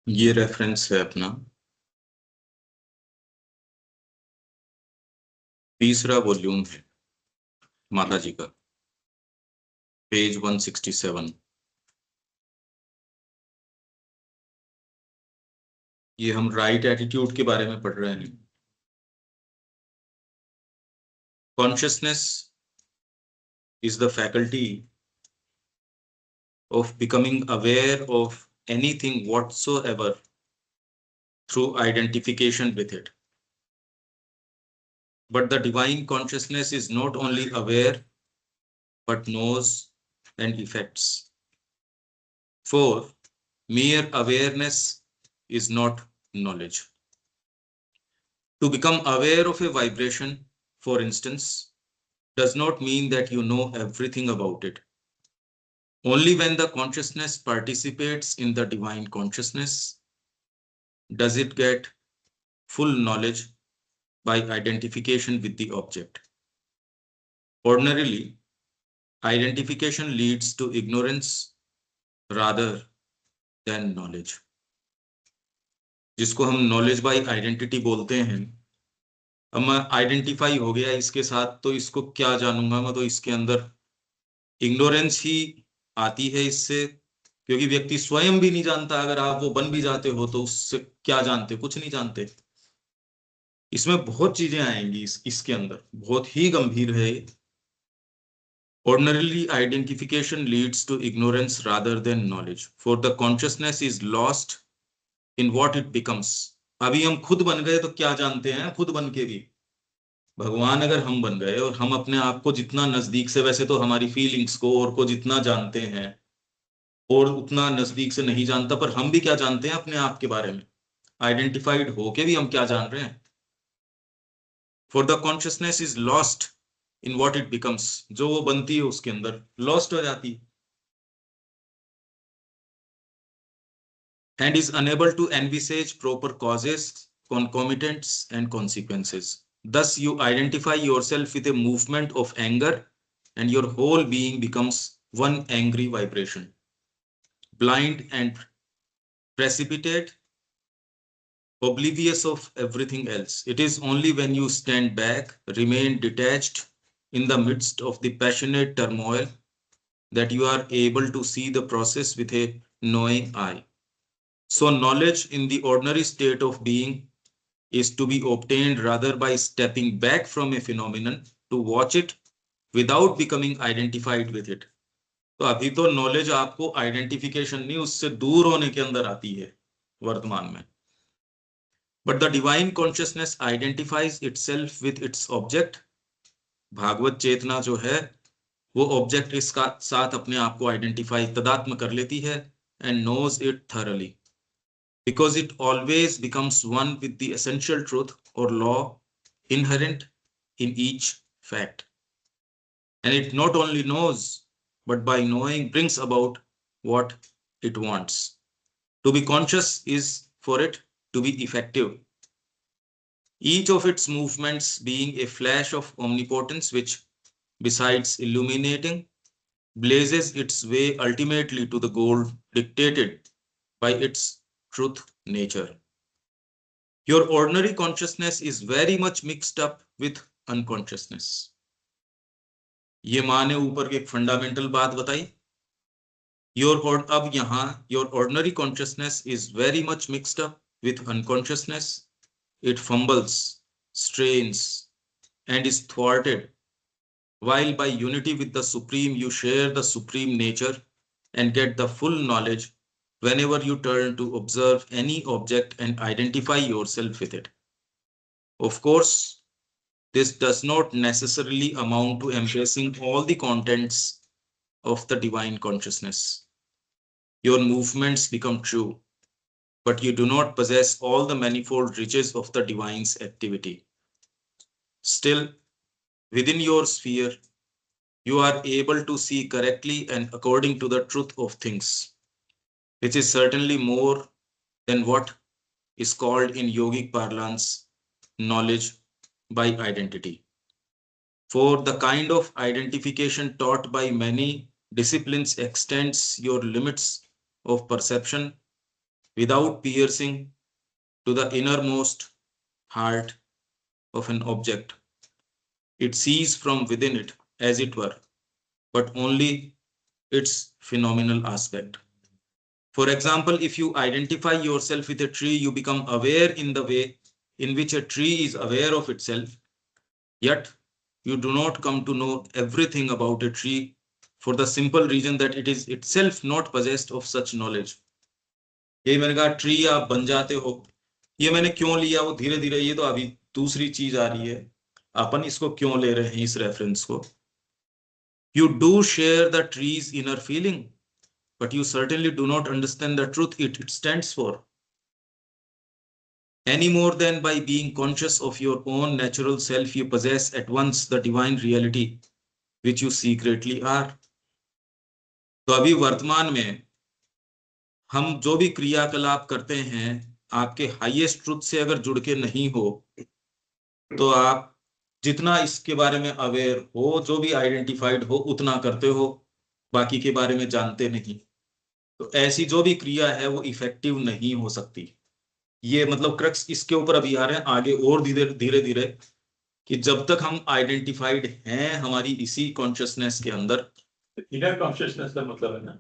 ये रेफरेंस है अपना तीसरा वॉल्यूम है माता जी का, पेज 167। ये हम राइट एटीट्यूड के बारे में पढ़ रहे हैं। Consciousness is the faculty of becoming aware of anything whatsoever through identification with it. But the divine consciousness is not only aware, but knows and effects. For mere awareness is not knowledge. To become aware of a vibration, for instance, does not mean that you know everything about it. Only when the consciousness participates in the divine consciousness does it get full knowledge by identification with the object. Ordinarily, identification leads to ignorance rather than knowledge. जिसको हम knowledge by identity बोलते हैं। अब मैं identify हो गया इसके साथ, तो इसको क्या जानूंगा मैं, तो इसके अंदर इग्नोरेंस ही आती है इससे, क्योंकि व्यक्ति स्वयं भी नहीं जानता। अगर आप वो बन भी जाते हो तो उससे क्या जानते, कुछ नहीं जानते। इसमें बहुत चीजें आएंगी इसके अंदर, बहुत ही गंभीर है। Ordinarily, identification leads to ignorance rather than knowledge, for the consciousness is lost in what it becomes. अभी हम खुद बन गए तो क्या जानते हैं, खुद बन के भी। भगवान अगर हम बन गए और हम अपने आप को जितना नजदीक से, वैसे तो हमारी फीलिंग्स को और को जितना जानते हैं और उतना नजदीक से नहीं जानता, पर हम भी क्या जानते हैं अपने आप के बारे में, आइडेंटिफाइड होके भी हम क्या जान रहे हैं। For the consciousness is lost in what it becomes, जो वो बनती है उसके अंदर लॉस्ट हो जाती है, and is unable to envisage proper causes, concomitants, and consequences. Thus, you identify yourself with a movement of anger, and your whole being becomes one angry vibration, blind and precipitate, oblivious of everything else. It is only when you stand back, remain detached in the midst of the passionate turmoil, that you are able to see the process with a knowing eye. So, knowledge in the ordinary state of being is to be obtained rather by stepping back from a phenomenon to watch it without becoming identified with it. तो अभी तो knowledge आपको identification नहीं, उससे दूर होने के अंदर आती है वर्तमान में। But the divine consciousness identifies itself with its object. भागवत चेतना जो है वो ऑब्जेक्ट इसका साथ अपने आप को आइडेंटिफाई, तदात्म कर लेती है, and knows it thoroughly, because it always becomes one with the essential truth or law inherent in each fact. And it not only knows, but by knowing brings about what it wants. To be conscious is for it to be effective, each of its movements being a flash of omnipotence which, besides illuminating, blazes its way ultimately to the goal dictated by its truth nature. Your ordinary consciousness is very much mixed up with unconsciousness. ये माँ ने ऊपर की एक fundamental बात बताई। अब यहाँ your ordinary consciousness is very much mixed up with unconsciousness. It fumbles, strains, and is thwarted, while by unity with the Supreme you share the supreme nature and get the full knowledge whenever you turn to observe any object and identify yourself with it. Of course, this does not necessarily amount to embracing all the contents of the divine consciousness. Your movements become true, but you do not possess all the manifold riches of the divine's activity. Still, within your sphere, you are able to see correctly and according to the truth of things, which is certainly more than what is called in yogic parlance knowledge by identity. For the kind of identification taught by many disciplines extends your limits of perception without piercing to the innermost heart of an object. It sees from within it, as it were, but only its phenomenal aspect. For example, if you identify yourself with a tree, you become aware in the way in which a tree is aware of itself, yet you do not come to know everything about a tree for the simple reason that it is itself not possessed of such knowledge. यही मैंने कहा, tree आप बन जाते हो, ये मैंने क्यों लिया, वो धीरे धीरे, ये तो अभी दूसरी चीज आ रही है, अपन इसको क्यों ले रहे हैं इस रेफरेंस को. You do share the tree's inner feeling, but you certainly do not understand the truth it stands for, any more than by being conscious of your own natural self you possess at once the divine reality which you secretly are. तो अभी वर्तमान में हम जो भी क्रियाकलाप करते हैं, आपके हाईएस्ट ट्रुथ से अगर जुड़ के नहीं हो, तो आप जितना इसके बारे में अवेयर हो, जो भी आइडेंटिफाइड हो, उतना करते हो, बाकी के बारे में जानते नहीं. तो ऐसी जो भी क्रिया है वो इफेक्टिव नहीं हो सकती. ये मतलब क्रक्स इसके ऊपर अभी आ रहे हैं आगे और धीरे धीरे धीरे, कि जब तक हम आइडेंटिफाइड हैं हमारी इसी कॉन्शियसनेस के अंदर. इनर कॉन्शियसनेस का मतलब है ना,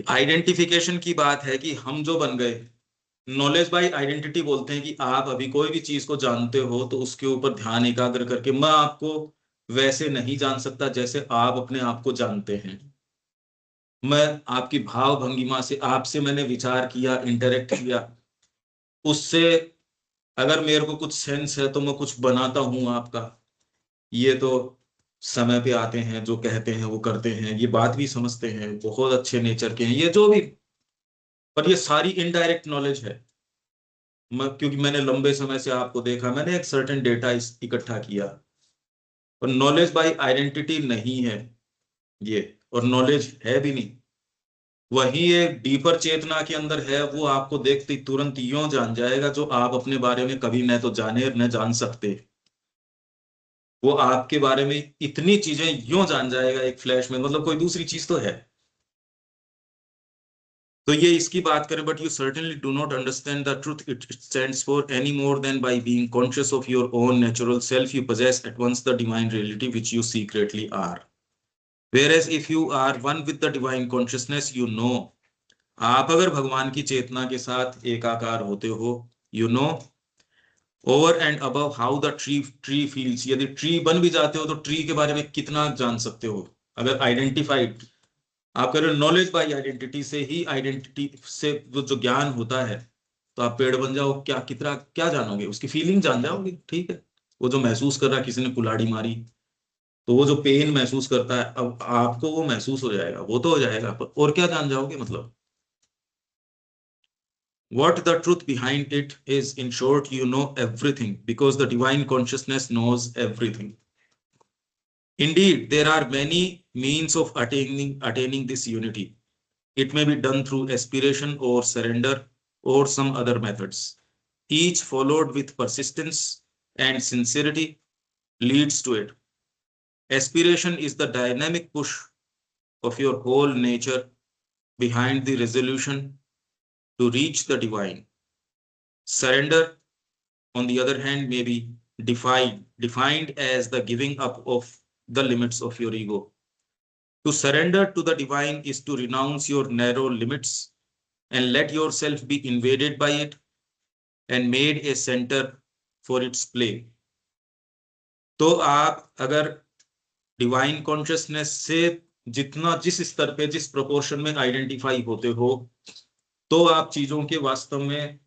आइडेंटिफिकेशन की बात है कि हम जो बन गए, नॉलेज बाय आइडेंटिटी बोलते हैं कि आप अभी कोई भी चीज को जानते हो तो उसके ऊपर ध्यान एकाग्र करके, मैं आपको वैसे नहीं जान सकता जैसे आप अपने आप को जानते हैं. मैं आपकी भाव भंगिमा से, आपसे मैंने विचार किया, इंटरेक्ट किया, उससे अगर मेरे को कुछ सेंस है तो मैं कुछ बनाता हूं आपका. ये तो समय पे आते हैं, जो कहते हैं वो करते हैं, ये बात भी समझते हैं, बहुत अच्छे नेचर के हैं, ये जो भी, पर ये सारी इनडायरेक्ट नॉलेज है. क्योंकि मैंने लंबे समय से आपको देखा, मैंने एक सर्टेन डेटा इकट्ठा किया, और नॉलेज बाय आइडेंटिटी नहीं है ये, और नॉलेज है भी नहीं. वही एक डीपर चेतना के अंदर है, वो आपको देखते ही तुरंत यूं जान जाएगा जो आप अपने बारे में कभी न तो जाने न जान सकते. वो आपके बारे में इतनी चीजें यूं जान जाएगा एक फ्लैश में, मतलब कोई दूसरी चीज तो है. तो ये इसकी बात करें, but you certainly do not understand the truth it stands for any more than by being conscious of your own natural self you possess at once the divine reality which you secretly are. Whereas if you are one with the divine consciousness, you know, आप अगर भगवान की चेतना के साथ एकाकार होते हो, you know over and above how the tree feels. यदि ट्री बन भी जाते हो तो ट्री के बारे में कितना जान सकते हो, अगर आइडेंटिफाइड आप कह रहे हो. नॉलेज बाय आइडेंटिटी से ही, आइडेंटिटी से वो जो ज्ञान होता है, तो आप पेड़ बन जाओ, क्या कितना क्या जानोगे, उसकी फीलिंग जान जाओगे. ठीक है, वो जो महसूस कर रहा है, किसी ने कुल्हाड़ी मारी तो वो जो पेन महसूस करता है, अब आपको वो महसूस हो जाएगा, वो तो हो जाएगा, पर और क्या जान जाओगे. मतलब what the truth behind it is, in short, you know everything because the divine consciousness knows everything. Indeed, there are many means of attaining this unity. It may be done through aspiration or surrender or some other methods. Each followed with persistence and sincerity leads to it. Aspiration is the dynamic push of your whole nature behind the resolution to reach the divine. Surrender, on the other hand, may be defined as the giving up of the limits of your ego. To surrender to the divine is to renounce your narrow limits and let yourself be invaded by it and made a center for its play. तो आप अगर divine consciousness से जितना, जिस स्तर पे, जिस proportion में आइडेंटिफाई होते हो, तो आप चीजों के वास्तव में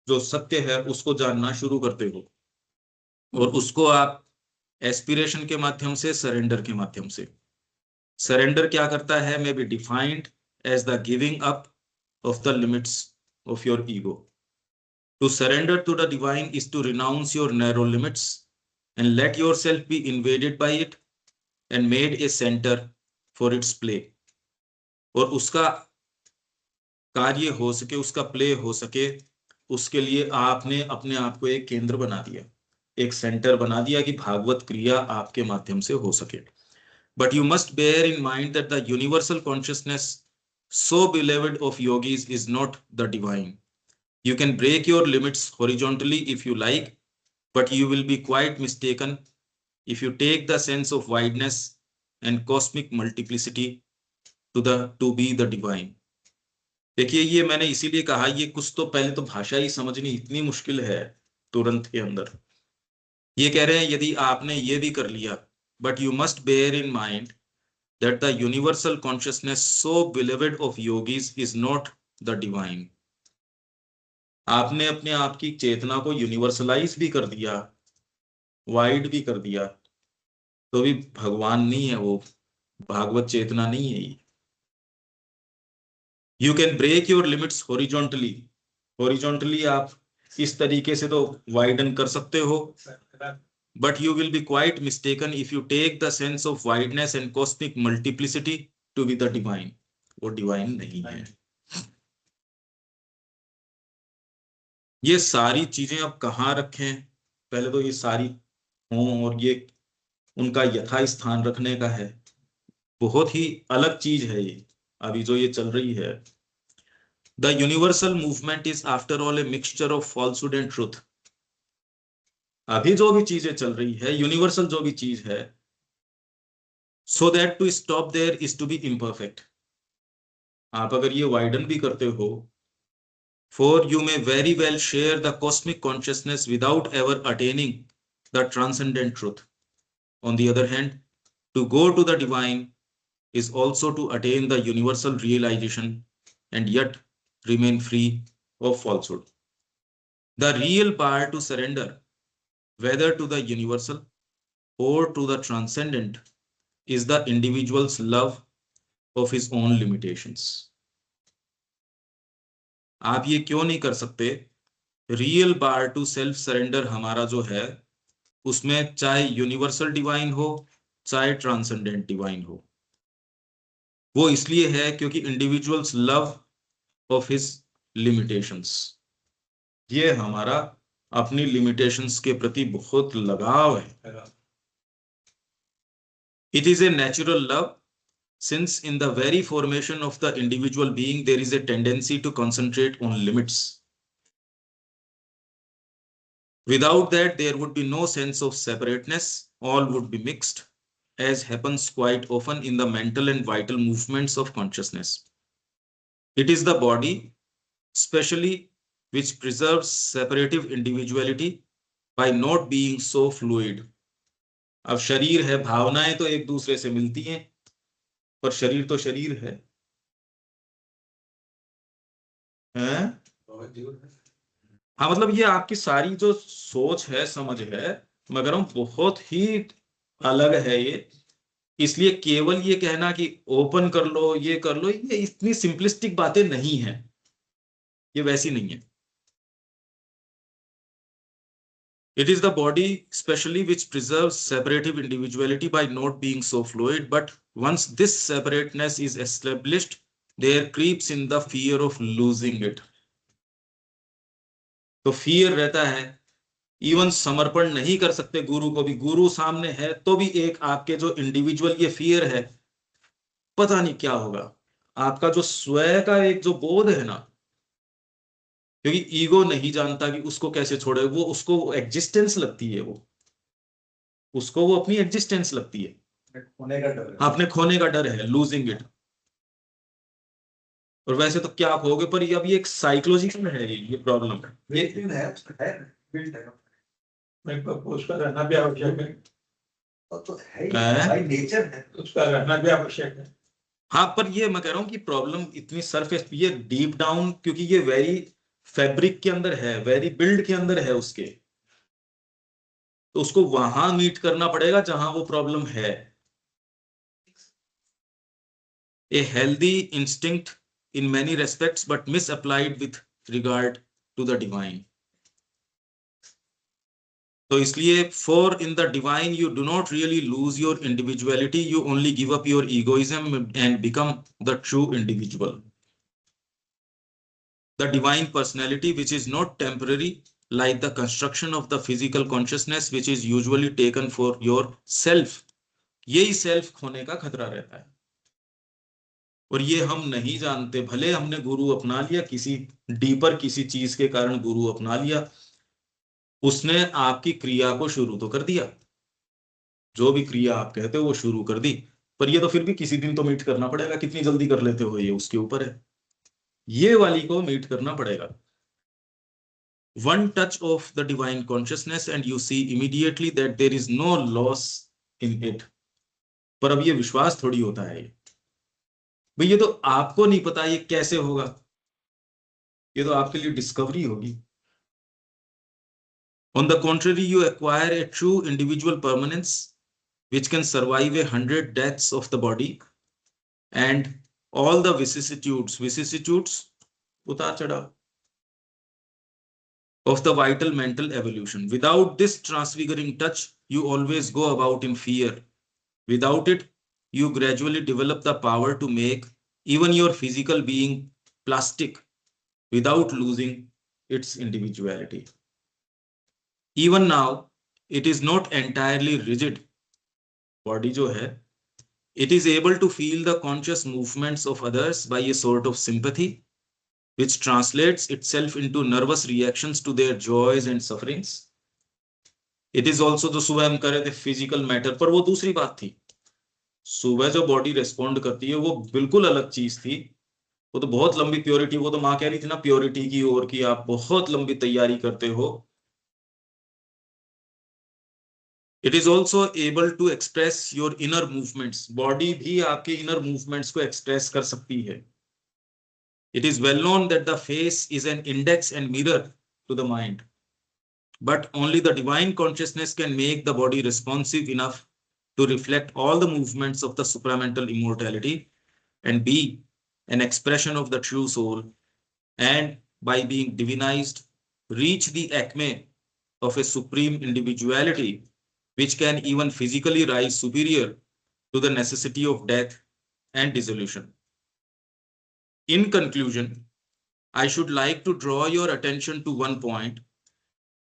जो सत्य है उसको जानना शुरू करते हो, और उसको आप एस्पिरेशन के माध्यम से, सरेंडर के माध्यम से. सरेंडर क्या करता है, may be defined as the giving up of the limits of your ego. To surrender to the divine is to renounce your narrow limits and let yourself be invaded by it and made a center for its play. और उसका कार्य हो सके, उसका play हो सके, उसके लिए आपने अपने आप को एक केंद्र बना दिया, एक सेंटर बना दिया कि भागवत क्रिया आपके माध्यम से हो सके. But you must bear in mind that the universal consciousness so beloved of yogis is not the divine. You can break your limits horizontally if you like, but you will be quite mistaken if you take the sense of wideness and cosmic multiplicity to be the divine. देखिए, ये मैंने इसीलिए कहा, ये कुछ तो पहले तो भाषा ही समझनी इतनी मुश्किल है तुरंत के अंदर। ये कह रहे हैं यदि आपने ये भी कर लिया, but you must bear in mind that the universal consciousness so beloved of yogis is not the divine. आपने अपने आप की चेतना को यूनिवर्सलाइज भी कर दिया, वाइड भी कर दिया, तो भी भगवान नहीं है वो, भागवत चेतना नहीं है ये। You can break your limits horizontally, horizontally आप इस तरीके से तो वाइडन कर सकते हो, but you will be quite mistaken if you take the sense of wideness and cosmic multiplicity to be the divine. वो divine नहीं है। ये सारी चीजें अब कहाँ रखें, पहले तो ये सारी हों और ये उनका यथा स्थान रखने का है, बहुत ही अलग चीज है ये अभी जो ये चल रही है। The universal movement is after all a mixture of falsehood and truth. अभी जो भी चीजें चल रही है, यूनिवर्सल जो भी चीज है, so that to stop there is to be imperfect. आप अगर ये वाइडन भी करते हो, for you may very well share the cosmic consciousness without ever attaining the transcendent truth. On the other hand, to go to the divine is also to attain the universal realization and yet remain free of falsehood. The real power to surrender, whether to the universal or to the transcendent, is the individual's love of his own limitations. आप ये क्यों नहीं कर सकते? Real bar to self surrender हमारा जो है, उसमें चाहे यूनिवर्सल डिवाइन हो चाहे ट्रांसेंडेंट डिवाइन हो, वो इसलिए है क्योंकि individuals love of his limitations, ये हमारा अपनी लिमिटेशंस के प्रति बहुत लगाव है। It is a natural love, since in the very formation of the individual being there is a tendency to concentrate on limits. Without that there would be no sense of separateness, all would be mixed, as happens quite often in the mental and vital movements of consciousness. It is the body specially which preserves separative individuality by not being so fluid. अब शरीर है, भावनाएं तो एक दूसरे से मिलती हैं, पर शरीर तो शरीर है, हैं? हाँ, मतलब ये आपकी सारी जो सोच है, समझ है, मगर हम बहुत ही अलग है ये। इसलिए केवल ये कहना कि ओपन कर लो, ये कर लो, ये इतनी सिंपलिस्टिक बातें नहीं है, ये वैसी नहीं है। It is the body specially which preserves separative individuality by not being so fluid, but once this separateness is established, there creeps in the fear of losing it. तो फियर रहता है, इवन समर्पण नहीं कर सकते गुरु को भी, गुरु सामने है तो भी एक आपके जो इंडिविजुअल ये फियर है, पता नहीं क्या होगा। आपका जो स्वयं का एक जो बोध है ना, क्योंकि ईगो नहीं जानता कि उसको कैसे छोड़े, वो उसको एग्जिस्टेंस लगती है, वो उसको वो अपनी एग्जिस्टेंस लगती है, खोने का डर है। अपने खोने का डर है, लूजिंग इट। और वैसे तो क्या खोगे, पर ये अभी एक साइकोलॉजिकल है ये प्रॉब्लम उसका रहना भी आवश्यक है, तो है भाई, नेचर है, उसका रहना भी आवश्यक है। हाँ, पर ये मैं कह रहा हूँ कि प्रॉब्लम इतनी सरफेस, ये डीप डाउन, क्योंकि ये वेरी फैब्रिक के अंदर है, वेरी बिल्ड के अंदर है उसके, तो उसको वहां मीट करना पड़ेगा जहां वो प्रॉब्लम है। A healthy instinct in many respects but misapplied with regard to the divine. तो इसलिए for in the divine you do not really lose your individuality, you only give up your egoism and become the true individual. The divine personality, which is not temporary like the construction of the physical consciousness which is usually taken for your self, यही self खोने का खतरा रहता है। और ये हम नहीं जानते, भले हमने गुरु अपना लिया, किसी डीपर किसी चीज के कारण गुरु अपना लिया, उसने आपकी क्रिया को शुरू तो कर दिया, जो भी क्रिया आप कहते हो वो शुरू कर दी, पर ये तो फिर भी किसी दिन तो मीट करना पड़ेगा, कितनी जल्दी कर लेते हो ये उसके ऊपर है, ये वाली को मीट करना पड़ेगा। One touch of the divine consciousness and you see immediately that there is no loss in it. पर अब ये विश्वास थोड़ी होता है, भाई ये तो आपको नहीं पता ये कैसे होगा, ये तो आपके लिए डिस्कवरी होगी। On the contrary, you acquire a true individual permanence which can survive 100 deaths of the body and all the vicissitudes उतार चढ़ाव of the vital mental evolution. Without this transfiguring touch, you always go about in fear. Without it, you gradually develop the power to make even your physical being plastic without losing its individuality. Even now, it is not entirely rigid. Body जो है, it is able to feel the conscious movements of others by a sort of sympathy, which translates itself into nervous reactions to their joys and sufferings. It is also, जो सुबह हम कर रहे थे physical matter पर, वो दूसरी बात थी। सुबह जो बॉडी रेस्पॉन्ड करती है वो बिल्कुल अलग चीज थी, वो तो बहुत लंबी प्योरिटी, वो तो माँ कह रही थी ना प्योरिटी की ओर की आप बहुत लंबी तैयारी करते हो। It is also able to express your inner movements. Body भी आपके इनर मूवमेंट्स को एक्सप्रेस कर सकती है। It is well known that the face is an index and mirror to the mind, but only the divine consciousness can make the body responsive enough to reflect all the movements of the supramental immortality and be an expression of the true soul, and by being divinized, reach the acme of a supreme individuality, which can even physically rise superior to the necessity of death and dissolution. In conclusion, I should like to draw your attention to one point,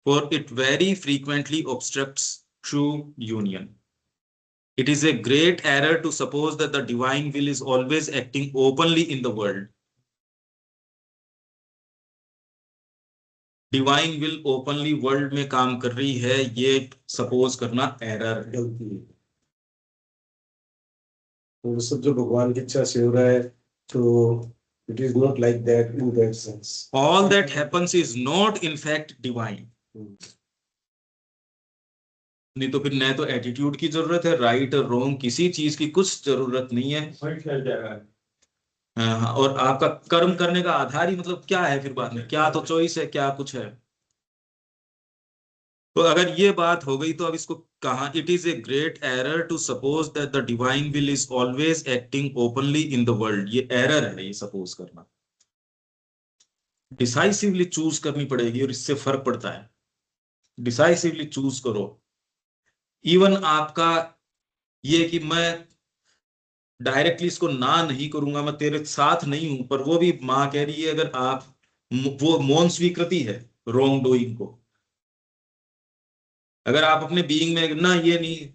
for it very frequently obstructs true union. It is a great error to suppose that the divine will is always acting openly in the world. Divine will openly world में काम कर रही है, ये suppose करना error गलती है। तो सब जो भगवान की इच्छा से हो रहा है, तो it is not like that in that sense. All that happens is not in fact divine. नहीं तो फिर न तो एटीट्यूड की जरूरत है, राइट और रॉन्ग किसी चीज की कुछ जरूरत नहीं है। हाँ, और आपका कर्म करने का आधार ही मतलब क्या है फिर बाद में, क्या तो चॉइस है, क्या कुछ है। तो अगर ये बात हो गई तो अब इसको कहा, it is a great error to suppose that the divine will is always acting openly in the world. ये एरर है ये सपोज करना, डिसाइसिवली चूज करनी पड़ेगी और इससे फर्क पड़ता है। डिसाइसिवली चूज करो। इवन आपका ये कि मैं डायरेक्टली इसको ना नहीं करूंगा, मैं तेरे साथ नहीं हूं, पर वो भी मां कह रही है अगर आप, वो मौन स्वीकृति है रॉन्ग डूइंग को। अगर आप अपने बीइंग में ना ये नहीं,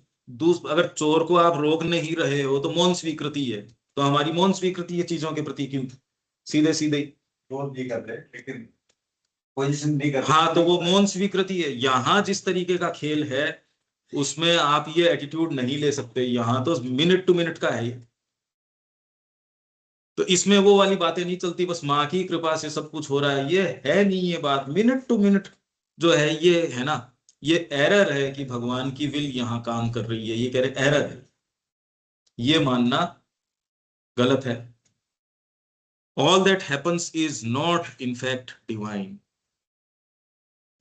अगर चोर को आप रोक नहीं रहे हो तो मौन स्वीकृति है। तो हमारी मौन स्वीकृति है चीजों के प्रति क्यों, सीधे सीधे फोन नहीं कर रहे लेकिन पोजीशन नहीं कर रहे। हाँ, तो वो मौन स्वीकृति है। यहाँ जिस तरीके का खेल है उसमें आप ये एटीट्यूड नहीं ले सकते, यहाँ तो मिनट टू मिनट का है। तो इसमें वो वाली बातें नहीं चलती, बस माँ की कृपा से सब कुछ हो रहा है, ये है नहीं। ये बात मिनट टू मिनट जो है ये है ना, ये एरर है कि भगवान की विल यहाँ काम कर रही है, ये कह रहे एरर है, ये मानना गलत है। All that happens is not in fact divine.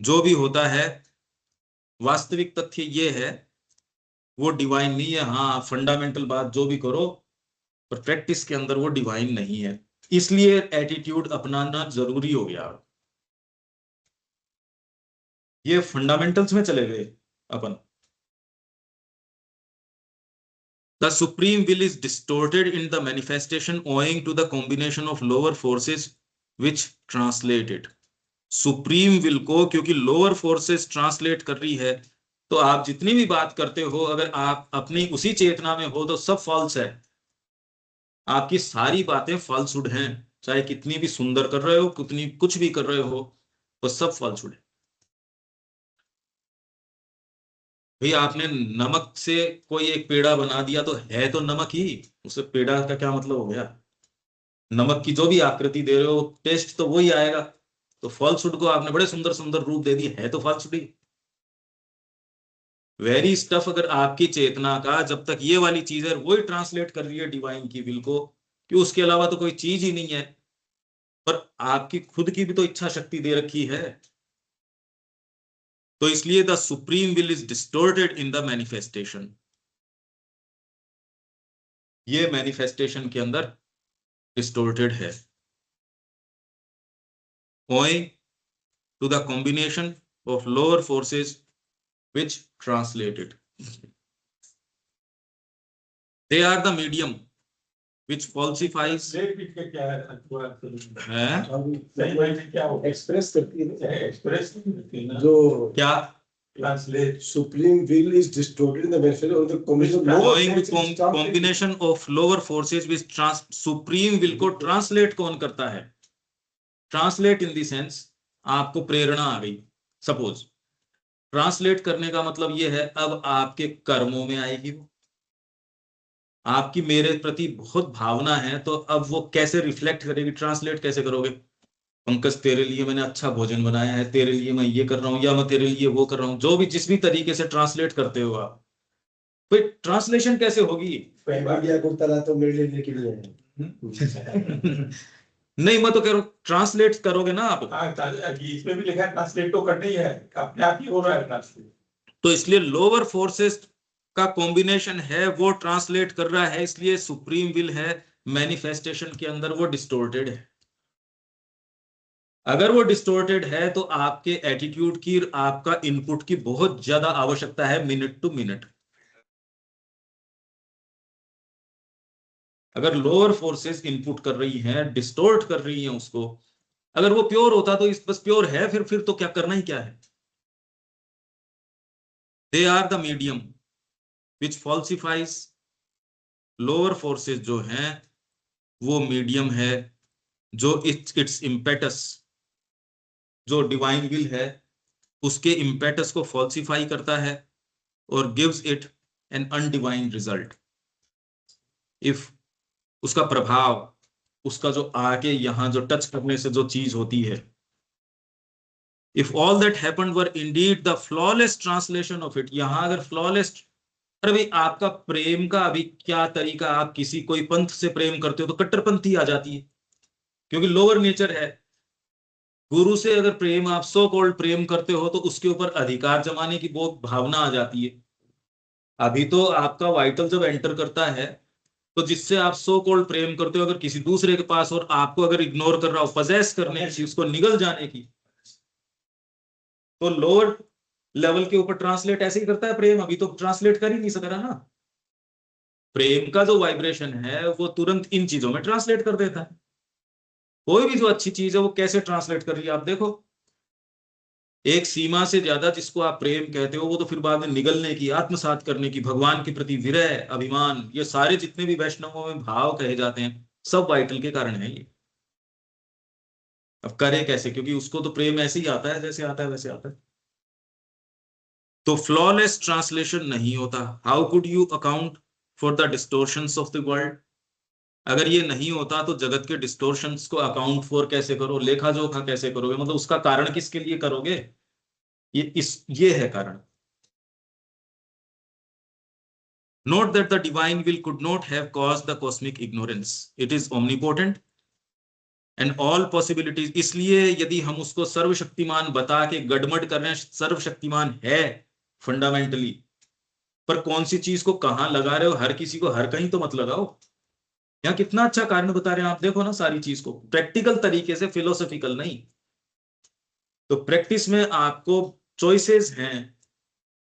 जो भी होता है वास्तविक तथ्य ये है वो डिवाइन नहीं है। हाँ, फंडामेंटल बात जो भी करो पर प्रैक्टिस के अंदर वो डिवाइन नहीं है, इसलिए एटीट्यूड अपनाना जरूरी हो गया। ये फंडामेंटल्स में चले गए अपन। The supreme will is distorted in the manifestation owing to the combination of lower forces which translate it. Supreme will को क्योंकि लोअर फोर्सेस ट्रांसलेट कर रही है, तो आप जितनी भी बात करते हो अगर आप अपनी उसी चेतना में हो तो सब फॉल्स है। आपकी सारी बातें फॉल्सहुड हैं, चाहे कितनी भी सुंदर कर रहे हो, कितनी कुछ भी कर रहे हो, वो सब फॉल्सहुड है। भाई आपने नमक से कोई एक पेड़ा बना दिया तो है तो नमक ही, उससे पेड़ा का क्या मतलब हो गया? नमक की जो भी आकृति दे रहे हो टेस्ट तो वही आएगा। तो फॉल्सहुड को आपने बड़े सुंदर सुंदर रूप दे दिए, है तो फॉल्सहुड ही। वेरी स्टफ अगर आपकी चेतना का जब तक ये वाली चीज है वही ट्रांसलेट कर रही है डिवाइन की विल को, कि उसके अलावा तो कोई चीज ही नहीं है, पर आपकी खुद की भी तो इच्छा शक्ति दे रखी है। तो इसलिए the supreme will is distorted in the manifestation. ये मैनिफेस्टेशन के अंदर डिस्टोर्टेड है, owing to the combination of lower forces which translate it. They are the medium which falsifies. क्या है अभी सही मायने क्या हो एक्सप्रेस करती है एक्सप्रेस करती है ना जो क्या? Translate supreme will is distorted in the manifestation of the Owing to combination of lower forces which supreme will को translate कौन करता है? ट्रांसलेट इन द सेंस आपको प्रेरणा आ गई, सपोज ट्रांसलेट करने का मतलब ये है अब आपके कर्मों में आएगी वो, आपकी मेरे प्रति बहुत भावना है तो अब वो कैसे रिफ्लेक्ट करेगी, ट्रांसलेट कैसे करोगे? पंकज तेरे लिए मैंने अच्छा भोजन बनाया है, तेरे लिए मैं ये कर रहा हूँ, या मैं तेरे लिए वो कर रहा हूँ, जो भी जिस भी तरीके से ट्रांसलेट करते हो आप, भाई ट्रांसलेशन कैसे होगी? इंडिया को तरह तो मेरे लिए लेके नहीं आए नहीं मैं तो कह रहा हूँ ट्रांसलेट करोगे ना आप, इसमें भी लिखा है ट्रांसलेट तो करना ही है, अपने आप ही हो रहा है ट्रांसलेट। तो इसलिए लोअर फोर्सेस का कॉम्बिनेशन है वो ट्रांसलेट कर रहा है, इसलिए सुप्रीम विल है मैनिफेस्टेशन के अंदर वो डिस्टोर्टेड है। अगर वो डिस्टोर्टेड है तो आपके एटीट्यूड की, आपका इनपुट की बहुत ज्यादा आवश्यकता है मिनट टू मिनट। अगर लोअर फोर्सेस इनपुट कर रही हैं, डिस्टोर्ट कर रही हैं उसको, अगर वो प्योर होता तो इस बस प्योर है, फिर तो क्या करना ही क्या है? They are the medium which falsifies. Lower forces जो हैं वो मीडियम है जो इट्स इम्पेटस, जो डिवाइन विल है उसके इम्पेटस को फॉल्सिफाई करता है और gives it an undivine result. If उसका प्रभाव, उसका जो आगे यहां जो टच करने से जो चीज होती है, if all that happened were Indeed the flawless translation of it, यहां अगर फ्लॉलेस, अरे भाई आपका प्रेम का अभी क्या तरीका, आप किसी कोई पंथ से प्रेम करते हो तो कट्टरपंथी आ जाती है, क्योंकि लोअर नेचर है। गुरु से अगर प्रेम, आप सो कॉल्ड प्रेम करते हो तो उसके ऊपर अधिकार जमाने की बहुत भावना आ जाती है। अभी तो आपका वाइटल जब एंटर करता है तो जिससे आप सो कॉल्ड प्रेम करते हो अगर किसी दूसरे के पास, और आपको अगर इग्नोर कर रहा हो पजेस करने की, उसको निगल जाने की, तो लोअर लेवल के ऊपर ट्रांसलेट ऐसे ही करता है प्रेम, अभी तो ट्रांसलेट कर ही नहीं सक रहा ना। प्रेम का जो वाइब्रेशन है वो तुरंत इन चीजों में ट्रांसलेट कर देता है। कोई भी जो अच्छी चीज है वो कैसे ट्रांसलेट कर रही है आप देखो। एक सीमा से ज्यादा जिसको आप प्रेम कहते हो वो तो फिर बाद में निगलने की, आत्मसात करने की, भगवान के प्रति विरह, अभिमान, ये सारे जितने भी वैष्णवों में भाव कहे जाते हैं सब वाइटल के कारण है ये। अब करे कैसे, क्योंकि उसको तो प्रेम ऐसे ही आता है, जैसे आता है वैसे आता है। तो फ्लॉलेस ट्रांसलेशन नहीं होता। How could you account for the distortions of the world? अगर ये नहीं होता तो जगत के डिस्टोर्शंस को अकाउंट फॉर कैसे करो, लेखा जोखा कैसे करोगे, मतलब उसका कारण किसके लिए करोगे? ये है कारण। Note that the divine will could not have caused the cosmic ignorance. It is omnipotent and all possibilities. इसलिए यदि हम उसको सर्वशक्तिमान बता के गड़मड़ कर रहे हैं, सर्वशक्तिमान है फंडामेंटली, पर कौन सी चीज को कहां लगा रहे हो, हर किसी को हर कहीं तो मत लगाओ। यहाँ कितना अच्छा कारण बता रहे हैं आप, देखो ना सारी चीज को प्रैक्टिकल तरीके से, फिलोसॉफिकल नहीं। तो प्रैक्टिस में आपको चॉइसेस हैं,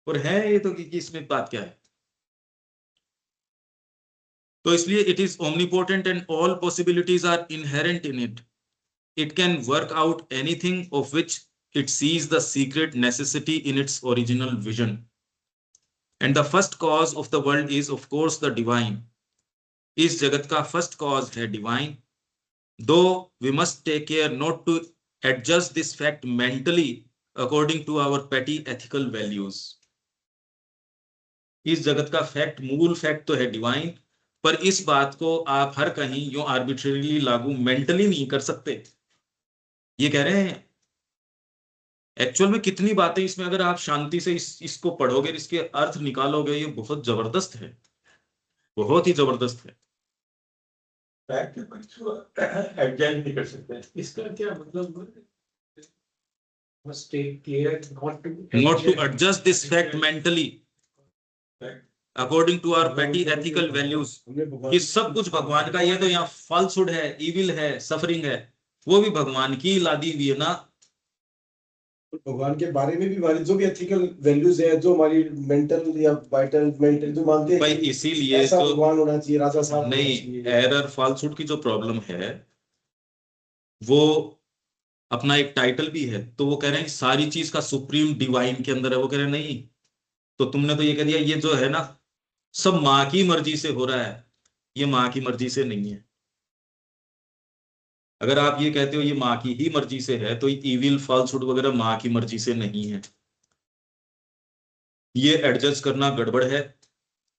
और है ये तो कि इसमें बात क्या है। तो इसलिए it is omnipotent and all possibilities are inherent in it. It can work out anything of which it sees the secret necessity in its original vision. And the first cause of the world is of course the divine. इस जगत का first cause है divine, though we must take care not to adjust this fact mentally according to our petty ethical values. इस जगत का fact, मूल fact तो है डिवाइन, पर इस बात को आप हर कहीं यूं आर्बिट्रेरीली लागू मेंटली नहीं कर सकते। ये कह रहे हैं एक्चुअल में कितनी बातें इसमें अगर आप शांति से इसको पढ़ोगे, इसके अर्थ निकालोगे, ये बहुत जबरदस्त है, बहुत ही जबरदस्त है। फैक्ट के पर इसको एडजस्ट नहीं कर सकते। इसका क्या मतलब? must take care not to adjust this fact mentally according to our petty ethical values। ये सब कुछ भगवान का, ये तो यहाँ फॉल्सहुड है, इविल है, सफरिंग है, वो भी भगवान की लादी हुई है ना। भगवान के बारे में भी हमारी जो भी एथिकल वैल्यूज है, जो हमारी मेंटल या वाइटल मेंटल जो मानते हैं भाई इसीलिए ऐसा तो भगवान होना चाहिए, राजा साहब होना नहीं, चाहिए। एरर फॉल्सहुड की जो प्रॉब्लम है वो अपना एक टाइटल भी है, तो वो कह रहे हैं सारी चीज का सुप्रीम डिवाइन के अंदर है। वो कह रहे हैं नहीं, तो तुमने तो ये कह दिया ये जो है ना सब माँ की मर्जी से हो रहा है, ये माँ की मर्जी से नहीं है। अगर आप ये कहते हो ये माँ की ही मर्जी से है, तो इविल फॉल्सहुड वगैरह माँ की मर्जी से नहीं है। ये एडजस्ट करना गड़बड़ है।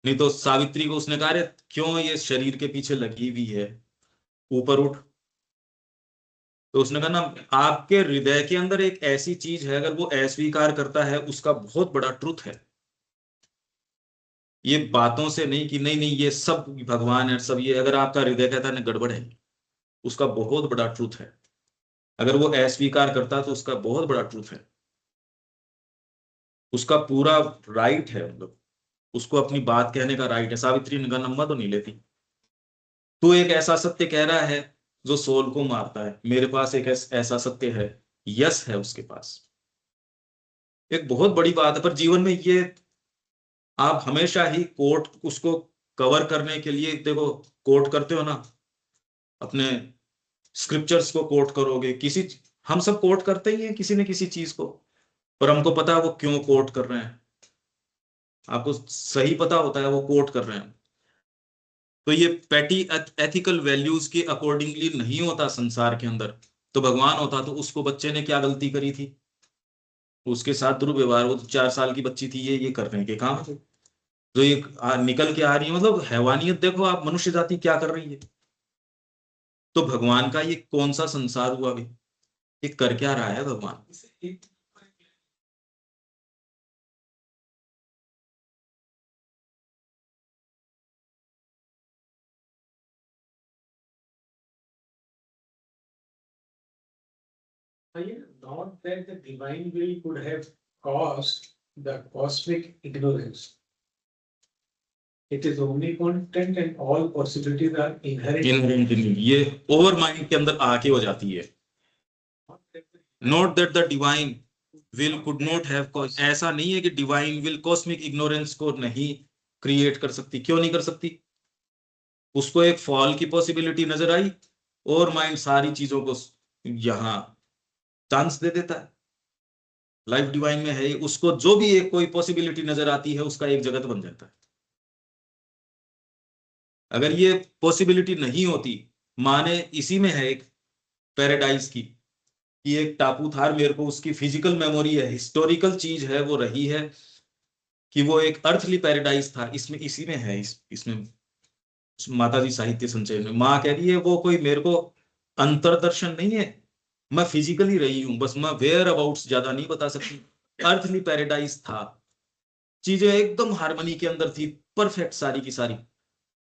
नहीं तो सावित्री को उसने कहा, अरे क्यों ये शरीर के पीछे लगी हुई है, ऊपर उठ। तो उसने कहा ना, आपके हृदय के अंदर एक ऐसी चीज है, अगर वो अस्वीकार करता है उसका बहुत बड़ा ट्रुथ है। ये बातों से नहीं कि नहीं नहीं ये सब भगवान है सब, ये अगर आपका हृदय कहता है ना गड़बड़ है, उसका बहुत बड़ा ट्रुथ है। अगर वो अस्वीकार करता तो उसका बहुत बड़ा ट्रुथ है, उसका पूरा राइट है, मतलब उसको अपनी बात कहने का राइट है। सावित्री ने कहा नम्मा तो नहीं लेती, तू एक ऐसा सत्य कह रहा है जो सोल को मारता है, मेरे पास एक ऐसा सत्य है, यस है उसके पास। एक बहुत बड़ी बात है, पर जीवन में ये आप हमेशा ही कोर्ट उसको कवर करने के लिए, देखो कोर्ट करते हो ना, अपने स्क्रिप्चर्स को कोर्ट करोगे, किसी, हम सब कोर्ट करते ही हैं किसी न किसी चीज को, पर हमको पता है वो क्यों कोर्ट कर रहे हैं, आपको सही पता होता है वो कोर्ट कर रहे हैं। तो ये पैटी एथिकल वैल्यूज के अकॉर्डिंगली नहीं होता संसार के अंदर। तो भगवान होता तो उसको बच्चे ने क्या गलती करी थी, उसके साथ दुर्व्यवहार, वो 4 साल की बच्ची थी, ये करने के काम थे जो ये निकल के आ रही है। मतलब हैवानियत देखो आप, मनुष्य जाति क्या कर रही है। तो भगवान का ये कौन सा संसार हुआ भी, ये कर क्या रहा है भगवान। Not that the divine will could have caused the cosmic ignorance. It is omnipotent and all possibilities are inherent. ये ओवर माइंड के अंदर आके हो जाती है। Note that the divine will could not have, ऐसा नहीं है कि डिवाइन विल कॉस्मिक इग्नोरेंस को नहीं क्रिएट कर सकती। क्यों नहीं कर सकती, उसको एक फॉल की पॉसिबिलिटी नजर आई और माइंड सारी चीजों को यहां चांस दे देता है। लाइफ डिवाइन में है, उसको जो भी एक कोई पॉसिबिलिटी नजर आती है उसका एक जगत बन जाता है। अगर ये पॉसिबिलिटी नहीं होती, माने इसी में है एक पैराडाइज की, कि एक टापू था, मेरे को उसकी फिजिकल मेमोरी है, हिस्टोरिकल चीज है वो रही है कि वो एक अर्थली पैराडाइज था, इसमें इसी में है, इसमें माता जी साहित्य संचय में माँ कह रही है वो कोई मेरे को अंतरदर्शन नहीं है, मैं फिजिकली रही हूं, बस मैं वेयर अबाउट्स ज्यादा नहीं बता सकती। अर्थली पैराडाइज था, चीजें एकदम हार्मनी के अंदर थी, परफेक्ट सारी की सारी।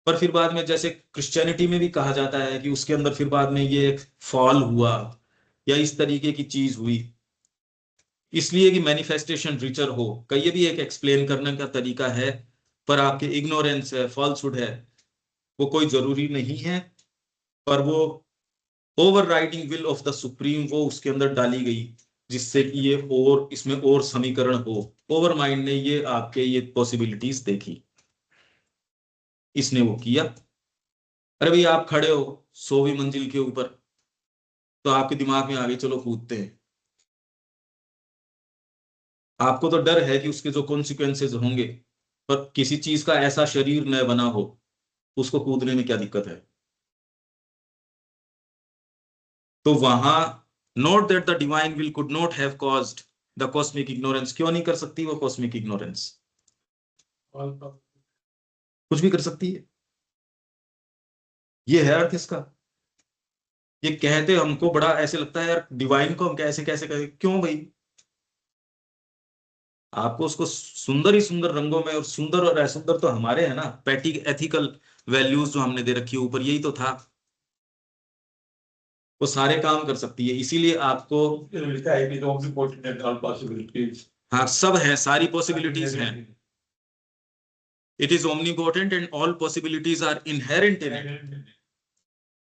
पर फिर बाद में जैसे क्रिश्चियनिटी में भी कहा जाता है कि उसके अंदर फिर बाद में ये एक फॉल हुआ या इस तरीके की चीज हुई, इसलिए कि मैनिफेस्टेशन रिचर हो, का ये भी एक एक्सप्लेन करने का तरीका है। पर आपके इग्नोरेंस है, फॉल्सहुड है, वो कोई जरूरी नहीं है, पर वो over riding will of the supreme वो उसके अंदर डाली गई, जिससे कि ये और इसमें और समीकरण हो। ओवर माइंड ने ये आपके ये पॉसिबिलिटीज देखी, इसने वो किया। अरे भाई आप खड़े हो 100वीं मंजिल के ऊपर, तो आपके दिमाग में आगे चलो कूदते हैं, आपको तो डर है कि उसके जो कॉन्सिक्वेंसेज होंगे, पर किसी चीज का ऐसा शरीर न बना हो उसको कूदने में क्या दिक्कत है? तो वहां note that the divine will could not have caused the cosmic ignorance, क्यों नहीं कर सकती वो कॉस्मिक इग्नोरेंस? कुछ भी कर सकती है, ये है अर्थ इसका। ये कहते हमको बड़ा ऐसे लगता है यार डिवाइन को हम कैसे कैसे करें, क्यों भाई? आपको उसको सुंदर ही सुंदर रंगों में, और सुंदर और असुंदर तो हमारे हैं ना, पैटी एथिकल वैल्यूज जो हमने दे रखी है ऊपर, यही तो था। वो सारे काम कर सकती है, इसीलिए आपको लिखा है कि don't be potent and all possibilities. हाँ सब है, सारी पॉसिबिलिटीज हैं। It is omnipotent and all possibilities are inherent in it.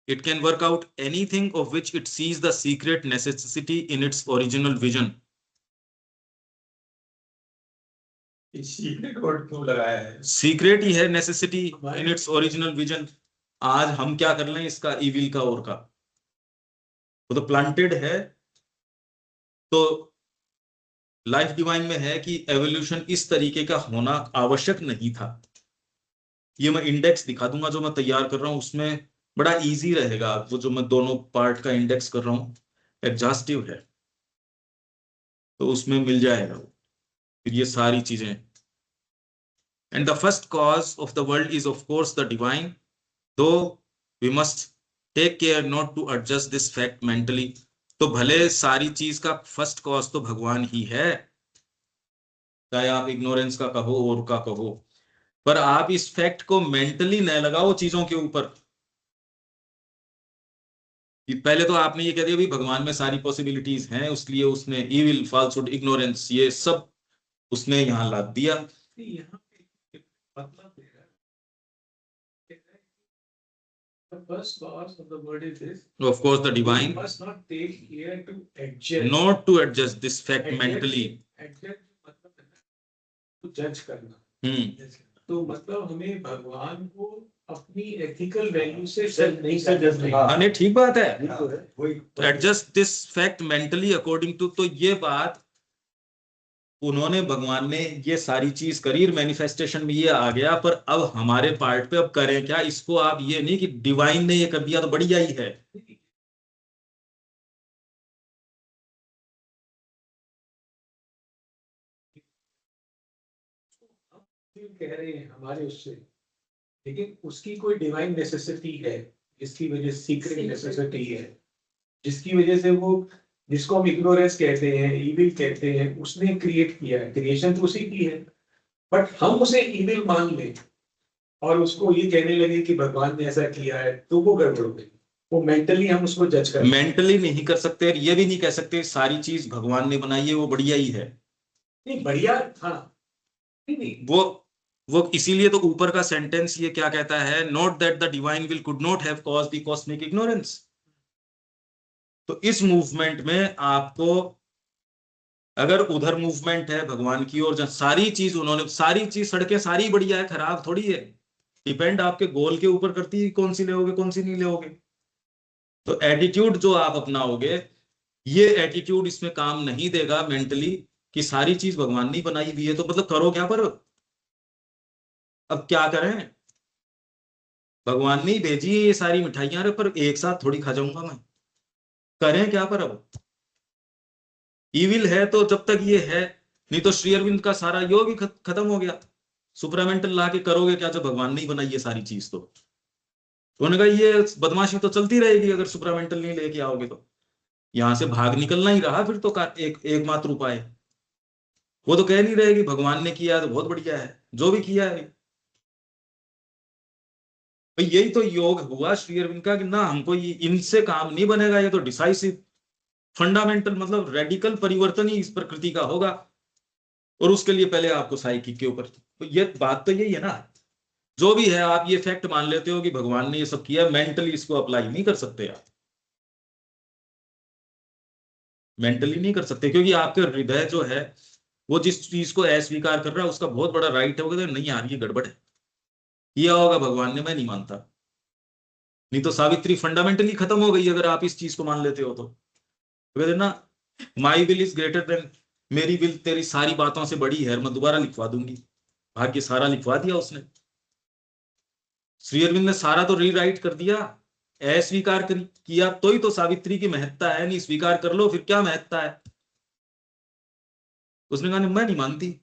It can work out anything of which it sees the secret necessity in its original vision. ये secret word क्यों लगाया है? Secret ही है necessity in its original vision. आज हम क्या कर लें इसका, evil का और का, वो तो planted है। तो लाइफ डिवाइन में है कि एवोल्यूशन इस तरीके का होना आवश्यक नहीं था। ये मैं इंडेक्स दिखा दूंगा जो मैं तैयार कर रहा हूं, उसमें बड़ा इजी रहेगा। वो जो मैं दोनों पार्ट का इंडेक्स कर रहा हूं एग्जॉस्टिव है, तो उसमें मिल जाएगा वो, फिर ये सारी चीजें। And the first cause of the world is of course the divine, though we must take care not to adjust this fact mentally. तो भले सारी चीज का फर्स्ट कॉज तो भगवान ही है, चाहे आप इग्नोरेंस का कहो और का कहो, पर आप इस फैक्ट को मेंटली न लगाओ चीजों के ऊपर। पहले तो आपने ये कह दिया भी भगवान में सारी पॉसिबिलिटीज हैं, उसलिए उसने इविल, फॉल्सहुड, इग्नोरेंस ये सब उसने यहाँ लाद दिया। यहाँ पे मतलब दे रहा है, the first cause of the word is this. Of course the divine You must not take care to adjust. not to adjust this fact mentally. Adjust मतलब है तो जज करना। तो मतलब हमें भगवान को अपनी एथिकल वैल्यू से जज नहीं करना। हाँ नहीं ठीक बात है, वही तो adjust this fact mentally according to, तो ये बात उन्होंने, भगवान ने ये सारी चीज करी, मैनिफेस्टेशन में ये आ गया, पर अब हमारे पार्ट पे अब करें क्या इसको? आप ये नहीं कि डिवाइन ने ये कर दिया तो बढ़िया ही है। कह रहे हैं हमारे उससे, लेकिन उसकी कोई डिवाइन नेसेसिटी है जिसकी वजह, सीक्रेट नेसेसिटी है जिसकी वजह से वो, जिसको हम इग्नोरेंस कहते हैं, इविल कहते हैं, उसने क्रिएट किया है। क्रिएशन तो उसी की है, बट हम उसे इविल मान लें और उसको ये कहने लगे कि भगवान ने ऐसा किया है, तो वो गड़बड़ हो गई। वो मेंटली हम उसको जज कर, मेंटली नहीं कर सकते, ये भी नहीं कह सकते सारी चीज भगवान ने बनाई है वो बढ़िया ही है। नहीं बढ़िया था, नहीं वो इसीलिए तो ऊपर का सेंटेंस ये क्या कहता है, note that the divine will could not have caused the cosmic ignorance. तो इस मूवमेंट में आपको, अगर उधर मूवमेंट है भगवान की ओर, सारी चीज उन्होंने, सारी चीज सड़कें सारी बढ़िया है, खराब थोड़ी है, डिपेंड आपके गोल के ऊपर करती है कौन सी लेओगे कौन सी नहीं लेओगे। तो एटीट्यूड जो आप अपनाओगे, ये एटीट्यूड इसमें काम नहीं देगा मेंटली कि सारी चीज भगवान ने बनाई हुई है, तो मतलब करो क्या? पर अब क्या करें, भगवान ने भेजी है ये सारी मिठाइयां, पर एक साथ थोड़ी खा जाऊंगा मैं, करें क्या? पर अब इविल है तो जब तक ये है, नहीं तो श्री अरविंद का सारा योग ही खत्म हो गया। सुपरामेंटल ला के करोगे क्या जब भगवान नहीं बनाई ये सारी चीज? तो उन्होंने कहा ये बदमाशी तो चलती रहेगी अगर सुपरामेंटल नहीं लेके आओगे तो। यहां से भाग निकलना ही रहा फिर तो एकमात्र उपाय। वो तो कह नहीं रहे कि भगवान ने किया तो बहुत बढ़िया है, जो भी किया है। तो यही तो योग हुआ श्री अरविंद का कि ना, हमको ये इनसे काम नहीं बनेगा, ये तो डिसाइसिव फंडामेंटल मतलब रेडिकल परिवर्तन ही इस प्रकृति का होगा, और उसके लिए पहले आपको साइकिक के ऊपर। तो ये बात तो यही है ना, जो भी है आप ये फैक्ट मान लेते हो कि भगवान ने ये सब किया, मेंटली इसको अप्लाई नहीं कर सकते आप, मेंटली नहीं कर सकते, क्योंकि आपके हृदय जो है वो जिस चीज को अस्वीकार कर रहा है उसका बहुत बड़ा राइट है। वो कहते नहीं यार ये गड़बड़ है, किया होगा भगवान ने, मैं नहीं मानता। नहीं तो सावित्री फंडामेंटली खत्म हो गई अगर आप इस चीज को मान लेते हो तो कहते ना, my will is greater than, मेरी विल तेरी सारी बातों से बड़ी है, मैं दोबारा लिखवा दूंगी। भाग्य सारा लिखवा दिया उसने। श्री अरविंद ने सारा तो रीराइट कर दिया, अस्वीकार किया तो ही तो सावित्री की महत्ता है, नहीं स्वीकार कर लो फिर क्या महत्ता है। उसने कहा मैं नहीं मानती,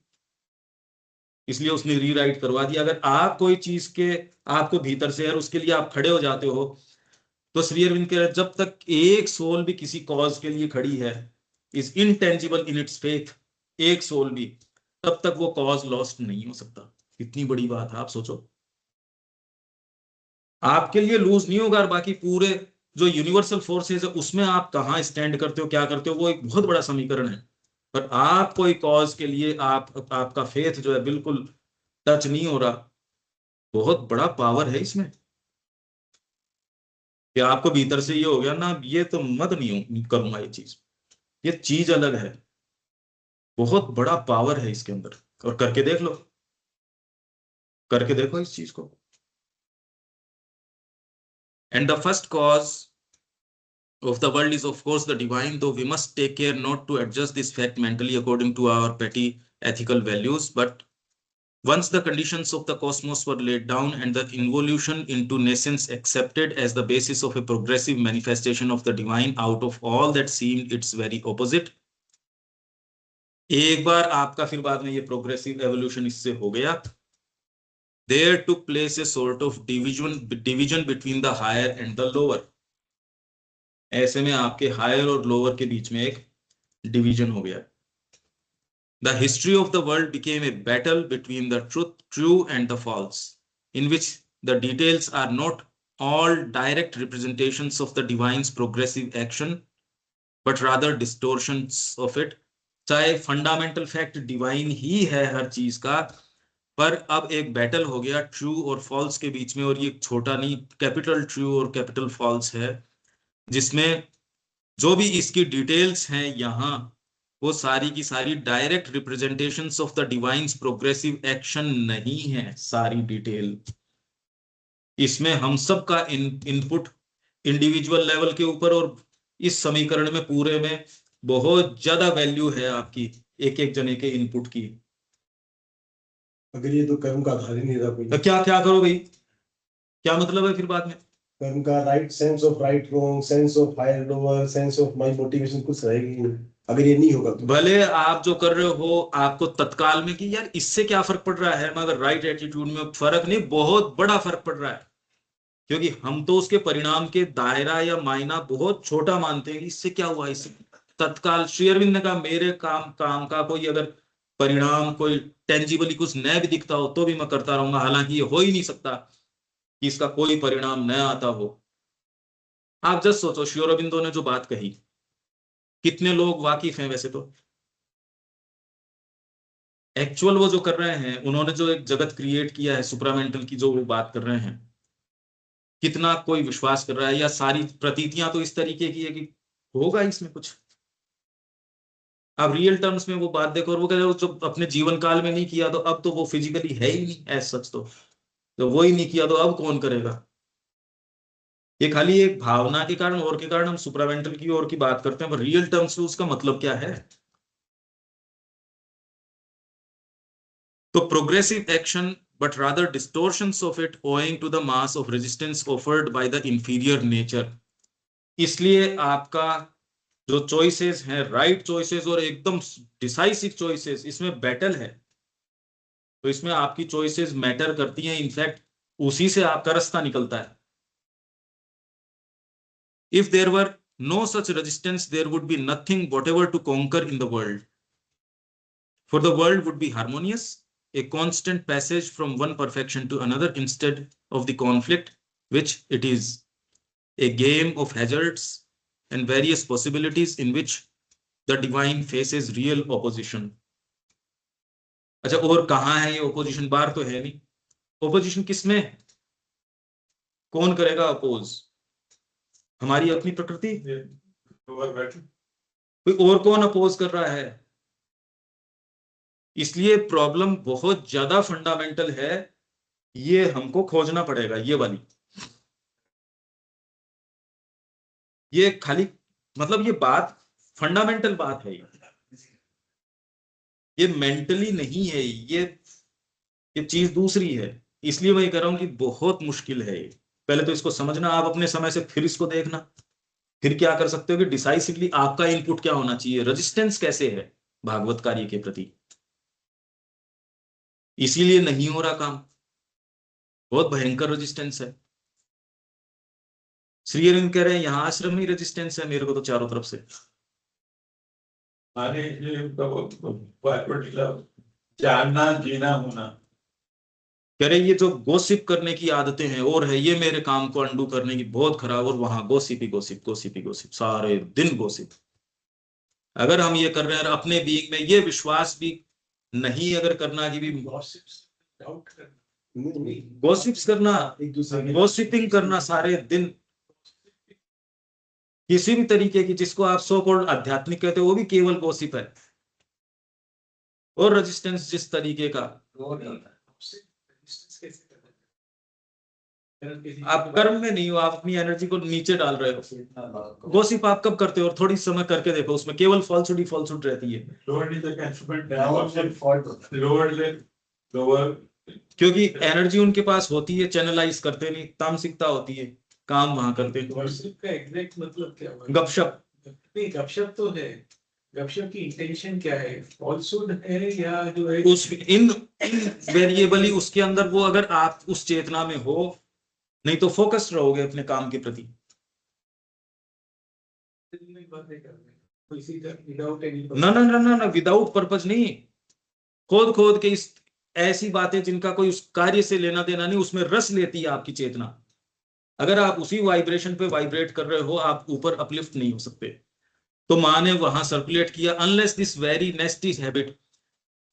इसलिए उसने रीराइट करवा दिया। अगर आप कोई चीज के आपको भीतर से है उसके लिए आप खड़े हो जाते हो, तो श्री अरविंद कह रहे जब तक एक सोल भी किसी कॉज के लिए खड़ी है, is intangible in its faith, एक सोल भी, तब तक वो कॉज लॉस्ट नहीं हो सकता। कितनी बड़ी बात है, आप सोचो। आपके लिए लूज नहीं होगा, और बाकी पूरे जो यूनिवर्सल फोर्सेज है उसमें आप कहाँ स्टैंड करते हो, क्या करते हो, वो एक बहुत बड़ा समीकरण है। पर आप कोई कॉज के लिए आपका फेथ जो है बिल्कुल टच नहीं हो रहा, बहुत बड़ा पावर है इसमें। कि आपको भीतर से ये हो गया ना, ये तो मत नहीं करूंगा, ये चीज अलग है, बहुत बड़ा पावर है इसके अंदर। और करके देख लो, करके देखो इस चीज को। And the first cause of the world is of course the divine, though we must take care not to adjust this fact mentally according to our petty ethical values. But once the conditions of the cosmos were laid down and the involution into nascence accepted as the basis of a progressive manifestation of the divine out of all that seemed its very opposite, एक बार आपका फिर बाद में ये progressive evolution इससे हो गया, there took place a sort of division between the higher and the lower. ऐसे में आपके हायर और लोअर के बीच में एक डिवीजन हो गया। The history of the world became a battle between the true and the false, in which the details are not all direct representations of the divine's progressive action, but rather distortions of it. चाहे fundamental fact divine ही है हर चीज का, पर अब एक battle हो गया true और फॉल्स के बीच में, और ये छोटा नहीं, कैपिटल ट्रू और कैपिटल फॉल्स है, जिसमें जो भी इसकी डिटेल्स हैं यहाँ, वो सारी की सारी direct representations of the divine's progressive action नहीं है। सारी डिटेल इसमें हम सब का इनपुट इंडिविजुअल लेवल के ऊपर, और इस समीकरण में पूरे में बहुत ज्यादा वैल्यू है आपकी एक एक जने के इनपुट की। अगर ये तो कर्म का आधार ही नहीं रहा कोई, तो क्या क्या करो भाई, क्या मतलब है फिर बाद में? कर्म का right sense of right wrong, sense of higher lower, sense of my motivation कुछ रहेगी ही नहीं अगर ये नहीं होगा तो। भले आप जो कर रहे हो आपको तत्काल में कि यार इससे क्या फर्क पड़ रहा है, मगर राइट एटीट्यूड में फर्क नहीं, बहुत बड़ा फर्क पड़ रहा है, क्योंकि हम तो उसके परिणाम के दायरा या मायना बहुत छोटा मानते हैं। इससे क्या हुआ, इससे तत्काल श्री अरविंद ने कहा मेरे काम का कोई अगर परिणाम कोई टेंजिबली कुछ न भी दिखता हो तो भी मैं करता रहूंगा, हालांकि ये हो ही नहीं सकता कि इसका कोई परिणाम न आता हो। आप जस्ट सोचो, श्री अरविंदो ने जो बात कही, कितने लोग वाकिफ हैं वैसे तो, एक्चुअल वो जो कर रहे हैं, उन्होंने जो एक जगत क्रिएट किया है सुपरामेंटल की जो वो बात कर रहे हैं, कितना कोई विश्वास कर रहा है, या सारी प्रतीतियां तो इस तरीके की है कि होगा इसमें कुछ। अब रियल टर्म्स में वो बात देखो, और वो कह रहे हो जो अपने जीवन काल में नहीं किया तो अब तो वो फिजिकली है ही नहीं एज सच, तो वो ही नहीं किया तो अब कौन करेगा। ये खाली एक भावना के कारण और के कारण हम सुपरामेंटल की ओर की बात करते हैं, पर रियल टर्म्स में उसका मतलब क्या है। तो progressive action but rather distortions of it owing to the mass of resistance offered by the inferior nature. इसलिए आपका जो चॉइसेस हैं, राइट चॉइसेस और एकदम डिसाइसिव चॉइसेस, इसमें बैटल है, तो इसमें आपकी चॉइसेस मैटर करती हैं, इनफैक्ट उसी से आपका रास्ता निकलता है। If there were no such resistance, there would be nothing whatever to conquer in the world, for the world would be harmonious, a constant passage from one perfection to another instead of the conflict which it is, a game of hazards and various possibilities in which the divine faces real opposition. अच्छा, और कहाँ है ये opposition? बाहर तो है नहीं। Opposition किसमें? कौन करेगा अपोज? हमारी अपनी प्रकृति? कोई और कौन अपोज कर रहा है? इसलिए प्रॉब्लम बहुत ज्यादा फंडामेंटल है, ये हमको खोजना पड़ेगा। ये वाली, ये खाली मतलब ये बात फंडामेंटल बात है, ये मेंटली नहीं है, ये चीज दूसरी है। इसलिए मैं ये कह रहा हूं कि बहुत मुश्किल है ये। पहले तो इसको समझना आप अपने समय से, फिर इसको देखना, फिर क्या कर सकते हो कि डिसाइसिवली आपका इनपुट क्या होना चाहिए, रेजिस्टेंस कैसे है भागवत कार्य के प्रति। इसीलिए नहीं हो रहा काम, बहुत भयंकर रेजिस्टेंस है। श्री अरविंद कह रहे हैं यहाँ आश्रम में रेजिस्टेंस है, मेरे को तो चारों तरफ से। माने ये पर्टिकुलर जानना जीना होना। कह रहे ये जो गोसिप करने की आदतें हैं और है ये मेरे काम को अंडू करने की बहुत खराब, और वहां गोसिप ही गोसिप, गोसिप ही गोसिप, सारे दिन गोसिप। अगर हम ये कर रहे हैं और अपने बीइंग में ये विश्वास भी नहीं अगर करना कि भी डाउट करना, गॉसिप्स करना, एक दूसरे के गॉसिपिंग करना सारे दिन, किसी भी तरीके की जिसको आप सो कॉल्ड आध्यात्मिक कहते हो वो भी केवल गॉसिप है। और रेजिस्टेंस जिस तरीके का, रेजिस्टेंस कैसे करना है? आप कर्म में नहीं हो, आप अपनी एनर्जी को नीचे डाल रहे हो। गॉसिप आप कब करते हो, और थोड़ी समय करके देखो, उसमें केवल फॉल्सहुड ही फॉल्सहुड रहती है। Lower is the instrument fault होता है। लोअर क्योंकि एनर्जी उनके पास होती है, चैनलाइज करते नहीं, तामसिकता होती है, काम वहां करते हैं। गॉसिप का एग्जैक्ट मतलब क्या हुआ? गपशप, नहीं, गपशप तो है, गपशप की इंटेंशन क्या है? फॉल्सहुड है या जो है उस इन वेरिएबली उसके अंदर वो, अगर आप उस चेतना में हो, नहीं तो फोकस्ड रहोगे अपने काम के प्रति। बातें कर रहे हैं तो इसी तरह विदाउट एनी ना ना ना ना ना, विदाउट पर्पज नहीं, खोद खोद के इस ऐसी बातें जिनका कोई उस कार्य से लेना देना नहीं, उसमें रस लेती है आपकी चेतना। अगर आप उसी वाइब्रेशन पे वाइब्रेट कर रहे हो, आप ऊपर अपलिफ्ट नहीं हो सकते। तो माँ ने वहां सर्कुलेट किया, unless this very nasty habit.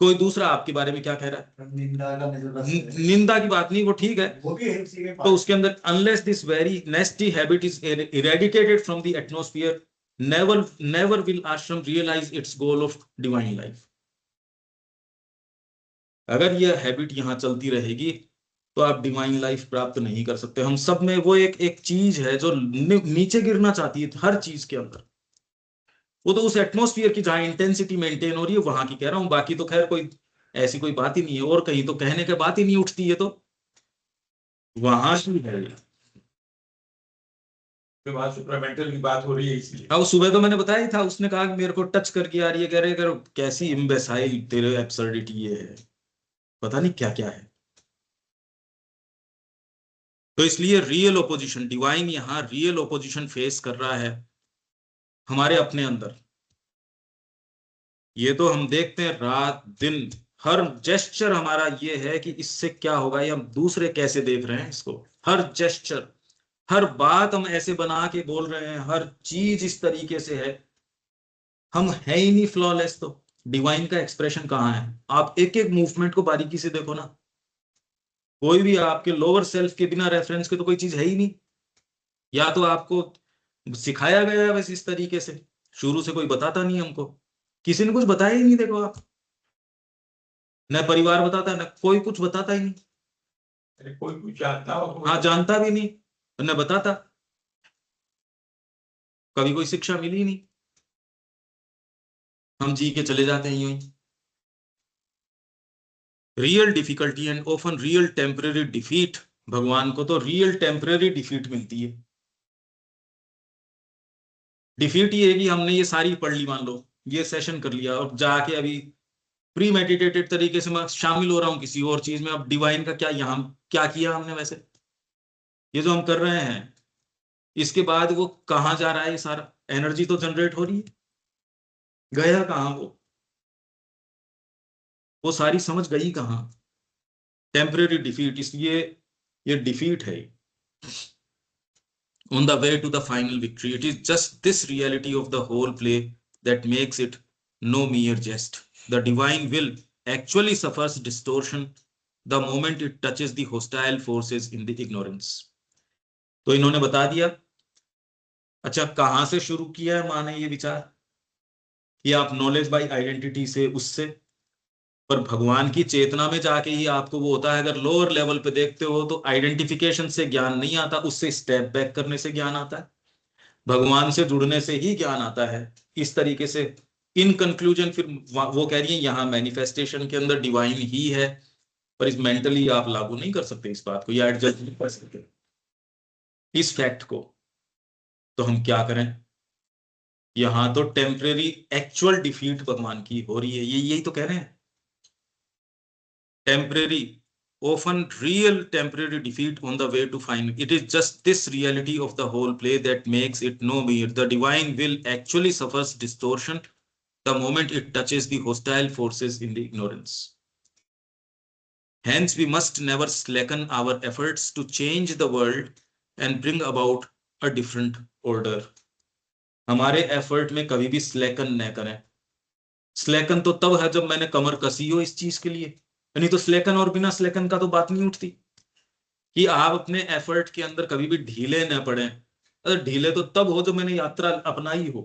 कोई दूसरा आपके बारे में क्या कह रहा है, निंदा का नजर निंदा की बात नहीं, वो ठीक है, वो भी हिंसी के तो उसके अंदर unless this very nasty habit is eradicated from the atmosphere, never never will ashram realise its goal of divine life. अगर यह हैबिट यहाँ चलती रहेगी तो आप डिवाइन लाइफ प्राप्त नहीं कर सकते। हम सब में वो एक चीज है जो नीचे गिरना चाहती है हर चीज के अंदर, वो तो उस एटमॉस्फेयर की जहां इंटेंसिटी मेंटेन हो रही है वहां की कह रहा हूं। बाकी तो खैर कोई ऐसी कोई बात ही नहीं है, और कहीं तो कहने की बात ही नहीं उठती है, तो वहां की है। वहां सुपरामेंटल की बात हो रही है इसलिए। अब सुबह तो मैंने बताया ही था, उसने कहा कि मेरे को टच करके आ रही है, कह रहे अगर कैसी इम्बेसाइल तेरे एब्सर्डिटी ये है, पता नहीं क्या क्या है। तो इसलिए रियल ओपोजिशन, डिवाइन यहाँ रियल ओपोजिशन फेस कर रहा है हमारे अपने अंदर। ये तो हम देखते हैं रात दिन, हर जेस्चर हमारा ये है कि इससे क्या होगा, या हम दूसरे कैसे देख रहे हैं इसको। हर जेस्चर, हर बात हम ऐसे बना के बोल रहे हैं, हर चीज इस तरीके से है, हम है ही नहीं फ्लॉलेस। तो डिवाइन का एक्सप्रेशन कहाँ है? आप एक एक मूवमेंट को बारीकी से देखो ना, कोई भी आपके लोअर सेल्फ के बिना रेफरेंस के तो कोई चीज है ही नहीं। या तो आपको सिखाया गया है बस इस तरीके से, शुरू से कोई बताता नहीं हमको, किसी ने कुछ बताया ही नहीं। देखो आप, न परिवार बताता, न कोई कुछ बताता ही नहीं। अरे कोई कुछ जानता हो, हाँ, जानता भी नहीं, न बताता, कभी कोई शिक्षा मिली नहीं, हम जी के चले जाते हैं यूं ही। Real difficulty and often real temporary defeat, भगवान को तो रियल टेम्परेरी डिफीट मिलती है। डिफीट ये है कि हमने ये सारी पढ़ ली, मान लो ये सेशन कर लिया, और जाके अभी प्री मेडिटेटेड तरीके से मैं शामिल हो रहा हूँ किसी और चीज में। अब डिवाइन का क्या, यहाँ क्या किया हमने वैसे, ये जो हम कर रहे हैं इसके बाद वो कहाँ जा रहा है? ये सारा एनर्जी तो जनरेट हो रही है, गया कहाँ वो सारी समझ गई कहाँ? टेम्परेरी डिफीट, इसलिए ये डिफीट है। On the way to the final victory, it is just this reality of the whole play that makes it no mere jest. The divine will actually suffers distortion the moment it touches the hostile forces in the ignorance. तो इन्होंने बता दिया। अच्छा, कहां से शुरू किया है माने ये विचार कि आप नॉलेज बाय आइडेंटिटी से, उससे, पर भगवान की चेतना में जाके ही आपको वो होता है। अगर लोअर लेवल पे देखते हो तो आइडेंटिफिकेशन से ज्ञान नहीं आता, उससे स्टेप बैक करने से ज्ञान आता है, भगवान से जुड़ने से ही ज्ञान आता है। इस तरीके से इन कंक्लूजन फिर वो कह रही है यहाँ मैनिफेस्टेशन के अंदर डिवाइन ही है, पर इस मेंटली आप लागू नहीं कर सकते इस बात को, या एडजस्ट नहीं कर सकते इस फैक्ट को। तो हम क्या करें? यहां तो टेम्परेरी एक्चुअल डिफीट भगवान की हो रही है, ये यही तो कह रहे हैं। Temporary, often real temporary defeat on the way to find it is just this reality of the whole play that makes it no mere. The divine will actually suffers distortion the moment it touches the hostile forces in the ignorance. Hence we must never slacken our efforts to change the world and bring about a different order. हमारे effort में कभी भी स्लेकन न करें। स्लेकन तो तब है जब मैंने कमर कसी हो इस चीज के लिए, नहीं तो स्लेकन और बिना स्लेकन का तो बात नहीं उठती कि आप अपने एफर्ट के अंदर कभी भी ढीले न पड़े। अगर ढीले तो तब हो जब मैंने यात्रा अपनाई हो।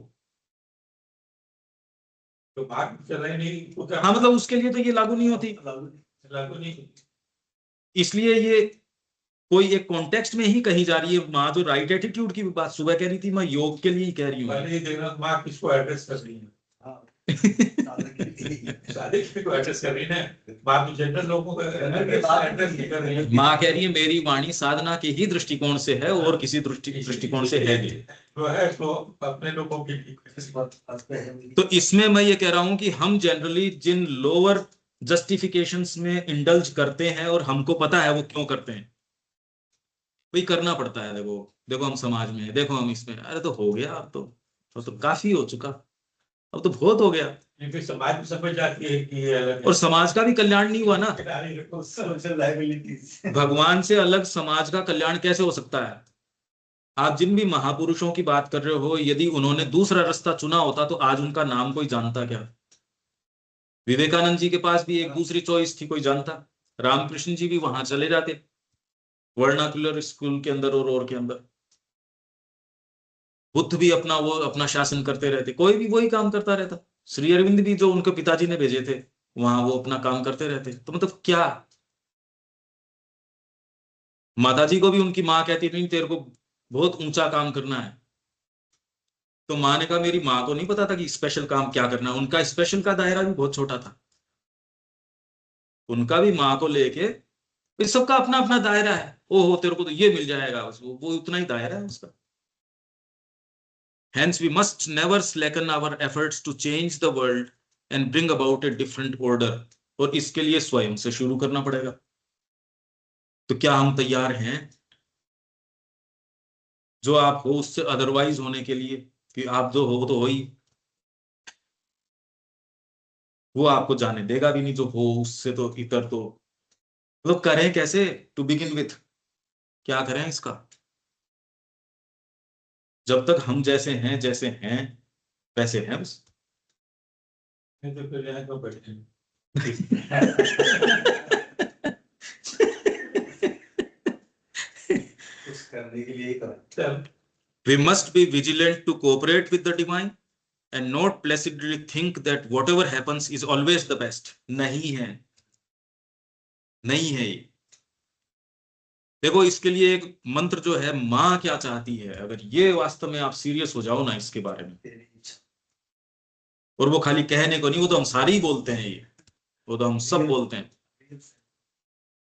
तो भाग चला ही नहीं तो क्या? हाँ, मतलब उसके लिए तो ये लागू नहीं होती। लागू नहीं। इसलिए ये कोई एक कॉन्टेक्स्ट में ही कही जा रही है। माँ जो राइट एटीट्यूड की बात सुबह कह रही थी, मैं योग के लिए ही कह रही हूँ। पहले ये देखना माँ किसको एड्रेस कर रही है, सारे को एड्रेस कर रही है ना। माँ तो जनरल लोगों को एड्रेस नहीं कर रही है। माँ कह रही है मेरी वाणी साधना के ही दृष्टिकोण से है और किसी दृष्टिकोण से है नहीं। तो है तो अपने लोगों की। तो इसमें मैं ये कह रहा हूं कि हम जनरली जिन लोअर जस्टिफिकेशंस में इंडल्ज करते हैं और हमको पता है वो क्यों करते हैं, वही करना पड़ता है। देखो देखो हम समाज में है, देखो हम इसमें, अरे तो हो गया, अब तो काफी हो चुका, अब तो बहुत हो गया। फिर समाज में समझ जाती है कि ये अलग है। और समाज का भी कल्याण नहीं हुआ ना। भगवान से अलग समाज का कल्याण कैसे हो सकता है? आप जिन भी महापुरुषों की बात कर रहे हो, यदि उन्होंने दूसरा रास्ता चुना होता तो आज उनका नाम कोई जानता क्या? विवेकानंद जी के पास भी एक दूसरी चॉइस थी, कोई जानता? रामकृष्ण जी भी वहां चले जाते, वर्नाकुलर स्कूल के अंदर और के अंदर। बुद्ध भी अपना शासन करते रहते, कोई भी वही काम करता रहता। श्री अरविंद भी जो उनके पिताजी ने भेजे थे वहां, वो अपना काम करते रहते। तो मतलब क्या? माता जी को भी उनकी माँ कहती थी तेरे को बहुत ऊंचा काम करना है। तो माँ ने कहा मेरी माँ को नहीं पता था कि स्पेशल काम क्या करना है। उनका स्पेशल का दायरा भी बहुत छोटा था। उनका भी माँ को लेके, इस सबका अपना अपना दायरा है। ओहो तेरे को तो ये मिल जाएगा, वो उतना ही दायरा है उसका। Hence we must never slacken our efforts to change the world and bring about a different order. और इसके लिए स्वयं से शुरू करना पड़ेगा। तो क्या हम तैयार हैं जो आप हो उससे अदरवाइज होने के लिए? कि आप जो हो तो हो ही, वो आपको जाने देगा भी नहीं। जो हो उससे तो इतर तो मतलब करें कैसे? टू बिगिन विथ क्या करें इसका? जब तक हम जैसे हैं वैसे हैं बस। नहीं तो फिर यहाँ क्यों बैठे हैं? कुछ करने के लिए ही करा। तब We must be vigilant to cooperate with the divine and not placidly think that whatever happens is always the best. नहीं है, नहीं है ये। देखो इसके लिए एक मंत्र जो है, माँ क्या चाहती है, अगर ये वास्तव में आप सीरियस हो जाओ ना इसके बारे में, और वो खाली कहने को नहीं, वो तो हम सारे ही बोलते हैं, ये वो तो हम सब बोलते हैं।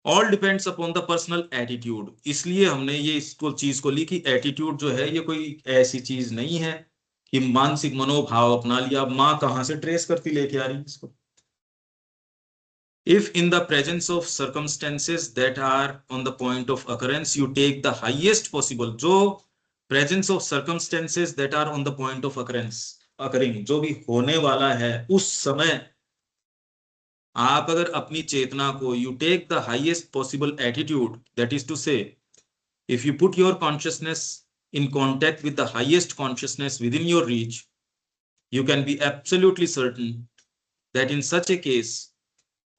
All depends upon the personal attitude. इसलिए हमने ये इसको चीज को ली कि एटीट्यूड जो है ये कोई ऐसी चीज नहीं है कि मानसिक मनोभाव अपना लिया। माँ कहाँ से ट्रेस करती लेके आ रही है इसको? If in the presence of circumstances that are on the point of occurrence, you take the highest possible, जो presence of circumstances that are on the point of occurring, जो भी होने वाला है उस समय, आप अगर अपनी चेतना को you take the highest possible attitude, that is to say, if you put your consciousness in contact with the highest consciousness within your reach, you can be absolutely certain that in such a case,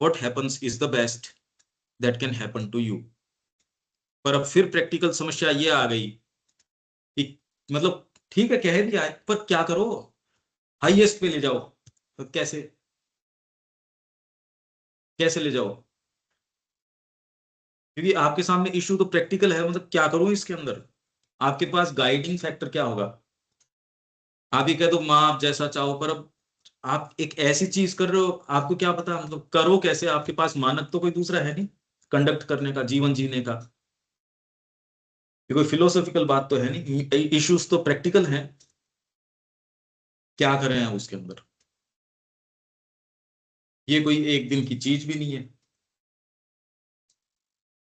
what happens is the best that can happen to you. पर अब फिर practical समस्या ये आ गई कि मतलब ठीक है कह दिया है, पर क्या करो? हाईएस्ट पे ले जाओ तो कैसे ले जाओ? क्योंकि आपके सामने इशू तो प्रैक्टिकल है, मतलब क्या करूं इसके अंदर? आपके पास गाइडिंग फैक्टर क्या होगा? आप ही कह दो माँ आप जैसा चाहो, पर अब आप एक ऐसी चीज कर रहे हो, आपको क्या पता, मतलब करो कैसे, आपके पास मानक तो कोई दूसरा है नहीं कंडक्ट करने का, जीवन जीने का। ये कोई फिलोसॉफिकल बात तो है नहीं, इश्यूज तो प्रैक्टिकल हैं, क्या करें हम उसके अंदर। ये कोई एक दिन की चीज भी नहीं है।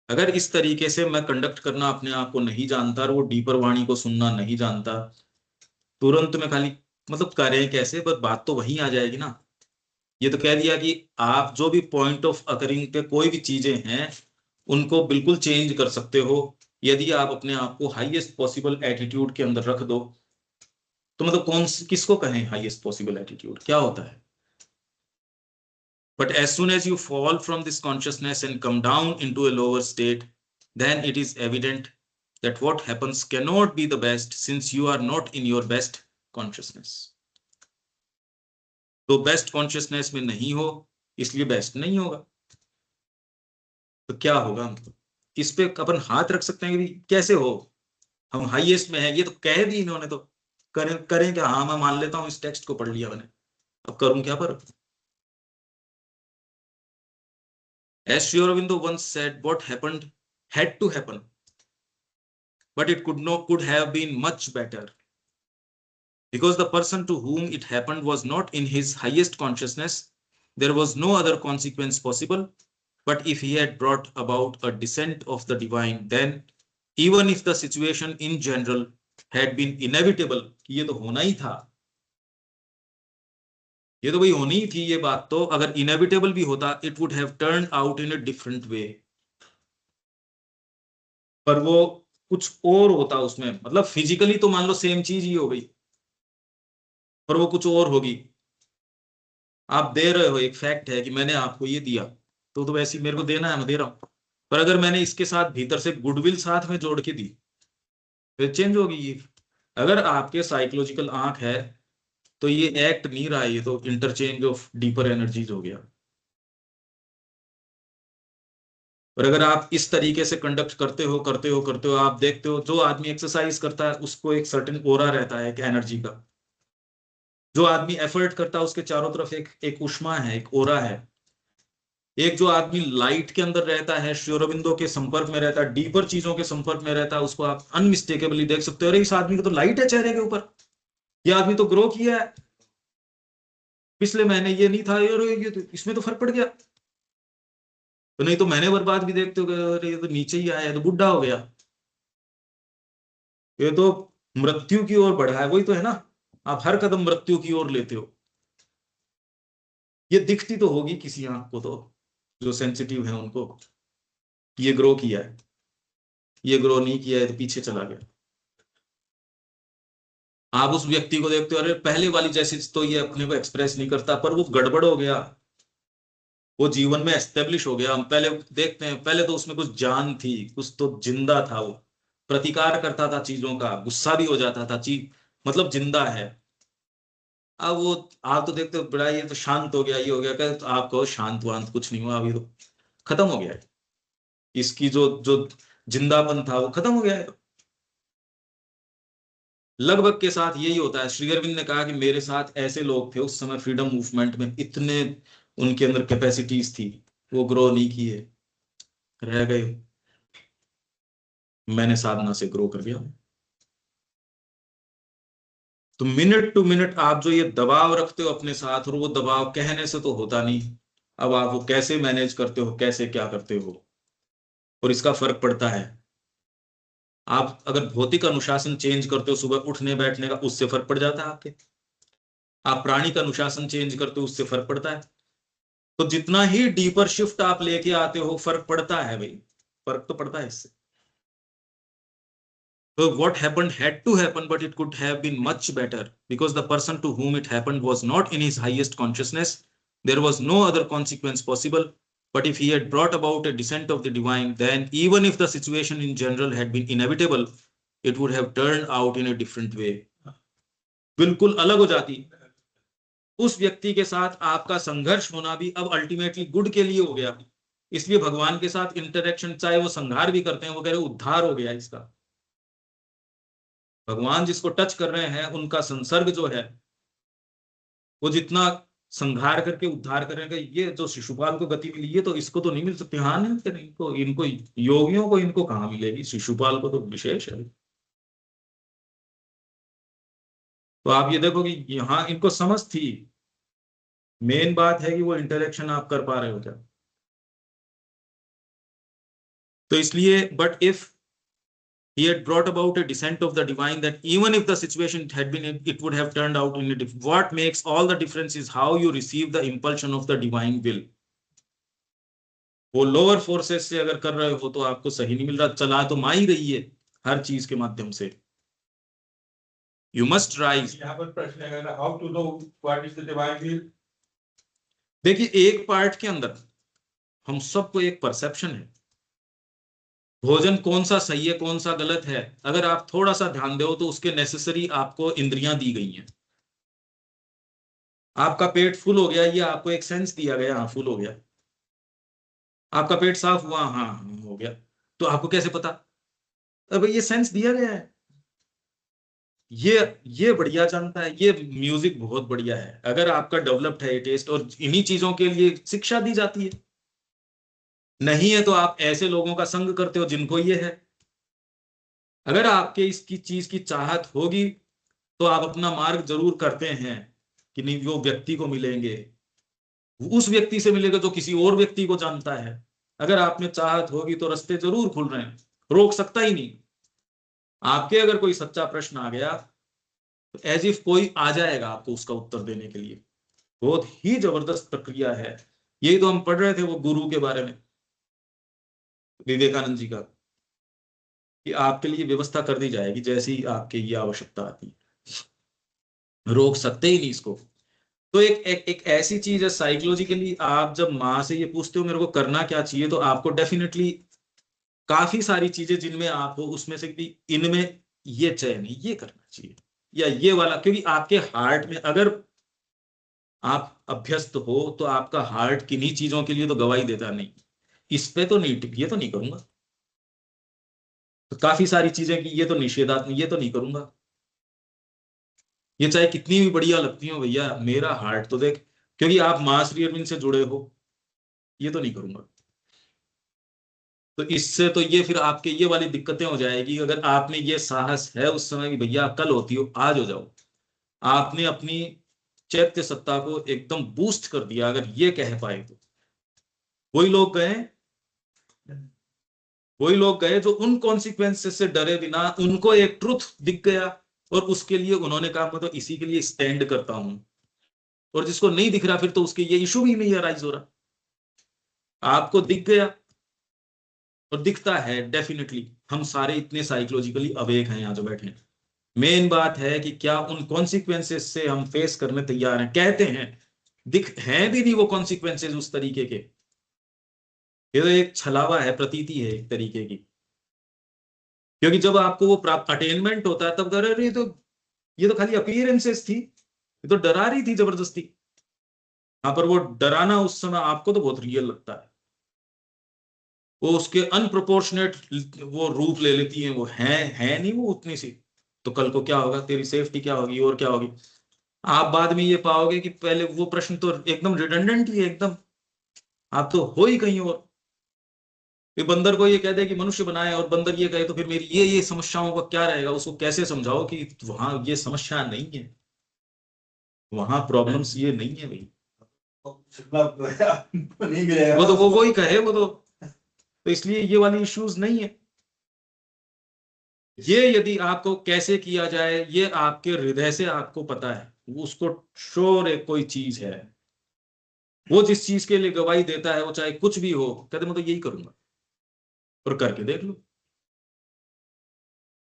अगर इस तरीके से मैं कंडक्ट करना अपने आप को नहीं जानता और वो डीपर वाणी को सुनना नहीं जानता, तुरंत में खाली मतलब करें कैसे, बस बात तो वहीं आ जाएगी ना। ये तो कह दिया कि आप जो भी पॉइंट ऑफ अकरिंग पे कोई भी चीजें हैं उनको बिल्कुल चेंज कर सकते हो यदि आप अपने आप को हाईएस्ट पॉसिबल एटीट्यूड के अंदर रख दो। तो मतलब किसको कहें हाईएस्ट पॉसिबल एटीट्यूड क्या होता है? But as soon as you fall from this consciousness and come down into a lower state, then it is evident that what happens cannot be the best since you are not in your best consciousness. तो best consciousness में नहीं हो, इसलिए best नहीं होगा। तो क्या होगा, मतलब इस पे अपन हाथ रख सकते हैं कि कैसे हो, हम हाईएस्ट में है, ये तो कह दी इन्होंने, तो करें करें क्या? हाँ मैं मान लेता हूँ, इस टेक्स्ट को पढ़ लिया मैंने, अब करूं क्या पर? As Sri Aurobindo once said, what happened had to happen, but it could have been much better. Because the person to whom it happened was not in his highest consciousness, there was no other consequence possible. But if he had brought about a descent of the divine, then even if the situation in general had been inevitable, ये तो होना ही था, ये तो भाई होनी ही थी, ये बात तो अगर इनएविटेबल भी होता, it would have turn out in a different way. पर वो कुछ और होता उसमें, मतलब फिजिकली तो मान लो सेम चीज ही हो गई, पर वो कुछ और होगी। आप दे रहे हो, एक फैक्ट है कि मैंने आपको ये दिया, तो वैसे ही मेरे को देना है, मैं दे रहा हूं। पर अगर मैंने इसके साथ भीतर से गुडविल साथ में जोड़ के दी, फिर चेंज होगी ये। अगर आपके साइकोलॉजिकल आंख है तो ये एक्ट नहीं रहा, ये तो इंटरचेंज ऑफ डीपर एनर्जीज हो गया। और अगर आप इस तरीके से कंडक्ट करते हो, आप देखते हो जो आदमी एक्सरसाइज करता है उसको एक सर्टेन ओरा रहता है, एक एनर्जी का। जो आदमी एफर्ट करता है उसके चारों तरफ एक उष्मा है, एक ओरा है। एक जो आदमी लाइट के अंदर रहता है, श्री अरबिंदो के संपर्क में रहता है, डीपर चीजों के संपर्क में रहता है, उसको आप अनमिस्टेकेबली देख सकते हो, अरे इस आदमी को तो लाइट है चेहरे के ऊपर, ये आदमी तो ग्रो किया है, पिछले महीने ये नहीं था, ये तो इसमें तो फर्क पड़ गया। तो नहीं तो महीने भर बाद भी देखते हो, अरे ये तो नीचे ही आया, तो बुढ़ा हो गया, ये तो मृत्यु की ओर बढ़ा है। वही तो है ना, आप हर कदम मृत्यु की ओर लेते हो। ये दिखती तो होगी किसी आंख को, तो जो सेंसिटिव है उनको, ये ग्रो किया है, ये ग्रो नहीं किया है तो पीछे चला गया। आप उस व्यक्ति को देखते हो, अरे पहले वाली जैसे तो ये अपने को एक्सप्रेस नहीं करता, पर वो गड़बड़ हो गया, वो जीवन में एस्टेब्लिश हो गया। हम पहले देखते हैं, पहले तो उसमें कुछ जान थी, कुछ तो जिंदा था, वो प्रतिकार करता था चीजों का, गुस्सा भी हो जाता था, चीज मतलब जिंदा है। अब वो आप तो देखते हो बड़ा, ये तो शांत हो गया, ये हो गया, कहते तो आप कहो शांत वांत कुछ नहीं हुआ, अभी तो खत्म हो गया है, इसकी जो जो जिंदापन था वो खत्म हो गया है। लगभग के साथ यही होता है। श्री अरविंद ने कहा कि मेरे साथ ऐसे लोग थे उस समय फ्रीडम मूवमेंट में, इतने उनके अंदर कैपेसिटीज थी, वो ग्रो नहीं किए, रह गए। मैंने साधना से ग्रो कर गया। तो मिनट टू मिनट आप जो ये दबाव रखते हो अपने साथ, और वो दबाव कहने से तो होता नहीं, अब आप वो कैसे मैनेज करते हो, कैसे क्या करते हो, और इसका फर्क पड़ता है। आप अगर भौतिक अनुशासन चेंज करते हो, सुबह उठने बैठने का, उससे फर्क पड़ जाता है आपके। आप प्राणी का अनुशासन चेंज करते हो, उससे फर्क पड़ता है। तो जितना ही डीपर शिफ्ट आप लेके आते हो, फर्क पड़ता है भाई, फर्क तो पड़ता है इससे। So what happened had to happen, but it could have been much better because the person to whom it happened was not in his highest consciousness. There was no other consequence possible. But if he had brought about a descent of the divine, then even if the situation in general had been inevitable, it would have turned out in a different way. बिल्कुल अलग हो जाती। उस व्यक्ति के साथ आपका संघर्ष होना भी अब अल्टीमेटली गुड के लिए हो गया। इसलिए भगवान के साथ इंटरेक्शन, चाहे वो संहार भी करते हैं, वो कह रहे उद्धार हो गया इसका। भगवान जिसको टच कर रहे हैं उनका संसर्ग जो है वो जितना संहार करके उद्धार करेगा, ये जो शिशुपाल को गति मिली है तो इसको तो नहीं मिल सकती। हाँ नहीं मिलते, इनको इनको योगियों को इनको कहाँ मिलेगी, शिशुपाल को तो विशेष है। तो आप ये देखो कि यहाँ इनको समझ थी, मेन बात है कि वो इंटरेक्शन आप कर पा रहे हो क्या। तो इसलिए but if he had brought about a descent of the divine, that even if the situation had been, it would have turned out in a different. What makes all the difference is how you receive the impulsion of the divine will. वो lower forces से अगर कर रहे हो तो आपको सही नहीं मिल रहा, चला तो मा ही रही है हर चीज के माध्यम से। You must rise. यहाँ पर प्रश्न है, how to know what is the divine will. देखिए, एक पार्ट के अंदर हम सबको एक परसेप्शन है, भोजन कौन सा सही है कौन सा गलत है, अगर आप थोड़ा सा ध्यान दो तो उसके नेसेसरी आपको इंद्रियां दी गई हैं। आपका पेट फुल हो गया, ये आपको एक सेंस दिया गया, हाँ फुल हो गया। आपका पेट साफ हुआ, हाँ हाँ हो गया। तो आपको कैसे पता? अब ये सेंस दिया गया है। ये बढ़िया जानता है, ये म्यूजिक बहुत बढ़िया है, अगर आपका डेवलप्ड है टेस्ट, और इन्हीं चीजों के लिए शिक्षा दी जाती है। नहीं है तो आप ऐसे लोगों का संग करते हो जिनको ये है। अगर आपके इसकी चीज की चाहत होगी तो आप अपना मार्ग जरूर करते हैं कि नहीं, वो व्यक्ति को मिलेंगे, उस व्यक्ति से मिलेगा जो किसी और व्यक्ति को जानता है। अगर आप में चाहत होगी तो रास्ते जरूर खुल रहे हैं, रोक सकता ही नहीं। आपके अगर कोई सच्चा प्रश्न आ गया तो एज इफ कोई आ जाएगा आपको उसका उत्तर देने के लिए। बहुत ही जबरदस्त प्रक्रिया है। यही तो हम पढ़ रहे थे वो गुरु के बारे में, विवेकानंद जी का, कि आपके लिए व्यवस्था कर दी जाएगी जैसी आपके ये आवश्यकता आती है, रोक सकते ही नहीं इसको। तो एक ऐसी चीज है साइकोलॉजिकली, आप जब माँ से ये पूछते हो मेरे को करना क्या चाहिए, तो आपको डेफिनेटली काफी सारी चीजें जिनमें आप हो उसमें से भी इनमें ये चयन है, ये करना चाहिए या ये वाला, क्योंकि आपके हार्ट में अगर आप अभ्यस्त हो तो आपका हार्ट किन्हीं चीजों के लिए तो गवाही देता नहीं, इस पे तो नहीं, ये तो नहीं करूंगा। तो काफी सारी चीजें की ये तो निषेधात्मक, ये तो नहीं करूंगा। ये चाहे कितनी भी बढ़िया लगती हो भैया, मेरा हार्ट तो देख, क्योंकि आप मां श्री अरविंद से जुड़े हो, ये तो नहीं करूंगा। तो इससे तो ये फिर आपके ये वाली दिक्कतें हो जाएगी। अगर आपने ये साहस है उस समय कि भैया कल होती हो आज हो जाओ, आपने अपनी चैत्य सत्ता को एकदम बूस्ट कर दिया, अगर ये कह पाए तो। वही लोग गए जो उन कॉन्सिक्वेंसेस से डरे बिना, उनको एक ट्रुथ दिख गया और उसके लिए उन्होंने कहा मैं तो इसी के लिए स्टैंड करता हूं। और जिसको नहीं दिख रहा फिर तो उसके ये इशू भी नहीं अराइज हो रहा। आपको दिख गया और दिखता है डेफिनेटली, हम सारे इतने साइकोलॉजिकली अवेक हैं यहाँ जो बैठे हैं। मेन बात है कि क्या उन कॉन्सिक्वेंसेस से हम फेस करने तैयार हैं। कहते हैं दिख हैं भी नहीं वो कॉन्सिक्वेंसेस उस तरीके के, ये तो एक छलावा है, प्रतीति है एक तरीके की। क्योंकि जब आपको वो प्राप्त अटेनमेंट होता है तब अरे ये तो खाली अपीयरेंसेस थी, ये तो डरा रही थी जबरदस्ती। हाँ, पर वो डराना उस समय आपको तो बहुत रियल लगता है, वो उसके अनप्रोपोर्शनेट वो रूप ले लेती है, वो है नहीं वो उतनी सी। तो कल को क्या होगा, तेरी सेफ्टी क्या होगी और क्या होगी। आप बाद में ये पाओगे कि पहले वो प्रश्न तो एकदम रिडंडेंट ही है एकदम, आप तो हो ही कहीं और। फिर बंदर को ये कह दे कि मनुष्य बनाए और बंदर ये कहे तो फिर मेरी ये समस्याओं का क्या रहेगा, उसको कैसे समझाओ कि वहां ये समस्या नहीं है, वहां प्रॉब्लम्स ये नहीं है भाई। नहीं मिलेगा वो तो वो वही कहे, वो तो इसलिए ये वाली इश्यूज नहीं है। ये यदि आपको कैसे किया जाए ये आपके हृदय से आपको पता है, उसको श्योर एक कोई चीज है, वो जिस चीज के लिए गवाही देता है वो चाहे कुछ भी हो, कहते मैं तो यही करूंगा, और करके देख लो।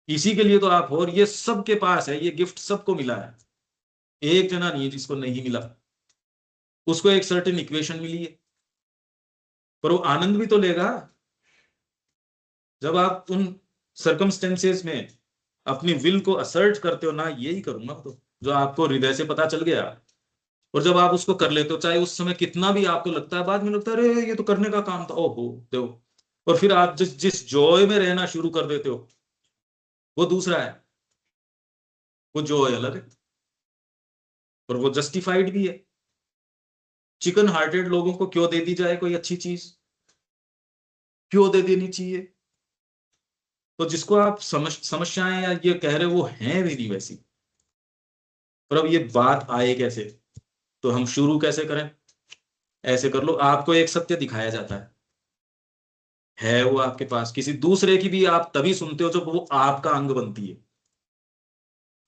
इसी के लिए तो आप हो, और ये सबके पास है, ये गिफ्ट सबको मिला है, एक जना नहीं है जिसको नहीं मिला। उसको एक सर्टेन इक्वेशन मिली है, पर वो आनंद भी तो लेगा जब आप उन सर्कमस्टेंसेस में अपनी विल को असर्ट करते हो ना, यही करूंगा तो जो आपको हृदय से पता चल गया। और जब आप उसको कर लेते हो, चाहे उस समय कितना भी आपको लगता है, बाद में लगता है अरे ये तो करने का काम था, ओहो देखो। और फिर आप जिस जॉय में रहना शुरू कर देते हो वो दूसरा है, वो जॉय अलग है। और वो जस्टिफाइड भी है। चिकन हार्टेड लोगों को क्यों दे दी जाए कोई अच्छी चीज, क्यों दे देनी चाहिए? तो जिसको आप समस्याएं या ये कह रहे हो वो हैं भी नहीं वैसी। और अब ये बात आए कैसे, तो हम शुरू कैसे करें? ऐसे कर लो, आपको एक सत्य दिखाया जाता है वो आपके पास, किसी दूसरे की भी आप तभी सुनते हो जब वो आपका अंग बनती है।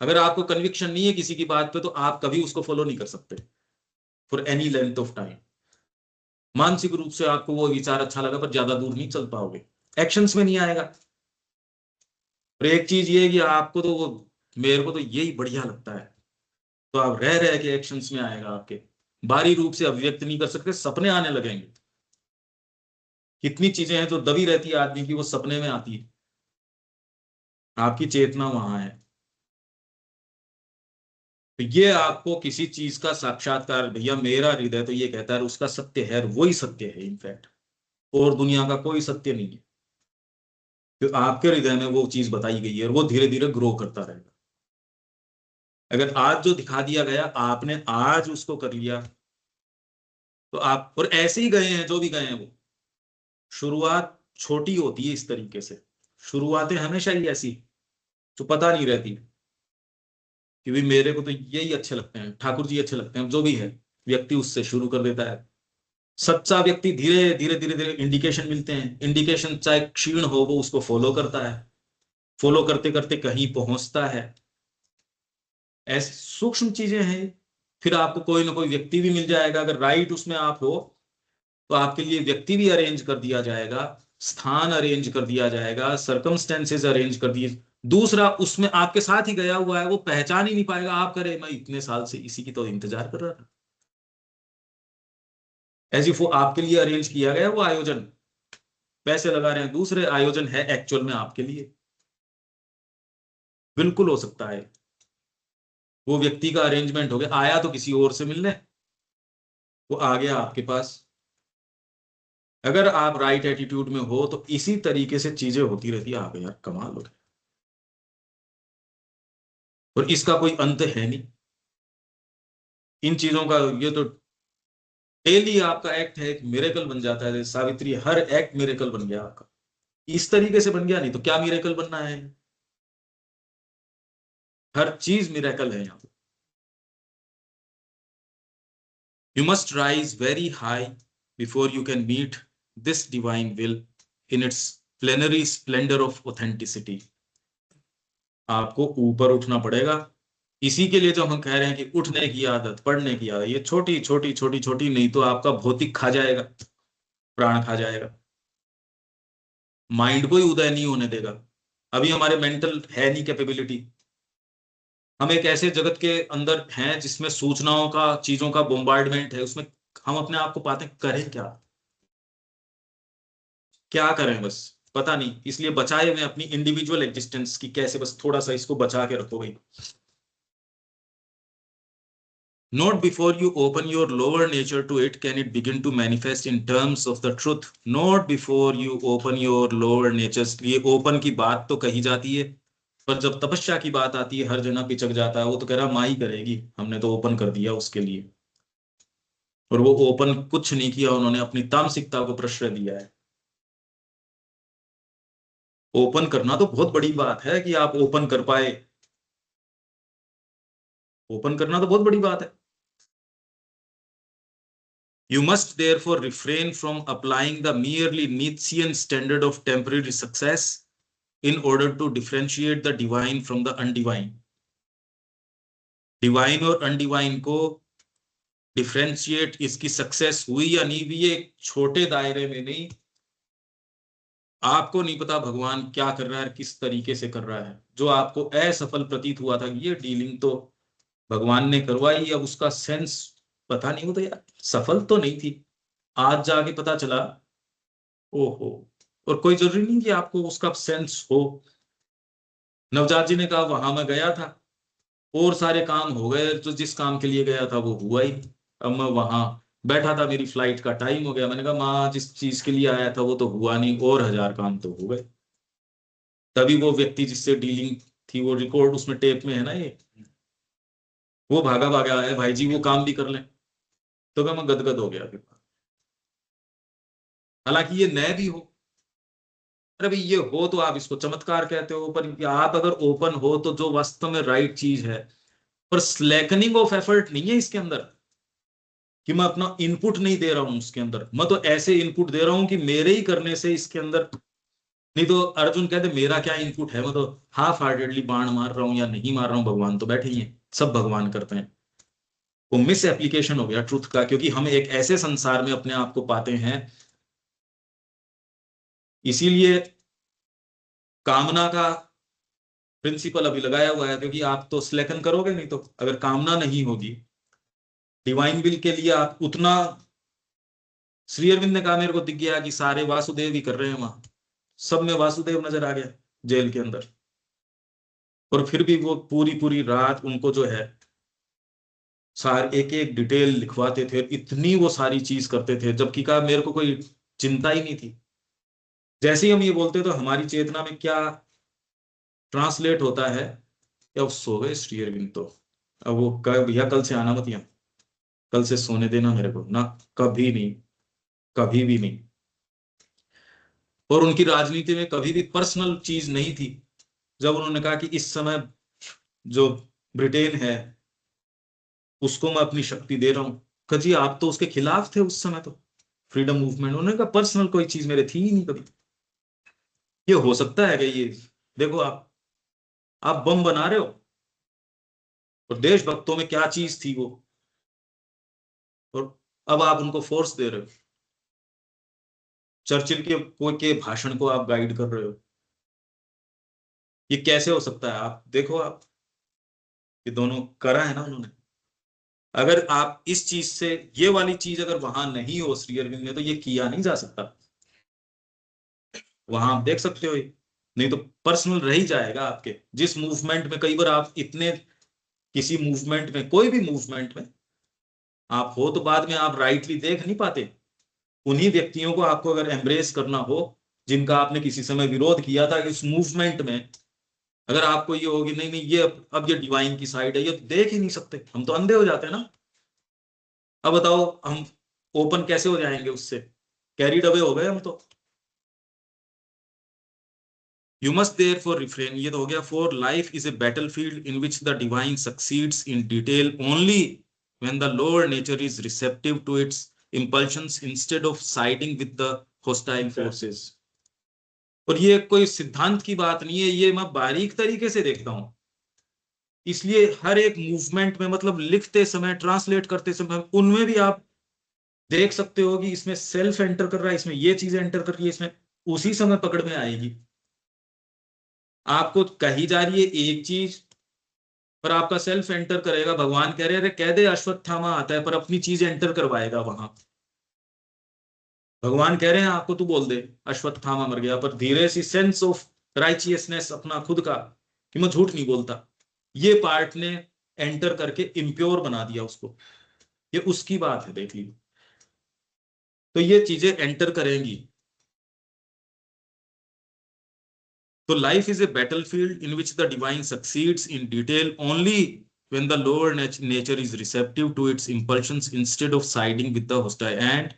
अगर आपको कन्विक्शन नहीं है किसी की बात पे तो आप कभी उसको फॉलो नहीं कर सकते for any length of time. मानसिक रूप से आपको वो विचार अच्छा लगा पर ज्यादा दूर नहीं चल पाओगे, एक्शंस में नहीं आएगा। और एक चीज ये है कि आपको तो वो, मेरे को तो यही बढ़िया लगता है, तो आप रह रह के एक्शंस में आएगा आपके, बाहरी रूप से अभिव्यक्त नहीं कर सकते, सपने आने लगेंगे। कितनी चीजें हैं जो दबी रहती है आदमी की, वो सपने में आती है, आपकी चेतना वहां है। तो ये आपको किसी चीज का साक्षात्कार, भैया मेरा हृदय तो ये कहता है उसका सत्य है, और वही सत्य है इनफैक्ट, और दुनिया का कोई सत्य नहीं है। तो आपके हृदय में वो चीज बताई गई है और वो धीरे धीरे ग्रो करता रहेगा। अगर आज जो दिखा दिया गया आपने आज उसको कर लिया तो आप, और ऐसे ही गए हैं जो भी गए हैं वो, शुरुआत छोटी होती है इस तरीके से, शुरुआतें हमेशा ही ऐसी जो पता नहीं रहती कि भाई मेरे को तो यही अच्छे लगते हैं, ठाकुर जी अच्छे लगते हैं, जो भी है व्यक्ति उससे शुरू कर देता है। सच्चा व्यक्ति धीरे धीरे धीरे धीरे इंडिकेशन मिलते हैं, इंडिकेशन चाहे क्षीण हो वो उसको फॉलो करता है, फॉलो करते करते कहीं पहुंचता है। ऐसी सूक्ष्म चीजें हैं। फिर आपको कोई ना कोई व्यक्ति भी मिल जाएगा, अगर राइट उसमें आप हो तो आपके लिए व्यक्ति भी अरेंज कर दिया जाएगा, स्थान अरेंज कर दिया जाएगा, सर्कमस्टेंसेस अरेंज कर दिए। दूसरा उसमें आपके साथ ही गया हुआ है, वो पहचान ही नहीं पाएगा, आप करे मैं इतने साल से इसी की तो इंतजार कर रहा था, एज इफ वो आपके लिए अरेंज किया गया वो आयोजन, पैसे लगा रहे हैं दूसरे, आयोजन है एक्चुअल में आपके लिए। बिल्कुल हो सकता है वो व्यक्ति का अरेंजमेंट हो गया, आया तो किसी और से मिलने, वो आ गया आपके पास। अगर आप राइट एटीट्यूड में हो तो इसी तरीके से चीजें होती रहती है। आप यार कमाल हो गया, और इसका कोई अंत है नहीं इन चीजों का। ये तो डेली आपका एक्ट है, एक मिरेकल बन जाता है। सावित्री, हर एक्ट मिरेकल बन गया आपका, इस तरीके से बन गया, नहीं तो क्या मिरेकल बनना है? हर चीज मिरेकल है यहाँ पे। You must rise very high before you can meet this divine will in its plenary splendour of authenticity. आपको ऊपर उठना पड़ेगा। इसी के लिए जो हम कह रहे हैं कि उठने की आदत, पढ़ने की आदत, ये छोटी छोटी छोटी छोटी, नहीं तो आपका भौतिक खा जाएगा, प्राण खा जाएगा, माइंड को ही उदय नहीं होने देगा। अभी हमारे मेंटल है नहीं कैपेबिलिटी, हम एक ऐसे जगत के अंदर हैं जिसमें सूचनाओं का, चीजों का बोmbardment है, उसमें हम अपने आप को पाते हैं, करें क्या, क्या करें, बस पता नहीं। इसलिए बचाए हुए अपनी इंडिविजुअल एग्जिस्टेंस की, कैसे बस थोड़ा सा इसको बचा के रखो भाई। Not before you open your lower nature to it can it begin to manifest in terms of the truth. Not before you open your lower natures. ये ओपन की बात तो कही जाती है, पर जब तपस्या की बात आती है हर जना पिचक जाता है। वो तो कह रहा माई करेगी, हमने तो ओपन कर दिया उसके लिए, और वो ओपन कुछ नहीं किया, उन्होंने अपनी तामसिकता को प्रश्रय दिया है। ओपन करना तो बहुत बड़ी बात है कि आप ओपन कर पाए, ओपन करना तो बहुत बड़ी बात है। You must therefore refrain from applying the merely Nietzschean standard of temporary success in order to differentiate the divine from the undivine. Divine और undivine को डिफ्रेंशिएट, इसकी सक्सेस हुई या नहीं हुई, ये छोटे दायरे में नहीं, आपको नहीं पता भगवान क्या कर रहा है, किस तरीके से कर रहा है। जो आपको असफल प्रतीत हुआ था, ये डीलिंग तो भगवान ने करवाई, अब उसका सेंस पता नहीं, हो तो यार सफल तो नहीं थी, आज जाके पता चला, ओहो। और कोई जरूरी नहीं कि आपको उसका सेंस हो। नवजात जी ने कहा वहां मैं गया था और सारे काम हो गए, तो जिस काम के लिए गया था वो हुआ ही। अब मैं वहां बैठा था, मेरी फ्लाइट का टाइम हो गया, मैंने कहा माँ जिस चीज के लिए आया था वो तो हुआ नहीं, और 1000 काम तो हो गए। तभी वो व्यक्ति जिससे डीलिंग थी, वो रिकॉर्ड उसमें टेप में है ना, ये वो भागा भागा आया, भाई जी वो काम भी कर लें। तो मैं गदगद हो गया फिर। हालांकि ये नए भी हो, अरे भाई ये हो तो आप इसको चमत्कार कहते हो, पर आप अगर ओपन हो तो जो वास्तव में राइट चीज है। पर स्लैकनिंग ऑफ एफर्ट नहीं है इसके अंदर, कि मैं अपना इनपुट नहीं दे रहा हूं उसके अंदर, मैं तो ऐसे इनपुट दे रहा हूं कि मेरे ही करने से इसके अंदर। नहीं तो अर्जुन कहते मेरा क्या इनपुट है, मैं तो हाफ हार्टेडली बाण मार रहा हूं या नहीं मार रहा हूं, भगवान तो बैठे ही हैं, सब भगवान करते हैं। वो मिस एप्लीकेशन हो गया ट्रुथ का, क्योंकि हम एक ऐसे संसार में अपने आप को पाते हैं। इसीलिए कामना का प्रिंसिपल अभी लगाया हुआ है, क्योंकि आप तो स्लेकन करोगे नहीं। तो अगर कामना नहीं होगी डिवाइन विल के लिए, आप उतना, श्री अरविंद ने कहा मेरे को दिख गया कि सारे वासुदेव ही कर रहे हैं वहां, सब में वासुदेव नजर आ गया जेल के अंदर। और फिर भी वो पूरी पूरी रात उनको जो है सार एक एक डिटेल लिखवाते थे, इतनी वो सारी चीज करते थे, जबकि कहा मेरे को कोई चिंता ही नहीं थी। जैसे ही हम ये बोलते तो हमारी चेतना में क्या ट्रांसलेट होता है, कि अब सो गए श्री अरविंद तो, अब वो भैया कल से आना मत यहाँ, कल से सोने देना मेरे को ना, कभी नहीं, कभी भी नहीं। और उनकी राजनीति में कभी भी पर्सनल चीज नहीं थी। जब उन्होंने कहा कि इस समय जो ब्रिटेन है उसको मैं अपनी शक्ति दे रहा हूं, कहा जी आप तो उसके खिलाफ थे उस समय, तो फ्रीडम मूवमेंट, उन्होंने कहा पर्सनल कोई चीज मेरे थी ही नहीं कभी। ये हो सकता है कि ये देखो आप बम बना रहे हो, और देशभक्तों में क्या चीज थी वो, और अब आप उनको फोर्स दे रहे हो, चर्चिल के कोई के भाषण को आप गाइड कर रहे हो। ये कैसे हो सकता है? आप देखो, आप ये दोनों करा है ना उन्होंने। अगर आप इस चीज से, ये वाली चीज अगर वहां नहीं हो श्री अरविंद ने, तो ये किया नहीं जा सकता। वहां आप देख सकते हो, नहीं तो पर्सनल रह ही जाएगा आपके। जिस मूवमेंट में कई बार आप इतने, किसी मूवमेंट में, कोई भी मूवमेंट में आप हो तो बाद में आप राइटली देख नहीं पाते। उन्हीं व्यक्तियों को आपको अगर एम्ब्रेस करना हो जिनका आपने किसी समय विरोध किया था, इस मूवमेंट में अगर आपको ये होगी नहीं नहीं ये अब ये डिवाइन की साइड है, ये तो देख ही नहीं सकते, हम तो अंधे हो जाते हैं ना। अब बताओ हम ओपन कैसे हो जाएंगे उससे, कैरीड अवे हो गए हम तो। यू मस्ट therefore refrain, ये तो हो गया। For life is a battlefield in which the divine succeeds in detail only when the lower nature is receptive to its impulsions instead of siding with the hostile forces। और ये कोई सिद्धांत की बात नहीं है, ये मैं बारीक तरीके से देखता हूं। इसलिए हर एक मूवमेंट में, मतलब लिखते समय, ट्रांसलेट करते समय, उनमें भी आप देख सकते हो कि इसमें सेल्फ एंटर कर रहा है, इसमें ये चीज एंटर कर रही है, इसमें उसी समय पकड़ में आएगी। आपको कही जा रही है एक चीज, पर आपका सेल्फ एंटर करेगा। भगवान कह रहे हैं कह दे अश्वत्थामा आता है, पर अपनी चीज एंटर करवाएगा वहां। भगवान कह रहे हैं आपको तू बोल दे अश्वत्थामा मर गया, पर धीरे सी सेंस ऑफ राइचियसनेस अपना खुद का, कि मैं झूठ नहीं बोलता, ये पार्ट ने एंटर करके इम्प्योर बना दिया उसको। ये उसकी बात है, देख लीजिए। तो ये चीजें एंटर करेंगी। तो life is a battlefield in which the divine succeeds in detail only when the lower nature is receptive to its impulsions instead of siding with the hostile, and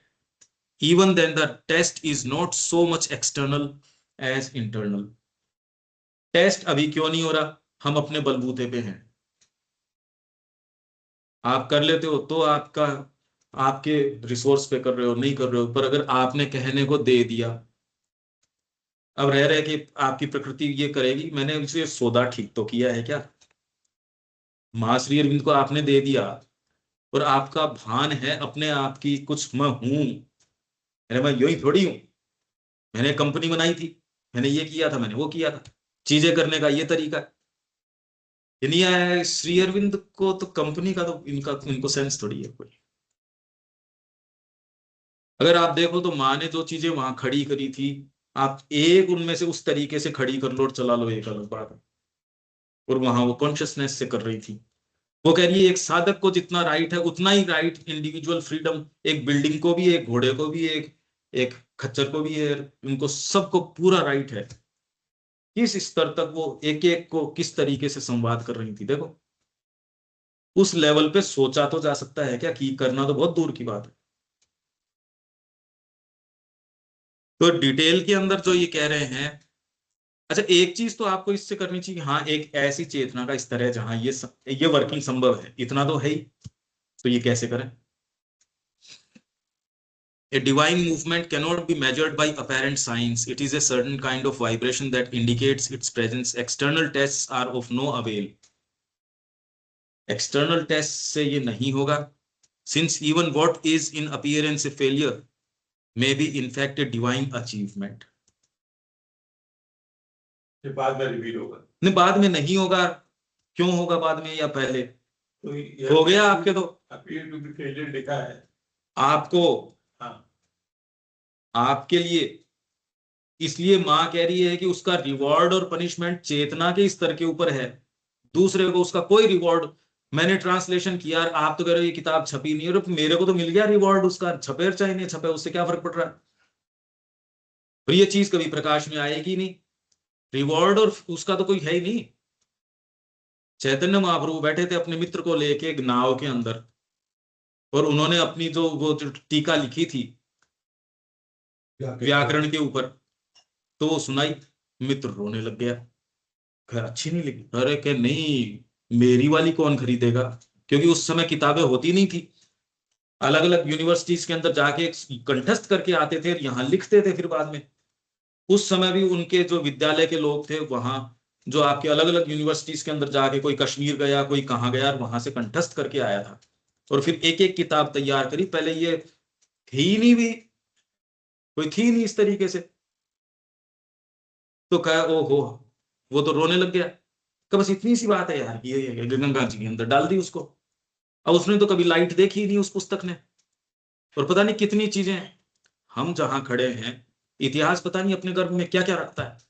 even then the test is not so much external as internal। Test अभी क्यों नहीं हो रहा? हम अपने बलबूते पे हैं। आप कर लेते हो तो आपका, आपके रिसोर्स पे कर रहे हो, नहीं कर रहे हो, पर अगर आपने कहने को दे दिया, अब रह रहे कि आपकी प्रकृति ये करेगी, मैंने इसे सौदा ठीक तो किया है क्या? महाश्री अरविंद को आपने दे दिया, और आपका भान है अपने आप की कुछ मैं हूं, मैं यू ही थोड़ी हूं, मैंने कंपनी बनाई थी, मैंने ये किया था, मैंने वो किया था, चीजें करने का ये तरीका है। ये नहीं आया है श्री अरविंद को, तो कंपनी का तो इनको सेंस थोड़ी है कोई। अगर आप देखो तो माँ ने जो चीजें वहां खड़ी करी थी, आप एक उनमें से उस तरीके से खड़ी कर लो और चला लो, एक अलग बात है। और वहां वो कॉन्शियसनेस से कर रही थी। वो कह रही है एक साधक को जितना राइट है उतना ही राइट इंडिविजुअल फ्रीडम, एक बिल्डिंग को भी, एक घोड़े को भी, एक एक खच्चर को भी है, उनको सबको पूरा राइट है। किस स्तर तक वो एक एक को किस तरीके से संवाद कर रही थी देखो। उस लेवल पे सोचा तो जा सकता है क्या, कि करना तो बहुत दूर की बात है। तो डिटेल के अंदर जो ये कह रहे हैं, अच्छा एक चीज तो आपको इससे करनी चाहिए, हाँ एक ऐसी चेतना का स्तर है जहां ये वर्किंग संभव है, इतना तो है ही। तो ये कैसे करें? A divine movement cannot be measured by apparent signs. It is a certain kind of vibration that indicates its presence. External tests are of no avail. External tests से ये नहीं होगा. Since even what is in appearance a failure may be in fact a divine achievement. ये बाद में reveal होगा। नहीं, बाद में नहीं होगा। क्यों होगा बाद में या पहले? तो हो गया आपके तो। अपीयर टू बी फेलियर लिखा है आपको, हाँ आपके लिए, इसलिए माँ कह रही है कि उसका रिवॉर्ड और पनिशमेंट चेतना के स्तर के ऊपर है, दूसरे को उसका कोई रिवॉर्ड। मैंने ट्रांसलेशन किया, आप तो कह रहे हो ये किताब छपी नहीं, और मेरे को तो मिल गया रिवॉर्ड उसका, छपे चाहे नहीं छपे उससे क्या फर्क पड़ रहा है? और ये चीज कभी प्रकाश में आएगी नहीं, रिवॉर्ड और उसका तो कोई है ही नहीं। चैतन्य महाप्रभु बैठे थे अपने मित्र को लेके एक नाव के अंदर, और उन्होंने अपनी जो टीका लिखी थी व्याकरण के ऊपर, तो वो सुनाई, मित्र रोने लग गया, खैर अच्छी नहीं लगी। अरे के नहीं, मेरी वाली कौन खरीदेगा? क्योंकि उस समय किताबें होती नहीं थी, अलग अलग यूनिवर्सिटीज के अंदर जाके कंठस्थ करके आते थे, यहाँ लिखते थे फिर बाद में। उस समय भी उनके जो विद्यालय के लोग थे वहां, जो आपके अलग अलग यूनिवर्सिटीज के अंदर जाके, कोई कश्मीर गया, कोई कहाँ गया, और वहां से कंठस्थ करके आया था, और फिर एक एक किताब तैयार करी। पहले ये थी ही नहीं, भी कोई थी नहीं इस तरीके से। तो कहा ओहो, वो तो रोने लग गया कि बस इतनी सी बात है यार, ये गंगा जी के अंदर डाल दी उसको। अब उसने तो कभी लाइट देखी ही नहीं उस पुस्तक ने, और पता नहीं कितनी चीजें हैं। हम जहां खड़े हैं, इतिहास पता नहीं अपने गर्भ में क्या क्या रखता है।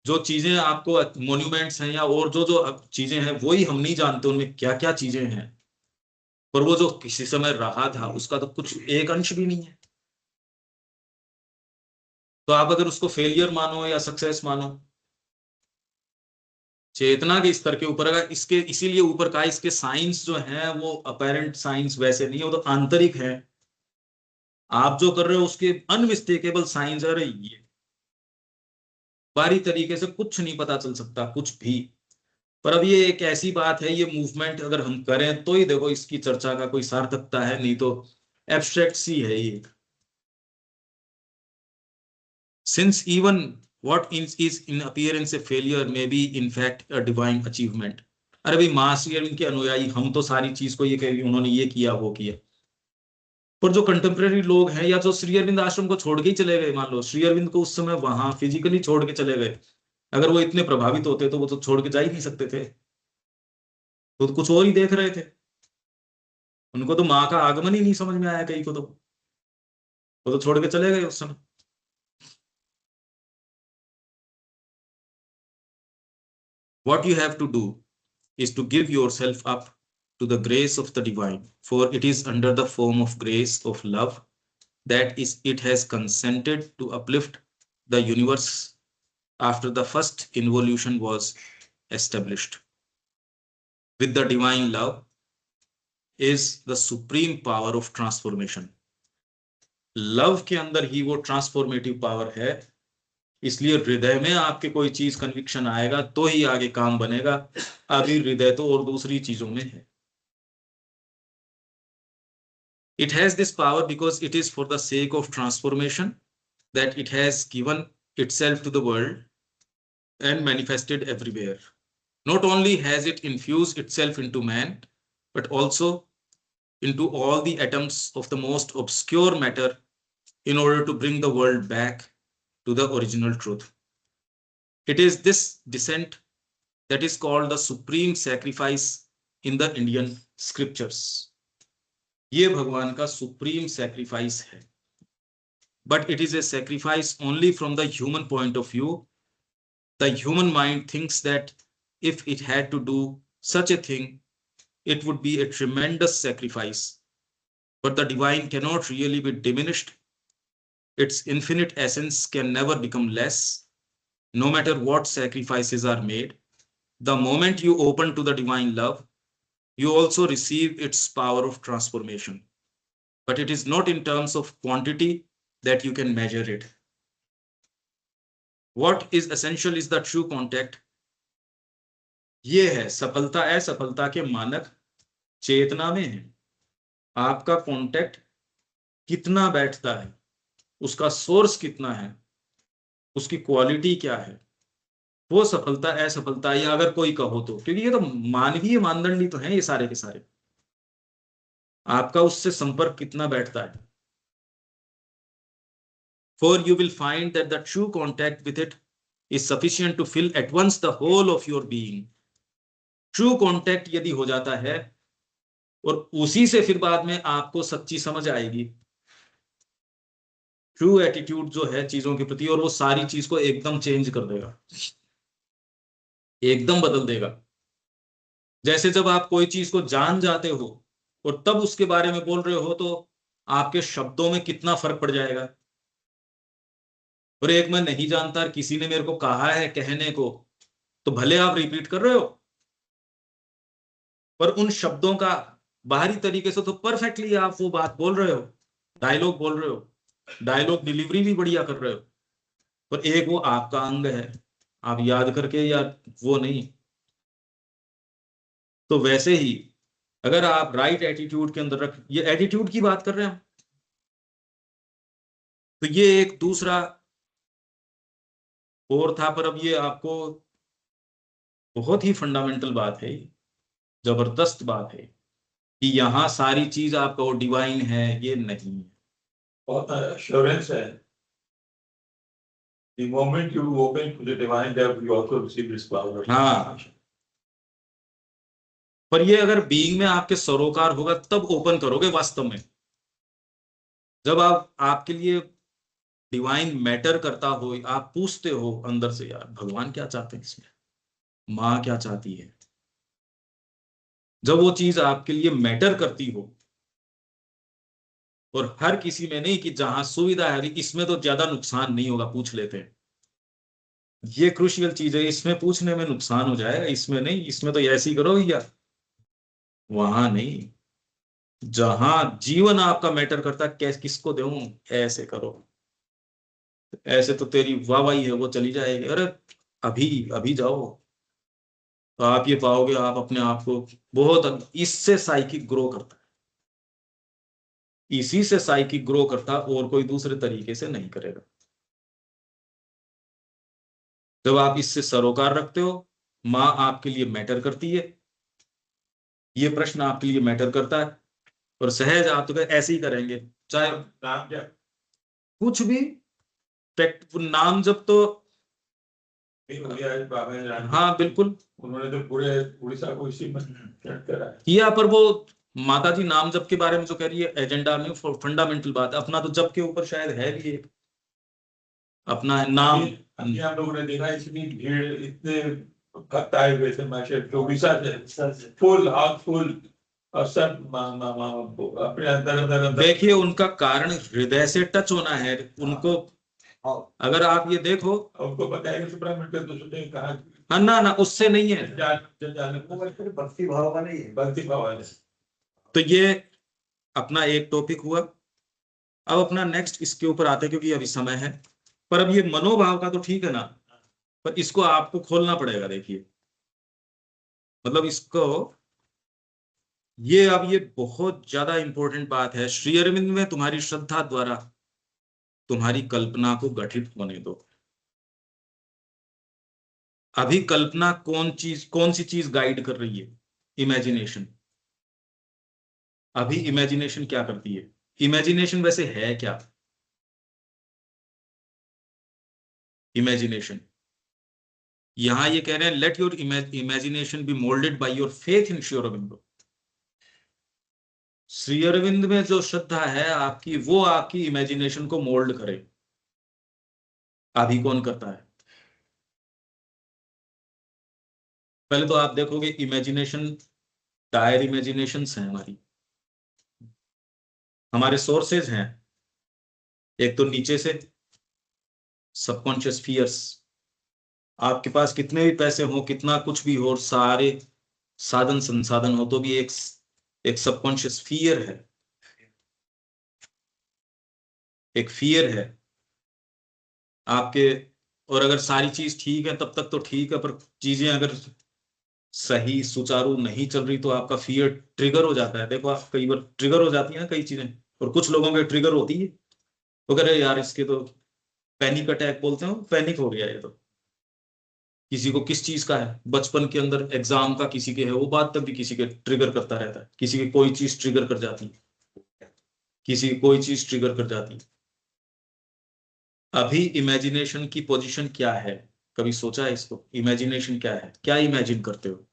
जो चीजें आपको मॉन्यूमेंट्स हैं या और जो जो चीजें हैं, वही हम नहीं जानते उनमें क्या क्या चीजें हैं। पर वो जो किसी समय रहा था, उसका तो कुछ एक अंश भी नहीं है। तो आप अगर उसको फेलियर मानो या सक्सेस मानो, चेतना के स्तर के ऊपर, अगर इसके इसीलिए ऊपर का इसके साइंस जो है वो अपेरेंट साइंस वैसे नहीं है, वो तो आंतरिक है। आप जो कर रहे हो उसके अनमिस्टेकेबल साइंस। अरे ये बारी तरीके से कुछ नहीं पता चल सकता कुछ भी। पर अब ये एक ऐसी बात है, ये मूवमेंट अगर हम करें तो ही देखो इसकी चर्चा का कोई सार्थकता है, नहीं तो एब्स्ट्रैक्ट सी है ये। Since even what is in appearance a failure may be in fact a divine achievement. अरे भाई, मां श्री अरविंद के अनुयायी हम तो सारी चीज को ये कह, उन्होंने ये किया वो किया। पर जो कंटेम्प्रेरी लोग हैं, या जो श्री अरविंद आश्रम को छोड़ के ही चले गए, मान लो श्री अरविंद को उस समय वहां फिजिकली छोड़ के चले गए, अगर वो इतने प्रभावित होते तो वो तो छोड़ के जा ही नहीं सकते थे, तो कुछ और ही देख रहे थे। उनको तो माँ का आगमन ही नहीं समझ में आया, कहीं को तो वो तो छोड़ के चले गए उस समय। What you have to do is to give yourself up to the grace of the divine, for it is under the form of grace of love that is it has consented to uplift the universe after the first involution was established. With the divine love is the supreme power of transformation. Love के अंदर ही वो transformative power है, इसलिए हृदय में आपके कोई चीज कन्विक्शन आएगा तो ही आगे काम बनेगा। अभी हृदय तो और दूसरी चीजों में है। It has this power because it is for the sake of transformation that it has given itself to the world and manifested everywhere. Not only has it infused itself into man, but also into all the atoms of the most obscure matter in order to bring the world back to the original truth. It is this descent that is called the supreme sacrifice in the Indian scriptures. ये भगवान का supreme sacrifice है, but it is a sacrifice only from the human point of view. The human mind thinks that if it had to do such a thing, it would be a tremendous sacrifice. But the divine cannot really be diminished. Its infinite essence can never become less, no matter what sacrifices are made. the moment you open to the divine love, you also receive its power of transformation. But it is not in terms of quantity that you can measure it. What is essential is the true contact. ये है सफलता असफलता के मानक चेतना में है। आपका contact कितना बैठता है, उसका सोर्स कितना है, उसकी क्वालिटी क्या है, वो सफलता असफलता या अगर कोई कहो तो, क्योंकि ये तो मानवीय मानदंड ही तो है ये सारे के सारे। आपका उससे संपर्क कितना बैठता है। For you will find that the true contact with it is sufficient to fill at once the whole of your being. True contact यदि हो जाता है और उसी से फिर बाद में आपको सच्ची समझ आएगी, ट्रू एटीट्यूड जो है चीजों के प्रति, और वो सारी चीज को एकदम चेंज कर देगा, एकदम बदल देगा। जैसे जब आप कोई चीज को जान जाते हो और तब उसके बारे में बोल रहे हो तो आपके शब्दों में कितना फर्क पड़ जाएगा। और एक मैं नहीं जानता, किसी ने मेरे को कहा है कहने को, तो भले आप रिपीट कर रहे हो पर उन शब्दों का बाहरी तरीके से तो परफेक्टली आप वो बात बोल रहे हो, डायलॉग बोल रहे हो, डायलॉग डिलीवरी भी बढ़िया कर रहे हो, पर एक वो आपका अंग है, आप याद करके या वो नहीं। तो वैसे ही अगर आप राइट एटीट्यूड के अंदर रख, ये एटीट्यूड की बात कर रहे हैं हम, तो ये एक दूसरा और था, पर अब ये आपको बहुत ही फंडामेंटल बात है, जबरदस्त बात है कि यहाँ सारी चीज आपका वो डिवाइन है, ये नहीं है। बहुत assurance है। The moment you open to the divine depth, you also receive this power. हाँ, पर ये अगर बीइंग में आपके सरोकार होगा तब ओपन करोगे वास्तव में। जब आप आपके लिए डिवाइन मैटर करता हो, आप पूछते हो अंदर से, यार भगवान क्या चाहते हैं इसमें, माँ क्या चाहती है, जब वो चीज आपके लिए मैटर करती हो, और हर किसी में नहीं कि जहां सुविधा है इसमें तो ज्यादा नुकसान नहीं होगा, पूछ लेते हैं, ये क्रूशियल चीज है, इसमें पूछने में नुकसान हो जाएगा, इसमें नहीं, इसमें तो ऐसे ही करो भैया, वहां नहीं। जहां जीवन आपका मैटर करता है, कैस किसको दूं, ऐसे करो, ऐसे तो तेरी वाहवाही है वो चली जाएगी, अरे अभी अभी जाओ, तो आप ये पाओगे आप अपने आप को बहुत, इससे साइकिक ग्रो करता है, इसी से साइकिक ग्रो करता, और कोई दूसरे तरीके से नहीं करेगा। जब आप इससे सरोकार रखते हो, माँ आपके लिए मैटर करती है, ये प्रश्न आपके लिए मैटर करता है, और सहज आप तो ऐसे ही करेंगे, चाहे नाम क्या? कुछ भी नाम जब तो बाबा ने जान, हाँ बिल्कुल उन्होंने तो पूरे उड़ीसा को इसी में सेट करा है। किया, पर वो माता जी नाम जप के बारे में जो कह रही है एजेंडा में, फंडामेंटल बात है, अपना तो जप के ऊपर शायद है भी एक अपना नाम। अभी हम लोगों ने देखा इतनी भीड़, इतने भक्त आए हुए थे मार्केट उड़ीसा से, फुल हाउस फुल, और सब अपने अंदर अंदर देखिए उनका कारण हृदय से टच होना है उनको। अगर आप ये देखो, उनको पता है कि सुब्रमण्य तो सुने कहा, हाँ ना ना उससे नहीं है, भक्ति भाव का नहीं है। भक्ति भाव है। तो ये अपना एक टॉपिक हुआ। अब अपना नेक्स्ट इसके ऊपर आते हैं क्योंकि अभी समय है, पर अब ये मनोभाव का तो ठीक है ना, पर इसको आपको खोलना पड़ेगा। देखिए मतलब इसको, ये अब ये बहुत ज्यादा इंपॉर्टेंट बात है। श्री अरविंद में तुम्हारी श्रद्धा द्वारा तुम्हारी कल्पना को गठित होने दो। अभी कल्पना कौन सी चीज गाइड कर रही है? इमेजिनेशन। अभी इमेजिनेशन क्या करती है? इमेजिनेशन वैसे है क्या? इमेजिनेशन यहां ये कह रहे हैं, let your imagination be moulded by your faith in Shri Aurobindo. Shri Aurobindo में जो श्रद्धा है आपकी, वो आपकी इमेजिनेशन को मोल्ड करे। अभी कौन करता है? पहले तो आप देखोगे इमेजिनेशन, डायर इमेजिनेशंस हैं हमारे सोर्सेज हैं। एक तो नीचे से सबकॉन्शियस फियर्स, आपके पास कितने भी पैसे हो, कितना कुछ भी हो, सारे साधन संसाधन हो, तो भी एक सबकॉन्शियस फियर है, एक फियर है आपके। और अगर सारी चीज ठीक है तब तक तो ठीक है, पर चीजें अगर सही सुचारू नहीं चल रही तो आपका फियर ट्रिगर हो जाता है। देखो आप कई बार ट्रिगर हो जाती है ना कई चीजें, और कुछ लोगों के ट्रिगर होती है, वो कह रहे यार इसके तो पैनिक अटैक बोलते हैं, पैनिक हो गया ये तो। किसी को किस चीज का है, बचपन के अंदर एग्जाम का किसी के है, वो बात तब भी किसी के ट्रिगर करता रहता है, किसी की कोई चीज ट्रिगर कर जाती है, किसी की कोई चीज ट्रिगर कर जाती है। अभी इमेजिनेशन की पोजीशन क्या है, कभी सोचा है इसको? इमेजिनेशन क्या है, क्या इमेजिन करते हो?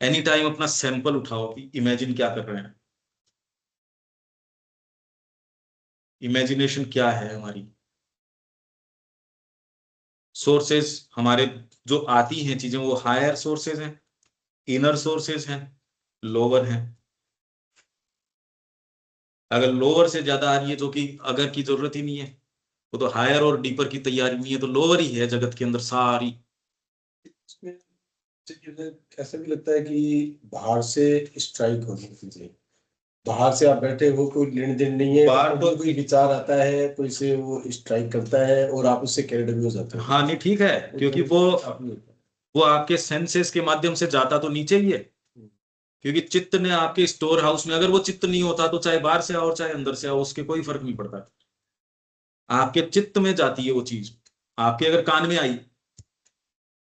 एनी टाइम अपना सैंपल उठाओ कि इमेजिन क्या कर रहे हैं। इमेजिनेशन क्या है हमारी? सोर्सेस हमारे जो आती हैं चीजें, वो हायर सोर्सेज हैं, इनर सोर्सेज हैं, लोअर हैं। अगर लोअर से ज्यादा आ रही है, जो कि अगर की जरूरत ही नहीं है, वो तो हायर और डीपर की तैयारी नहीं है, तो लोअर ही है जगत के अंदर सारी। इसमें मुझे ऐसा भी लगता है कि बाहर से स्ट्राइक होनी चाहिए। बाहर से आप बैठे हो, कोई लेन देन नहीं है, बाहर तो कोई विचार आता है, कोई से वो स्ट्राइक करता है और आप उससे कैरेड भी हो जाते हो। हाँ नहीं ठीक है, क्योंकि वो आपके सेंसेस के माध्यम से जाता तो नीचे ही है, क्योंकि चित्त ने आपके स्टोर हाउस में, अगर वो चित्त नहीं होता तो चाहे बाहर से आओ चाहे अंदर से आओ, उसके कोई फर्क नहीं पड़ता। आपके चित्त में जाती है वो चीज। आपके अगर कान में आई,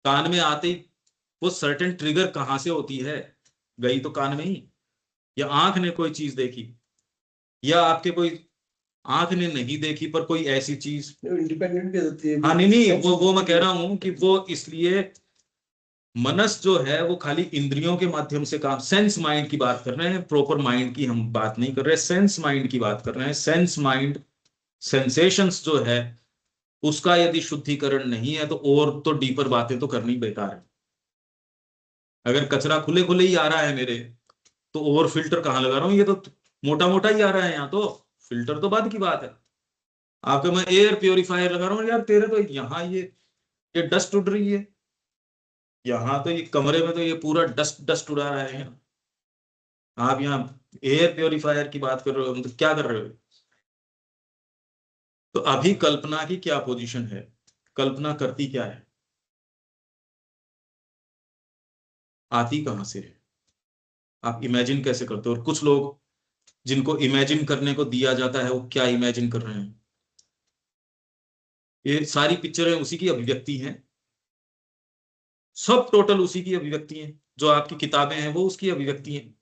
कान में आते ही वो सर्टेन ट्रिगर कहां से होती है, गई तो कान में ही। या आंख ने कोई चीज देखी, या आपके कोई आंख ने नहीं देखी पर कोई ऐसी चीज। इंडिपेंडेंट भी हो जाती है। हाँ नहीं नहीं, वो मैं कह रहा हूं कि वो इसलिए मनस जो है वो खाली इंद्रियों के माध्यम से काम, सेंस माइंड की बात कर रहे हैं, प्रॉपर माइंड की हम बात नहीं कर रहे, सेंस माइंड की बात कर रहे हैं। सेंस माइंड, सेंसेशंस जो है उसका यदि शुद्धिकरण नहीं है तो और तो डीपर बातें तो करनी बेकार है। अगर कचरा खुले खुले ही आ रहा है मेरे, तो और फिल्टर कहाँ लगा रहा हूँ, ये तो मोटा मोटा ही आ रहा है यहाँ, तो फिल्टर तो बाद की बात है। आपको मैं एयर प्योरीफायर लगा रहा हूँ, यार तेरे तो यहाँ ये डस्ट उड़ रही है, यहाँ तो ये कमरे में तो ये पूरा डस्ट डस्ट उड़ा रहा है। आप यहाँ एयर प्योरीफायर की बात कर रहे हो, मतलब क्या कर रहे हो? तो अभी कल्पना की क्या पोजीशन है, कल्पना करती क्या है, आती कहां से है, आप इमेजिन कैसे करते हो? और कुछ लोग जिनको इमेजिन करने को दिया जाता है वो क्या इमेजिन कर रहे हैं? ये सारी पिक्चरें उसी की अभिव्यक्ति हैं, सब टोटल उसी की अभिव्यक्ति हैं। जो आपकी किताबें हैं वो उसकी अभिव्यक्ति हैं।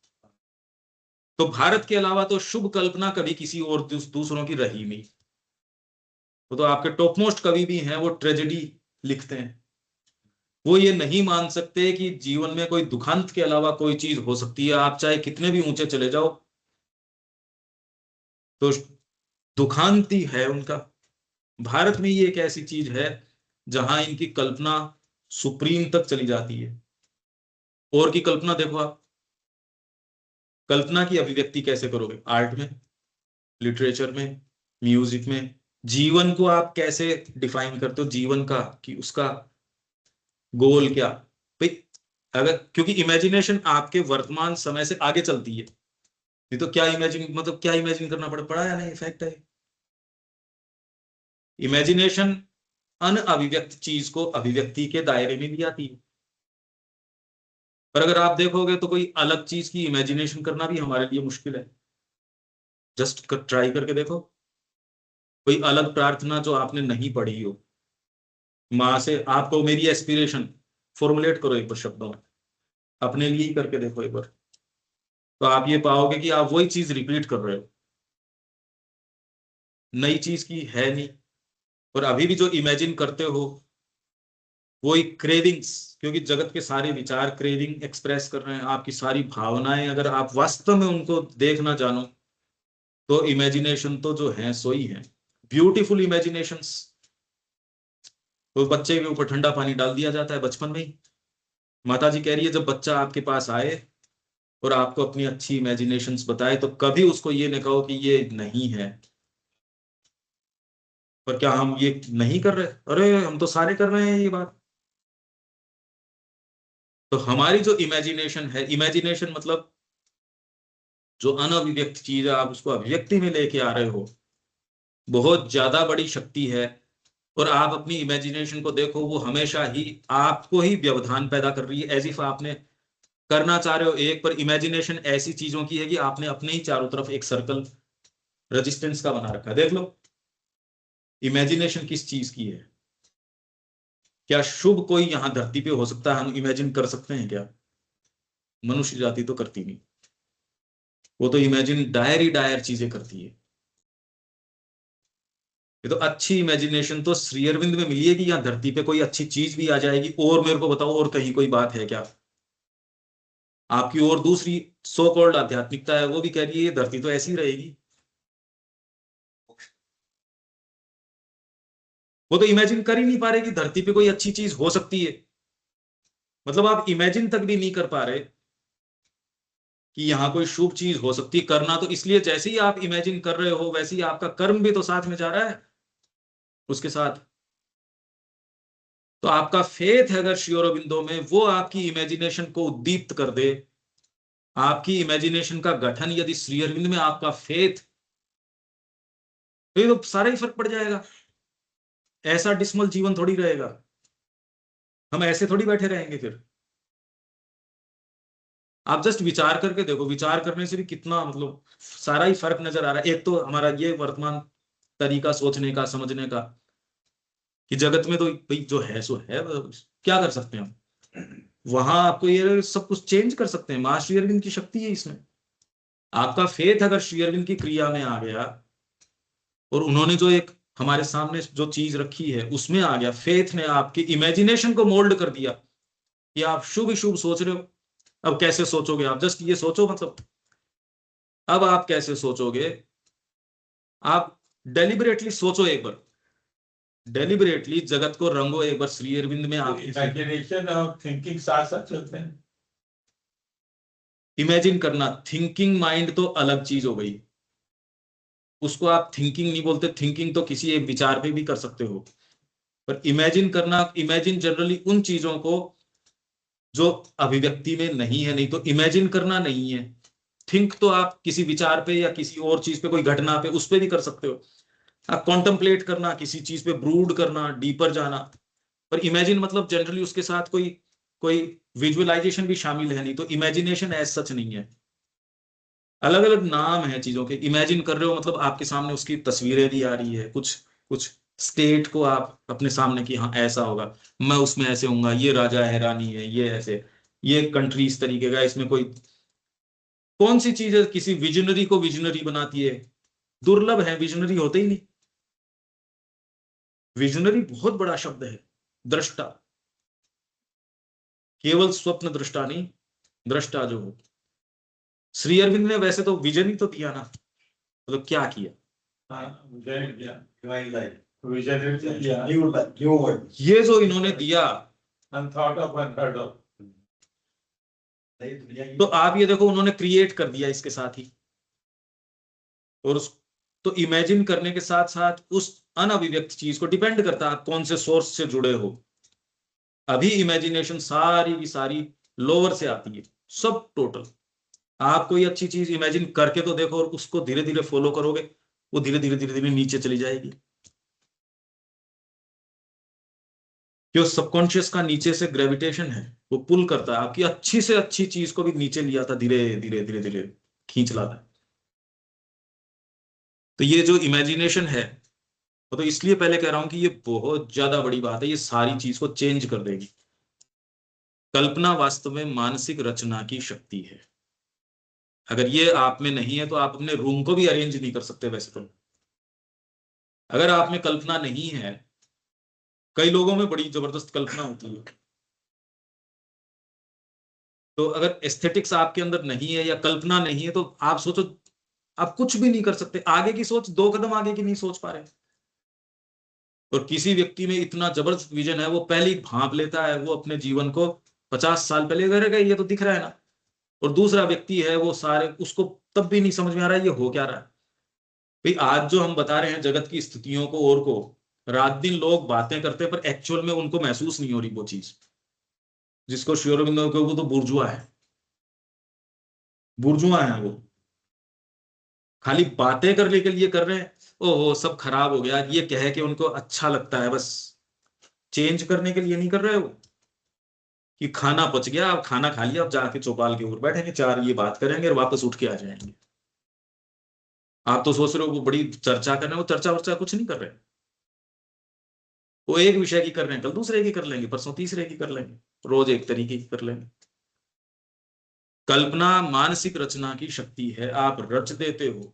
तो भारत के अलावा तो शुभ कल्पना कभी किसी और दूसरों की रही नहीं। वो तो आपके टॉप मोस्ट कवि भी हैं, वो ट्रेजेडी लिखते हैं। वो ये नहीं मान सकते कि जीवन में कोई दुखांत के अलावा कोई चीज हो सकती है। आप चाहे कितने भी ऊंचे चले जाओ, तो दुखांत ही है उनका। भारत में ये एक ऐसी चीज है जहां इनकी कल्पना सुप्रीम तक चली जाती है। और की कल्पना देखो आप, कल्पना की अभिव्यक्ति कैसे करोगे? आर्ट में, लिटरेचर में, म्यूजिक में। जीवन को आप कैसे डिफाइन करते हो, जीवन का कि उसका गोल क्या भाई? अगर क्योंकि इमेजिनेशन आपके वर्तमान समय से आगे चलती है, नहीं तो क्या इमेजिन, मतलब क्या इमेजिन करना पड़ा या नहीं, फैक्ट है। इमेजिनेशन अनअभिव्यक्त चीज को अभिव्यक्ति के दायरे में भी आती है। पर अगर आप देखोगे तो कोई अलग चीज की इमेजिनेशन करना भी हमारे लिए मुश्किल है। जस्ट ट्राई करके देखो, कोई अलग प्रार्थना जो आपने नहीं पढ़ी हो, माँ से आपको मेरी एस्पिरेशन फॉर्मुलेट करो एक बार शब्दों में, अपने लिए ही करके देखो एक बार, तो आप ये पाओगे कि आप वही चीज रिपीट कर रहे हो, नई चीज की है नहीं। और अभी भी जो इमेजिन करते हो वो एक क्रेविंग्स, क्योंकि जगत के सारे विचार क्रेविंग एक्सप्रेस कर रहे हैं। आपकी सारी भावनाएं अगर आप वास्तव में उनको देखना जानो, तो इमेजिनेशन तो जो है सो ही है, ब्यूटीफुल इमेजिनेशंस। तो बच्चे के ऊपर ठंडा पानी डाल दिया जाता है बचपन में ही। माता जी कह रही है जब बच्चा आपके पास आए और आपको अपनी अच्छी इमेजिनेशंस बताए, तो कभी उसको ये न कहो कि ये नहीं है। पर क्या हम ये नहीं कर रहे? अरे हम तो सारे कर रहे हैं ये बात। तो हमारी जो इमेजिनेशन है, इमेजिनेशन मतलब जो अनअभिव्यक्त चीज है आप उसको अभिव्यक्ति में लेके आ रहे हो, बहुत ज्यादा बड़ी शक्ति है। और आप अपनी इमेजिनेशन को देखो, वो हमेशा ही आपको ही व्यवधान पैदा कर रही है, एज इफ आपने करना चाह रहे हो एक, पर इमेजिनेशन ऐसी चीजों की है कि आपने अपने ही चारों तरफ एक सर्कल रेजिस्टेंस का बना रखा है। देख लो इमेजिनेशन किस चीज की है। क्या शुभ कोई यहां धरती पे हो सकता है? हम इमेजिन कर सकते हैं क्या? मनुष्य जाति तो करती नहीं, वो तो इमेजिन डायर ही डायर चीजें करती है। ये तो अच्छी इमेजिनेशन तो श्री अरविंद में मिली है कि यहाँ धरती पे कोई अच्छी चीज भी आ जाएगी। और मेरे को बताओ, और कहीं कोई बात है क्या आपकी? और दूसरी सो कॉल्ड आध्यात्मिकता है वो भी कह रही है ये धरती तो ऐसी रहेगी। वो तो इमेजिन कर ही नहीं पा रहे कि धरती पे कोई अच्छी चीज हो सकती है। मतलब आप इमेजिन तक भी नहीं कर पा रहे कि यहाँ कोई शुभ चीज हो सकती है। करना तो इसलिए, जैसे ही आप इमेजिन कर रहे हो वैसे ही आपका कर्म भी तो साथ में जा रहा है उसके साथ। तो आपका फेथ है अगर श्री अरबिंदो में, वो आपकी इमेजिनेशन को उद्दीप्त कर दे, आपकी इमेजिनेशन का गठन यदि श्री अरविंद में आपका फेथ, तो ये तो सारा ही फर्क पड़ जाएगा। ऐसा डिस्मल जीवन थोड़ी रहेगा, हम ऐसे थोड़ी बैठे रहेंगे फिर। आप जस्ट विचार करके देखो, विचार करने से भी कितना मतलब सारा ही फर्क नजर आ रहा है। एक तो हमारा ये वर्तमान तरीका सोचने का, समझने का, कि जगत में तो भाई जो है सो है, क्या कर सकते हैं हम। वहां आपको ये सब कुछ चेंज कर सकते हैं, मां श्री अरविंद की शक्ति है इसमें। आपका फेथ अगर श्री अरविंद की क्रिया में आ गया और उन्होंने जो एक हमारे सामने जो चीज रखी है उसमें आ गया, फेथ ने आपकी इमेजिनेशन को मोल्ड कर दिया कि आप शुभ शुभ सोच रहे हो। अब कैसे सोचोगे आप? जस्ट ये सोचो, मतलब अब आप कैसे सोचोगे? आप डेलिबरेटली सोचो एक बार, डेलिबरेटली जगत को रंगो एक बार श्री अरविंद में आप इमेजिनेशन और थिंकिंग साथ साथ चलते हैं। इमेजिन करना। थिंकिंग माइंड तो अलग चीज हो गई, उसको आप थिंकिंग नहीं बोलते। थिंकिंग तो किसी एक विचार पे भी कर सकते हो, पर इमेजिन करना, इमेजिन जनरली उन चीजों को जो अभिव्यक्ति में नहीं है। नहीं तो इमेजिन करना नहीं है। थिंक तो आप किसी विचार पे या किसी और चीज पे, कोई घटना पे, उस पे भी कर सकते हो। आप कॉन्टम्पलेट करना, किसी चीज पे ब्रूड करना, डीपर जाना। पर इमेजिन मतलब जनरली उसके साथ कोई कोई विजुअलाइजेशन भी शामिल है। नहीं तो इमेजिनेशन एज सच नहीं है। अलग अलग नाम है चीजों के। इमेजिन कर रहे हो मतलब आपके सामने उसकी तस्वीरें भी आ रही है, कुछ कुछ स्टेट को आप अपने सामने कि हाँ ऐसा होगा, मैं उसमें ऐसे होऊंगा, ये राजा है, रानी है, ये ऐसे, ये कंट्री इस तरीके का। इसमें कोई कौन सी चीज है किसी विजनरी को विजनरी बनाती है? दुर्लभ है, विजनरी होते ही नहीं। विजनरी बहुत बड़ा शब्द है। दृष्टा, केवल स्वप्न दृष्टा नहीं, दृष्टा जो हो। श्री अरविंद ने वैसे तो विजन ही तो दिया ना, मतलब क्या किया? हाँ, विजन किया, Divine life. विजन किया, New life, new world. ये जो इन्होंने दिया, अनथॉट ऑफ अनहर्ड ऑफ। नई दुनिया की तो आप ये देखो उन्होंने क्रिएट कर दिया इसके साथ ही। और उस तो इमेजिन करने के साथ साथ उस अनअभिव्यक्त चीज को डिपेंड करता है आप कौन से सोर्स से जुड़े हो। अभी इमेजिनेशन सारी की सारी लोअर से आती है, सब टोटल। आप कोई अच्छी चीज इमेजिन करके तो देखो और उसको धीरे धीरे फॉलो करोगे, वो धीरे धीरे धीरे धीरे नीचे चली जाएगी। जो सबकॉन्शियस का नीचे से ग्रेविटेशन है वो पुल करता है, आपकी अच्छी से अच्छी चीज को भी नीचे लिया था, धीरे धीरे धीरे धीरे खींच लाता है। तो ये जो इमेजिनेशन है, वो तो इसलिए पहले कह रहा हूं कि ये बहुत ज्यादा बड़ी बात है, ये सारी चीज को चेंज कर देगी। कल्पना वास्तव में मानसिक रचना की शक्ति है। अगर ये आप में नहीं है तो आप अपने रूम को भी अरेंज नहीं कर सकते वैसे तो। अगर आप में कल्पना नहीं है, कई लोगों में बड़ी जबरदस्त कल्पना होती है, तो अगर एस्थेटिक्स आपके अंदर नहीं है या कल्पना नहीं है तो आप सोचो आप कुछ भी नहीं कर सकते। आगे की सोच, 2 कदम आगे की नहीं सोच पा रहे। और किसी व्यक्ति में इतना जबरदस्त विजन है, वो पहले ही भांप लेता है, वो अपने जीवन को 50 साल पहले करेगा, ये तो दिख रहा है ना। और दूसरा व्यक्ति है वो सारे, उसको तब भी नहीं समझ में आ रहा है ये हो क्या रहा है। भाई आज जो हम बता रहे हैं जगत की स्थितियों को और को, रात दिन लोग बातें करते हैं पर एक्चुअल में उनको महसूस नहीं हो रही वो चीज, जिसको श्री अरविंदो को वो तो बुर्जुआ है, बुर्जुआ है वो, खाली बातें करने के लिए कर रहे हैं। ओहो सब खराब हो गया, ये कह के उनको अच्छा लगता है बस, चेंज करने के लिए नहीं कर रहे हो कि खाना पच गया, अब खाना खा लिया, अब जाके चौपाल के ऊपर बैठेंगे, चार ये बात करेंगे और वापस उठ के आ जाएंगे। आप तो सोच रहे हो वो बड़ी चर्चा कर रहे हैं, वो चर्चा वर्चा कुछ नहीं कर रहे हैं। वो एक विषय की कर रहे हैं, कल दूसरे की कर लेंगे, परसों तीसरे की कर लेंगे, रोज एक तरीके की कर लेंगे। कल्पना मानसिक रचना की शक्ति है, आप रच देते हो,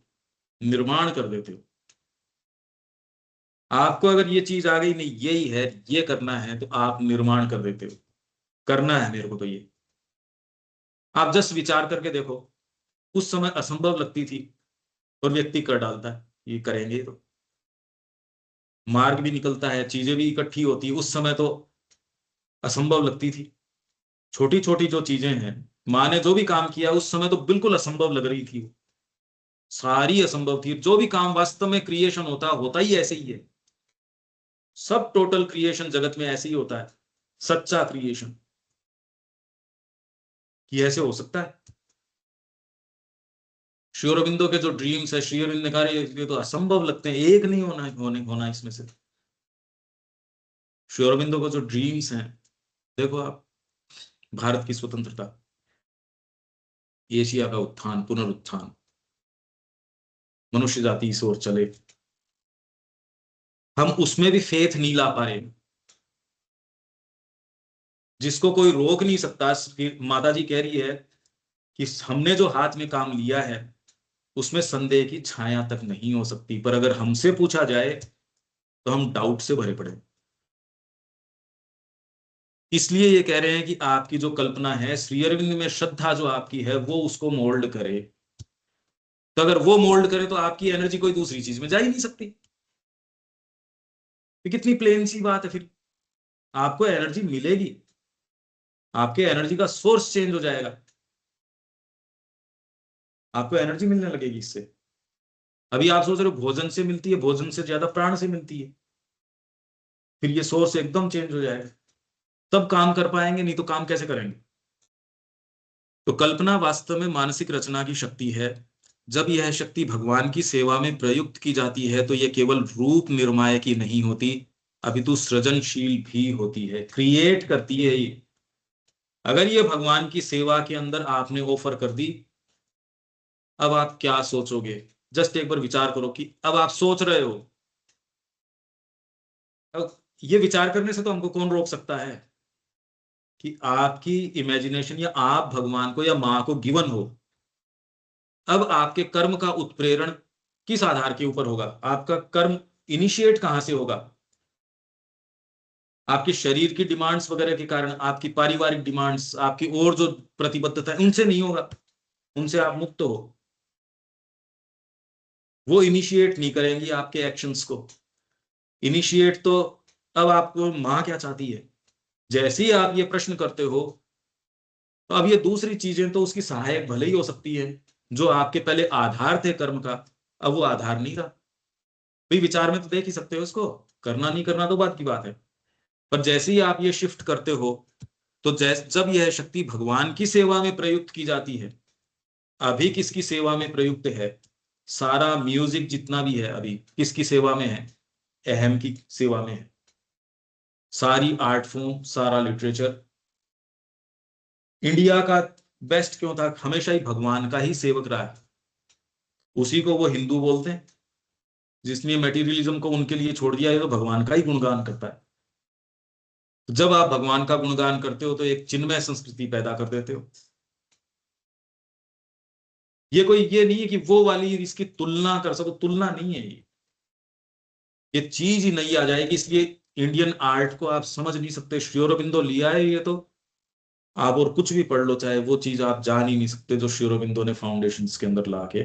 निर्माण कर देते हो। आपको अगर ये चीज आ गई नहीं यही है, ये करना है, तो आप निर्माण कर देते हो, करना है मेरे को तो ये। आप जस्ट विचार करके देखो, उस समय असंभव लगती थी और व्यक्ति कर डालता है, ये करेंगे तो मार्ग भी निकलता है, चीजें भी इकट्ठी होती है। उस समय तो असंभव लगती थी, छोटी छोटी जो चीजें हैं, माँ ने जो भी काम किया उस समय तो बिल्कुल असंभव लग रही थी, सारी असंभव थी। जो भी काम वास्तव में क्रिएशन होता ही ऐसे ही है, सब टोटल क्रिएशन जगत में ऐसे ही होता है, सच्चा क्रिएशन, कि ऐसे हो सकता है। श्री अरविंदो के जो ड्रीम्स है, श्री अरविंद ने कहा ये तो असंभव लगते हैं, एक नहीं होना इसमें से। श्री अरविंदो के जो ड्रीम्स हैं, देखो आप, भारत की स्वतंत्रता, एशिया का उत्थान पुनरुत्थान, मनुष्य जाति इस ओर चले, हम उसमें भी फेथ नहीं ला पा रहे, जिसको कोई रोक नहीं सकता। माता जी कह रही है कि हमने जो हाथ में काम लिया है उसमें संदेह की छाया तक नहीं हो सकती, पर अगर हमसे पूछा जाए तो हम डाउट से भरे पड़े। इसलिए ये कह रहे हैं कि आपकी जो कल्पना है, श्री अरविंद में श्रद्धा जो आपकी है वो उसको मोल्ड करे, तो अगर वो मोल्ड करे तो आपकी एनर्जी कोई दूसरी चीज में जा ही नहीं सकती। तो कितनी प्लेन सी बात है फिर, आपको एनर्जी मिलेगी, आपके एनर्जी का सोर्स चेंज हो जाएगा, आपको एनर्जी मिलने लगेगी इससे। अभी आप सोच रहे हो भोजन से मिलती है, भोजन से ज्यादा प्राण से मिलती है, फिर ये सोर्स एकदम चेंज हो जाएगा, तब काम कर पाएंगे, नहीं तो काम कैसे करेंगे। तो कल्पना वास्तव में मानसिक रचना की शक्ति है। जब यह शक्ति भगवान की सेवा में प्रयुक्त की जाती है तो यह केवल रूप निर्माय की नहीं होती, अपितु सृजनशील भी होती है, क्रिएट करती है ये। अगर ये भगवान की सेवा के अंदर आपने ऑफर कर दी, अब आप क्या सोचोगे, जस्ट एक बार विचार करो कि अब आप सोच रहे हो। अब ये विचार करने से तो हमको कौन रोक सकता है कि आपकी इमेजिनेशन या आप भगवान को या माँ को गिवन हो। अब आपके कर्म का उत्प्रेरण किस आधार के ऊपर होगा, आपका कर्म इनिशिएट कहां से होगा, आपके शरीर की डिमांड्स वगैरह के कारण, आपकी पारिवारिक डिमांड्स, आपकी और जो प्रतिबद्धता है उनसे नहीं होगा, उनसे आप मुक्त हो, वो इनिशिएट नहीं करेंगी आपके एक्शंस को। इनिशिएट तो अब आपको मां क्या चाहती है, जैसे ही आप ये प्रश्न करते हो तो अब ये दूसरी चीजें तो उसकी सहायक भले ही हो सकती है, जो आपके पहले आधार थे कर्म का, अब वो आधार नहीं रहा। भाई विचार में तो देख ही सकते हो इसको, करना नहीं करना तो बात की बात है, पर जैसे ही आप ये शिफ्ट करते हो तो जब यह शक्ति भगवान की सेवा में प्रयुक्त की जाती है, अभी किसकी सेवा में प्रयुक्त है, सारा म्यूजिक जितना भी है अभी किसकी सेवा में है, अहम की सेवा में है। सारी आर्ट फॉर्म, सारा लिटरेचर, इंडिया का बेस्ट क्यों था, हमेशा ही भगवान का ही सेवक रहा है। उसी को वो हिंदू बोलते हैं, जिसने मेटीरियलिज्म को उनके लिए छोड़ दिया है, तो भगवान का ही गुणगान करता है। तो जब आप भगवान का गुणगान करते हो तो एक चिन्मय संस्कृति पैदा कर देते हो। ये कोई ये नहीं है कि वो वाली इसकी तुलना कर सको, तुलना नहीं है ये चीज ही नहीं आ जाएगी। इसलिए इंडियन आर्ट को आप समझ नहीं सकते। श्री अरबिंदो लिया है ये तो आप और कुछ भी पढ़ लो, चाहे वो चीज आप जान ही नहीं सकते जो श्री अरबिंदो ने फाउंडेशंस के अंदर ला के,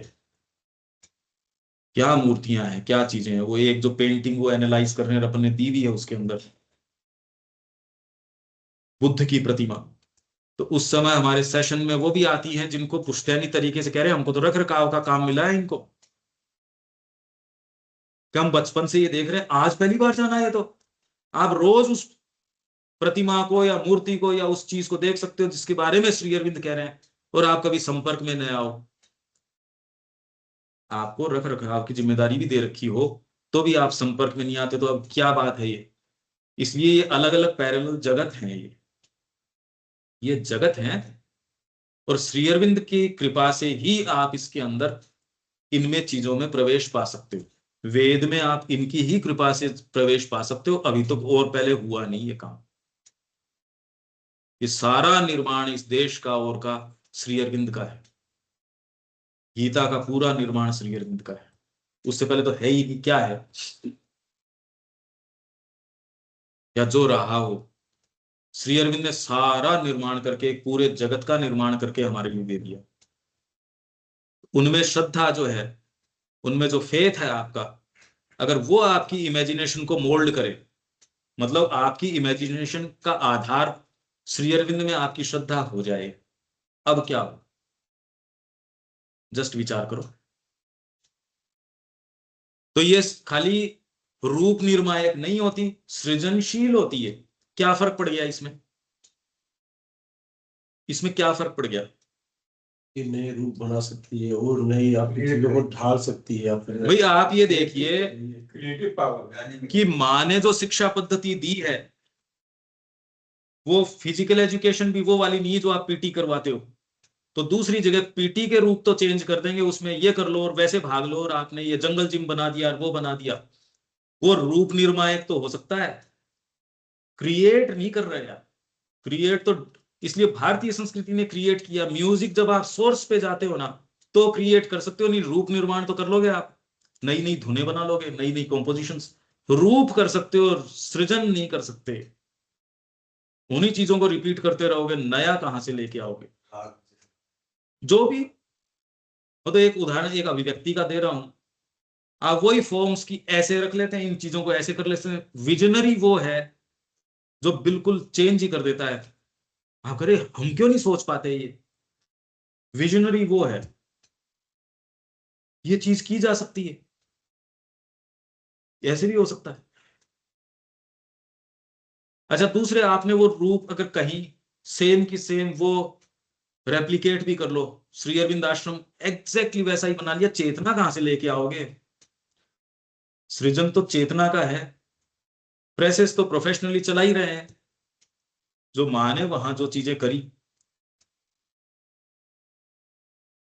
क्या मूर्तियां हैं, क्या चीजें हैं। वो एक जो पेंटिंग वो एनालाइज करने अपने दी हुई है उसके अंदर, बुद्ध की प्रतिमा, तो उस समय हमारे सेशन में वो भी आती हैं जिनको पुश्तैनी तरीके से कह रहे हैं हमको तो रख रखाव का काम मिला है इनको, कि हम बचपन से ये देख रहे हैं, आज पहली बार जाना है? तो आप रोज उस प्रतिमा को या मूर्ति को या उस चीज को देख सकते हो जिसके बारे में श्री अरविंद कह रहे हैं, और आप कभी संपर्क में न आओ। आपको रख रखाव की जिम्मेदारी भी दे रखी हो तो भी आप संपर्क में नहीं आते, तो अब क्या बात है ये? इसलिए ये अलग अलग पैरेलल जगत हैं, ये जगत हैं, और श्री अरविंद की कृपा से ही आप इसके अंदर इनमें चीजों में प्रवेश पा सकते हो। वेद में आप इनकी ही कृपा से प्रवेश पा सकते हो, अभी तो और पहले हुआ नहीं ये काम। ये सारा निर्माण इस देश का और का श्री अरविंद का है। गीता का पूरा निर्माण श्री अरविंद का है, उससे पहले तो है ही नहीं। क्या है या जो रहा हो, श्री अरविंद ने सारा निर्माण करके, एक पूरे जगत का निर्माण करके हमारे लिए दे दिया। उनमें श्रद्धा जो है, उनमें जो फेथ है आपका, अगर वो आपकी इमेजिनेशन को मोल्ड करे, मतलब आपकी इमेजिनेशन का आधार श्री अरविंद में आपकी श्रद्धा हो जाए, अब क्या हो? जस्ट विचार करो। तो ये खाली रूप निर्मायक नहीं होती, सृजनशील होती है। क्या फर्क पड़ गया इसमें? इसमें क्या फर्क पड़ गया? ये नए रूप बना सकती है और नई अपनी चीजों को ढाल सकती है अपने। भाई आप ये देखिए क्रिएटिव पावर। कि माँ ने जो शिक्षा पद्धति दी है, वो फिजिकल एजुकेशन भी वो वाली नहीं है जो आप पीटी करवाते हो। तो दूसरी जगह पीटी के रूप तो चेंज कर देंगे, उसमें ये कर लो और वैसे भाग लो, और आपने ये जंगल जिम बना दिया और वो बना दिया। वो रूप निर्मायक तो हो सकता है, क्रिएट नहीं कर रहे यार। क्रिएट तो इसलिए भारतीय संस्कृति ने क्रिएट किया। म्यूजिक जब आप सोर्स पे जाते हो ना, तो क्रिएट कर सकते हो, नहीं रूप निर्माण तो कर लोगे आप, नई नई धुनें बना लोगे, नई नई कॉम्पोजिशंस। रूप कर सकते हो, सृजन नहीं कर सकते। उन्हीं चीजों को रिपीट करते रहोगे, नया कहां से लेके आओगे? जो भी वो तो एक उदाहरण, एक अभिव्यक्ति का दे रहा हूं। आप वही फॉर्म्स की ऐसे रख लेते हैं, इन चीजों को ऐसे कर लेते हैं। विजनरी वो है जो बिल्कुल चेंज ही कर देता है। आप करे हम क्यों नहीं सोच पाते? ये विजनरी वो है, ये चीज की जा सकती है, ऐसे भी हो सकता है। अच्छा, दूसरे आपने वो रूप अगर कहीं सेम की सेम वो रेप्लिकेट भी कर लो, श्री अरविंद आश्रम एग्जैक्टली वैसा ही बना लिया, चेतना कहां से लेके आओगे? सृजन तो चेतना का है। प्रेसेस तो प्रोफेशनली चला ही रहे हैं, जो मां ने वहां जो चीजें करी,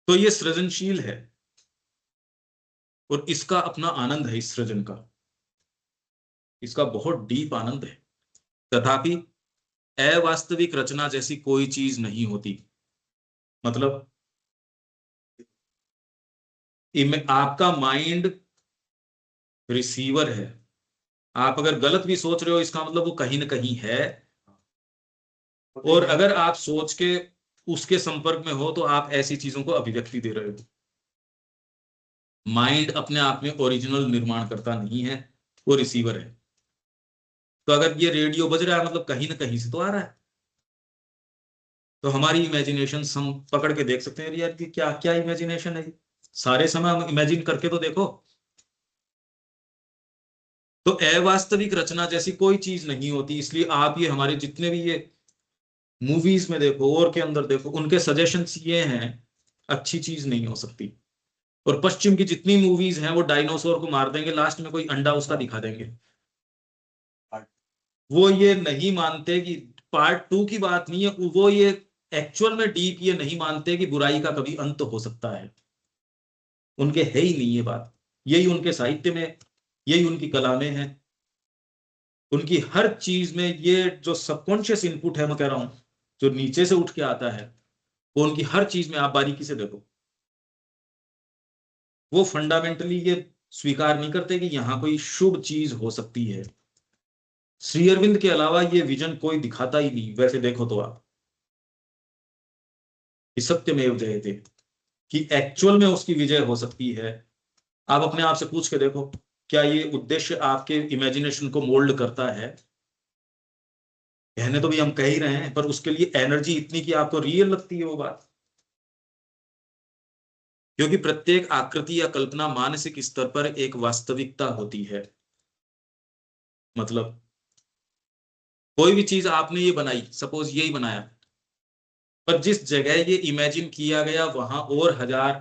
तो ये सृजनशील है और इसका अपना आनंद है। इस सृजन का, इसका बहुत डीप आनंद है। तथापि अवास्तविक रचना जैसी कोई चीज नहीं होती। मतलब आपका माइंड रिसीवर है। आप अगर गलत भी सोच रहे हो, इसका मतलब वो कहीं ना कहीं है, और अगर आप सोच के उसके संपर्क में हो तो आप ऐसी चीजों को अभिव्यक्ति दे रहे हो। माइंड अपने आप में ओरिजिनल निर्माण करता नहीं है, वो रिसीवर है। तो अगर ये रेडियो बज रहा है, मतलब कहीं ना कहीं से तो आ रहा है। तो हमारी इमेजिनेशन हम पकड़ के देख सकते हैं, यार कि क्या क्या इमेजिनेशन है। सारे समय हम इमेजिन करके तो देखो। तो अवास्तविक रचना जैसी कोई चीज नहीं होती। इसलिए आप ये हमारे जितने भी ये मूवीज में देखो और के अंदर देखो, उनके सजेशंस ये हैं, अच्छी चीज नहीं हो सकती। और पश्चिम की जितनी मूवीज हैं, वो डायनासोर को मार देंगे, लास्ट में कोई अंडा उसका दिखा देंगे। वो ये नहीं मानते कि पार्ट 2 की बात नहीं है, वो ये एक्चुअल में डीप ये नहीं मानते कि बुराई का कभी अंत हो सकता है। उनके है ही नहीं ये बात। यही उनके साहित्य में, यही उनकी कला में है। उनकी हर चीज में ये जो सबकॉन्शियस इनपुट है, मैं कह रहा हूं, जो नीचे से उठ के आता है, वो उनकी हर चीज में आप बारीकी से देखो। वो फंडामेंटली ये स्वीकार नहीं करते कि यहां कोई शुभ चीज हो सकती है। श्री अरविंद के अलावा ये विजन कोई दिखाता ही नहीं। वैसे देखो तो आप, सत्यमेव जयते, कि एक्चुअल में उसकी विजय हो सकती है। आप अपने आप से पूछ के देखो, क्या ये उद्देश्य आपके इमेजिनेशन को मोल्ड करता है? कहने तो भी हम कह ही रहे हैं, पर उसके लिए एनर्जी इतनी कि आपको रियल लगती है वो बात। क्योंकि प्रत्येक आकृति या कल्पना मानसिक स्तर पर एक वास्तविकता होती है। मतलब कोई भी चीज आपने ये बनाई, सपोज यही बनाया, पर जिस जगह ये इमेजिन किया गया वहां और 1000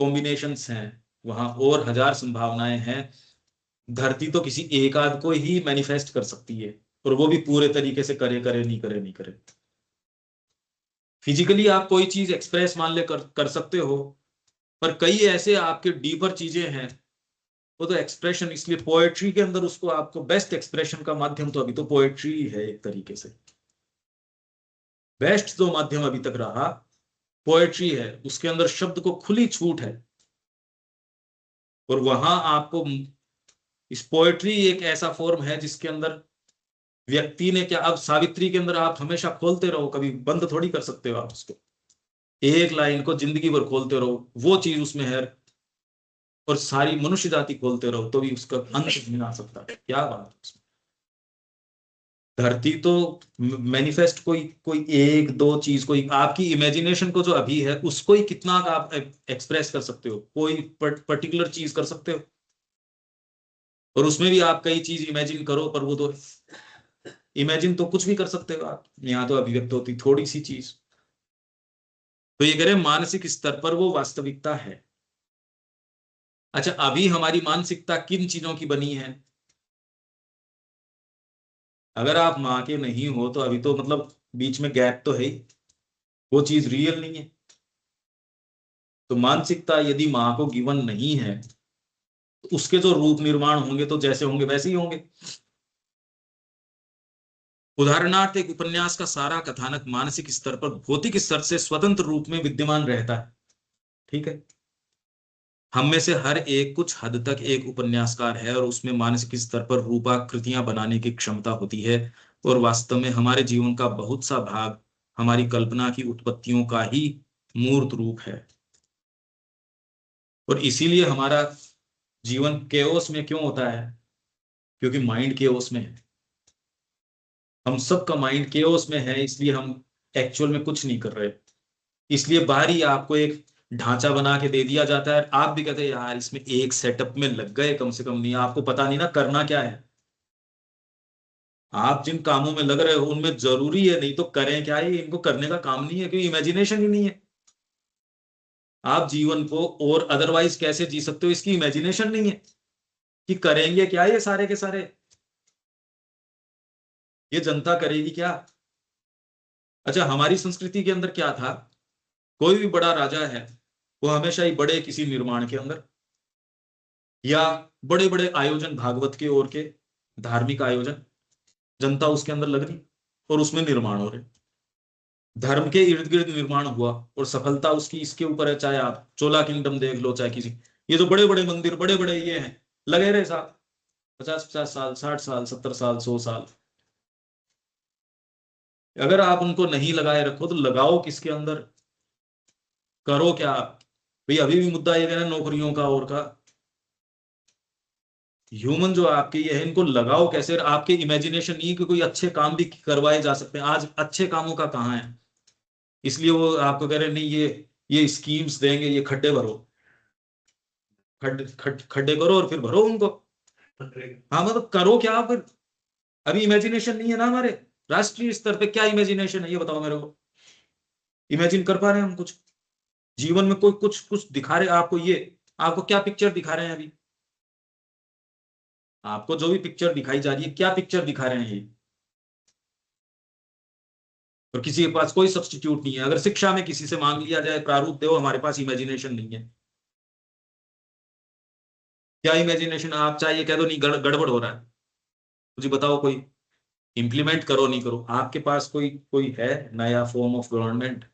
कॉम्बिनेशंस हैं, वहां और 1000 संभावनाएं हैं। धरती तो किसी एक आध को ही मैनिफेस्ट कर सकती है, और वो भी पूरे तरीके से करे करे नहीं करे नहीं करे। फिजिकली आप कोई चीज एक्सप्रेस मान ले कर सकते हो, पर कई ऐसे आपके डीपर चीजें हैं, वो तो एक्सप्रेशन, इसलिए पोएट्री के अंदर उसको आपको बेस्ट एक्सप्रेशन का माध्यम तो अभी तो पोएट्री ही है। एक तरीके से बेस्ट जो माध्यम अभी तक रहा पोएट्री है, उसके अंदर शब्द को खुली छूट है। और वहां आपको इस पोएट्री एक ऐसा फॉर्म है जिसके अंदर व्यक्ति ने क्या, अब सावित्री के अंदर आप हमेशा खोलते रहो, कभी बंद थोड़ी कर सकते हो आप उसको, एक लाइन को जिंदगी भर खोलते रहो, वो चीज उसमें है, और सारी मनुष्य जाति खोलते रहो तो भी उसका अंत नहीं आ सकता। क्या बात है उसमें। धरती तो मैनिफेस्ट कोई कोई एक दो चीज, कोई आपकी इमेजिनेशन को जो अभी है उसको ही कितना का आप एक्सप्रेस कर सकते हो, कोई पर्टिकुलर चीज कर सकते हो, और उसमें भी आप कई चीज इमेजिन करो, पर वो तो इमेजिन तो कुछ भी कर सकते हो आप, यहाँ तो अभिव्यक्त होती थोड़ी सी चीज। तो ये कह रहे मानसिक स्तर पर वो वास्तविकता है। अच्छा, अभी हमारी मानसिकता किन चीजों की बनी है? अगर आप माँ के नहीं हो तो अभी तो मतलब बीच में गैप तो है ही, वो चीज रियल नहीं है। तो मानसिकता यदि माँ को गिवन नहीं है तो उसके जो रूप निर्माण होंगे तो जैसे होंगे वैसे ही होंगे। उदाहरणार्थ, एक उपन्यास का सारा कथानक मानसिक स्तर पर भौतिक स्तर से स्वतंत्र रूप में विद्यमान रहता है। ठीक है, हम में से हर एक कुछ हद तक एक उपन्यासकार है, और उसमें मानसिक स्तर पर रूपाकृतियां बनाने की क्षमता होती है। और वास्तव में हमारे जीवन का बहुत सा भाग हमारी कल्पना की उत्पत्तियों का ही मूर्त रूप है। और इसीलिए हमारा जीवन केओस में क्यों होता है? क्योंकि माइंड केओस में है। हम सबका माइंड केओस में है, इसलिए हम एक्चुअल में कुछ नहीं कर रहे। इसलिए बाहरी आपको एक ढांचा बना के दे दिया जाता है, आप भी कहते हैं यार इसमें एक सेटअप में लग गए कम से कम, नहीं आपको पता नहीं ना करना क्या है। आप जिन कामों में लग रहे हो उनमें जरूरी है, नहीं तो करें क्या, ये इनको करने का काम नहीं है, क्योंकि इमेजिनेशन ही नहीं है। आप जीवन को और अदरवाइज कैसे जी सकते हो, इसकी इमेजिनेशन नहीं है कि करेंगे क्या ये सारे के सारे, ये जनता करेगी क्या। अच्छा, हमारी संस्कृति के अंदर क्या था, कोई भी बड़ा राजा है वो हमेशा ही बड़े किसी निर्माण के अंदर, या बड़े बड़े आयोजन भागवत के और के धार्मिक आयोजन, जनता उसके अंदर लग रही और उसमें निर्माण हो रहे, धर्म के इर्द गिर्द निर्माण हुआ, और सफलता उसकी इसके ऊपर है। चाहे आप चोला किंगडम देख लो, चाहे किसी, ये जो बड़े बड़े मंदिर बड़े बड़े ये हैं, लगे रहे साहब 50-50 साल, 60 साल, 70 साल, 100 साल। अगर आप उनको नहीं लगाए रखो तो लगाओ किसके अंदर, करो क्या भाई। अभी भी मुद्दा ये है नौकरियों का और का, ह्यूमन जो आपके ये है इनको लगाओ कैसे। आपके इमेजिनेशन नहीं कि कोई अच्छे काम भी करवाए जा सकते हैं, आज अच्छे कामों का कहाँ है। इसलिए वो आपको कह रहे नहीं, ये स्कीम्स देंगे, ये खड्डे भरो, खड्डे करो और फिर भरो उनको। हाँ मतलब करो क्या फिर, अभी इमेजिनेशन नहीं है ना हमारे राष्ट्रीय स्तर पे। क्या इमेजिनेशन है ये बताओ मेरे को, इमेजिन कर पा रहे हैं हम कुछ जीवन में? कोई कुछ कुछ दिखा रहे आपको, ये आपको क्या पिक्चर दिखा रहे हैं अभी? आपको जो भी पिक्चर दिखाई जा रही है, क्या पिक्चर दिखा रहे हैं ये? और किसी के पास कोई सब्स्टिट्यूट नहीं है। अगर शिक्षा में किसी से मांग लिया जाए प्रारूप दो, हमारे पास इमेजिनेशन नहीं है। क्या इमेजिनेशन, आप चाहिए कह दो नहीं गड़बड़ हो रहा है, मुझे बताओ कोई इंप्लीमेंट करो, नहीं करो। आपके पास कोई कोई है नया फॉर्म ऑफ गवर्नमेंट,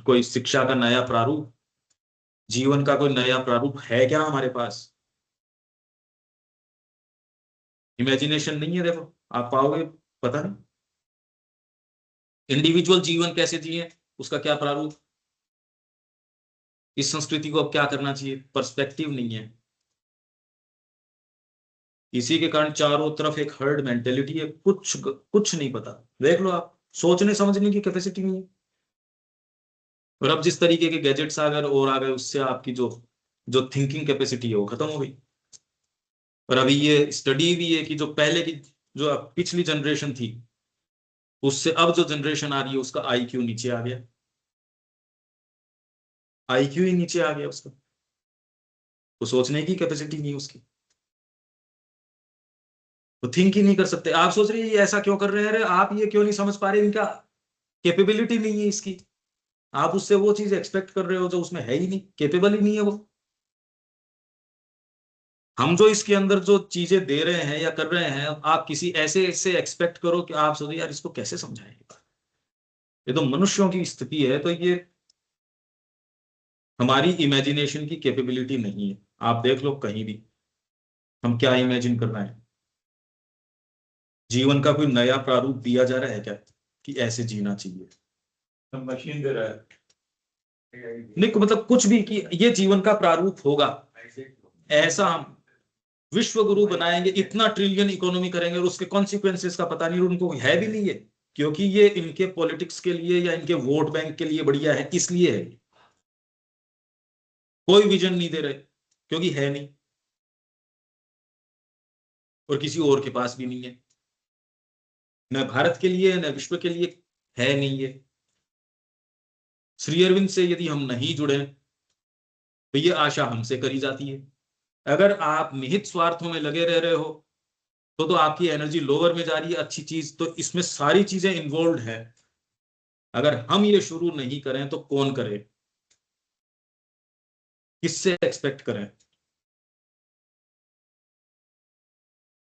कोई शिक्षा का नया प्रारूप, जीवन का कोई नया प्रारूप है क्या हमारे पास? इमेजिनेशन नहीं है। देखो आप पाओगे, पता नहीं इंडिविजुअल जीवन कैसे जिए, उसका क्या प्रारूप, इस संस्कृति को अब क्या करना चाहिए, पर्सपेक्टिव नहीं है। इसी के कारण चारों तरफ एक हर्ड मेंटेलिटी है, कुछ कुछ नहीं पता। देख लो आप, सोचने समझने की कैपेसिटी नहीं है। और अब जिस तरीके के गैजेट्स आ गए और आ गए, उससे आपकी जो जो थिंकिंग कैपेसिटी है वो खत्म हो गई। और अभी ये स्टडी भी है कि जो पहले की जो पिछली जनरेशन थी, उससे अब जो जनरेशन आ रही है उसका आईक्यू नीचे आ गया, आईक्यू ही नीचे आ गया उसका, तो सोचने की कैपेसिटी नहीं है उसकी, तो थिंक ही नहीं कर सकते। आप सोच रहे हैं ये ऐसा क्यों कर रहे हैं, अरे आप ये क्यों नहीं समझ पा रहे, इनका कैपेबिलिटी नहीं है इसकी, आप उससे वो चीज एक्सपेक्ट कर रहे हो जो उसमें है ही नहीं, केपेबल ही नहीं है वो। हम जो इसके अंदर जो चीजें दे रहे हैं या कर रहे हैं, आप किसी ऐसे से एक्सपेक्ट करो कि आप सोचो यार इसको कैसे समझाएंगे, ये तो मनुष्यों की स्थिति है, तो ये हमारी इमेजिनेशन की कैपेबिलिटी नहीं है। आप देख लो कहीं भी हम क्या इमेजिन कर रहे हैं, जीवन का कोई नया प्रारूप दिया जा रहा है क्या कि ऐसे जीना चाहिए, मशीन दे रहा है। नहीं मतलब कुछ भी कि ये जीवन का प्रारूप होगा, ऐसा हम विश्व गुरु बनाएंगे, इतना ट्रिलियन इकोनॉमी करेंगे और उसके कॉन्सिक्वेंसेस का पता नहीं, उनको है भी नहीं है, क्योंकि ये इनके पॉलिटिक्स के लिए या इनके वोट बैंक के लिए बढ़िया है, इसलिए है। कोई विजन नहीं दे रहे क्योंकि है नहीं, और किसी और के पास भी नहीं है, न भारत के लिए न विश्व के लिए है नहीं है। श्री अरविंद से यदि हम नहीं जुड़े तो ये आशा हमसे करी जाती है। अगर आप निहित स्वार्थों में लगे रह रहे हो तो आपकी एनर्जी लोअर में जा रही है, अच्छी चीज तो इसमें सारी चीजें इन्वॉल्व है। अगर हम ये शुरू नहीं करें तो कौन करे, किससे एक्सपेक्ट करें।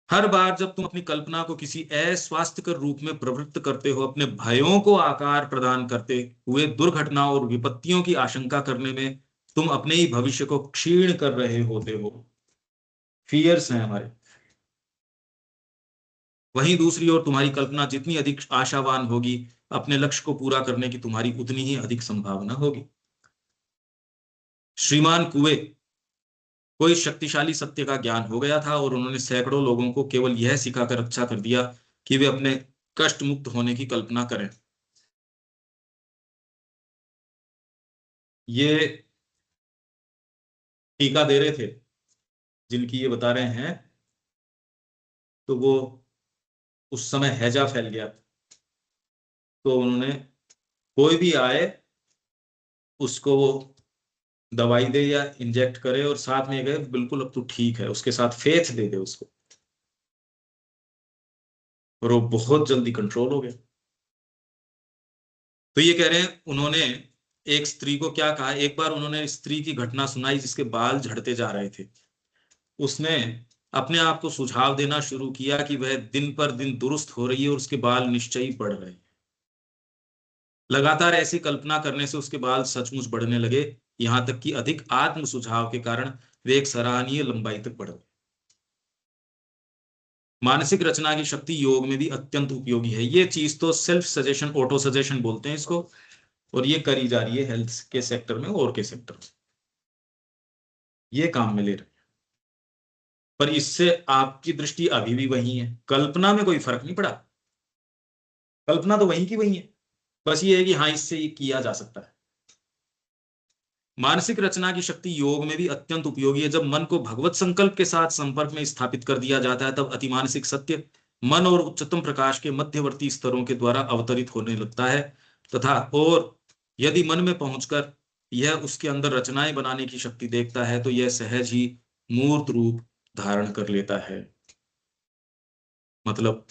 हर बार जब तुम अपनी कल्पना को किसी अस्वास्थ्यकर रूप में प्रवृत्त करते हो, अपने भयों को आकार प्रदान करते हुए दुर्घटनाओं और विपत्तियों की आशंका करने में तुम अपने ही भविष्य को क्षीण कर रहे होते हो। फियर्स हैं हमारे। वहीं दूसरी ओर तुम्हारी कल्पना जितनी अधिक आशावान होगी, अपने लक्ष्य को पूरा करने की तुम्हारी उतनी ही अधिक संभावना होगी। श्रीमान कुए कोई शक्तिशाली सत्य का ज्ञान हो गया था और उन्होंने सैकड़ों लोगों को केवल यह सिखाकर अच्छा कर दिया कि वे अपने कष्ट मुक्त होने की कल्पना करें। ये टीका दे रहे थे जिनकी ये बता रहे हैं, तो वो उस समय हैजा फैल गया, तो उन्होंने कोई भी आए उसको वो दवाई दे या इंजेक्ट करे और साथ में कहे बिल्कुल अब तो ठीक है, उसके साथ फेथ दे दे उसको, और वो बहुत जल्दी कंट्रोल हो गया। तो ये कह रहे हैं उन्होंने एक स्त्री को क्या कहा, एक बार उन्होंने स्त्री की घटना सुनाई जिसके बाल झड़ते जा रहे थे। उसने अपने आप को सुझाव देना शुरू किया कि वह दिन पर दिन दुरुस्त हो रही है और उसके बाल निश्चयी बढ़ रहे हैं। लगातार ऐसी कल्पना करने से उसके बाल सचमुच बढ़ने लगे, यहां तक कि अधिक आत्म सुझाव के कारण वे एक सराहनीय लंबाई तक बढ़ गए। मानसिक रचना की शक्ति योग में भी अत्यंत उपयोगी है। ये चीज तो सेल्फ सजेशन, ऑटो सजेशन बोलते हैं इसको, और ये करी जा रही है हेल्थ के सेक्टर में और के सेक्टर में, ये काम में ले रहे हैं। पर इससे आपकी दृष्टि अभी भी वही है, कल्पना में कोई फर्क नहीं पड़ा, कल्पना तो वही की वही है, बस ये है कि हाँ इससे ये किया जा सकता है। मानसिक रचना की शक्ति योग में भी अत्यंत उपयोगी है। जब मन को भगवत संकल्प के साथ संपर्क में स्थापित कर दिया जाता है, तब अतिमानसिक सत्य मन और उच्चतम प्रकाश के मध्यवर्ती स्तरों के द्वारा अवतरित होने लगता है, तथा और यदि मन में पहुंचकर यह उसके अंदर रचनाएं बनाने की शक्ति देखता है तो यह सहज ही मूर्त रूप धारण कर लेता है। मतलब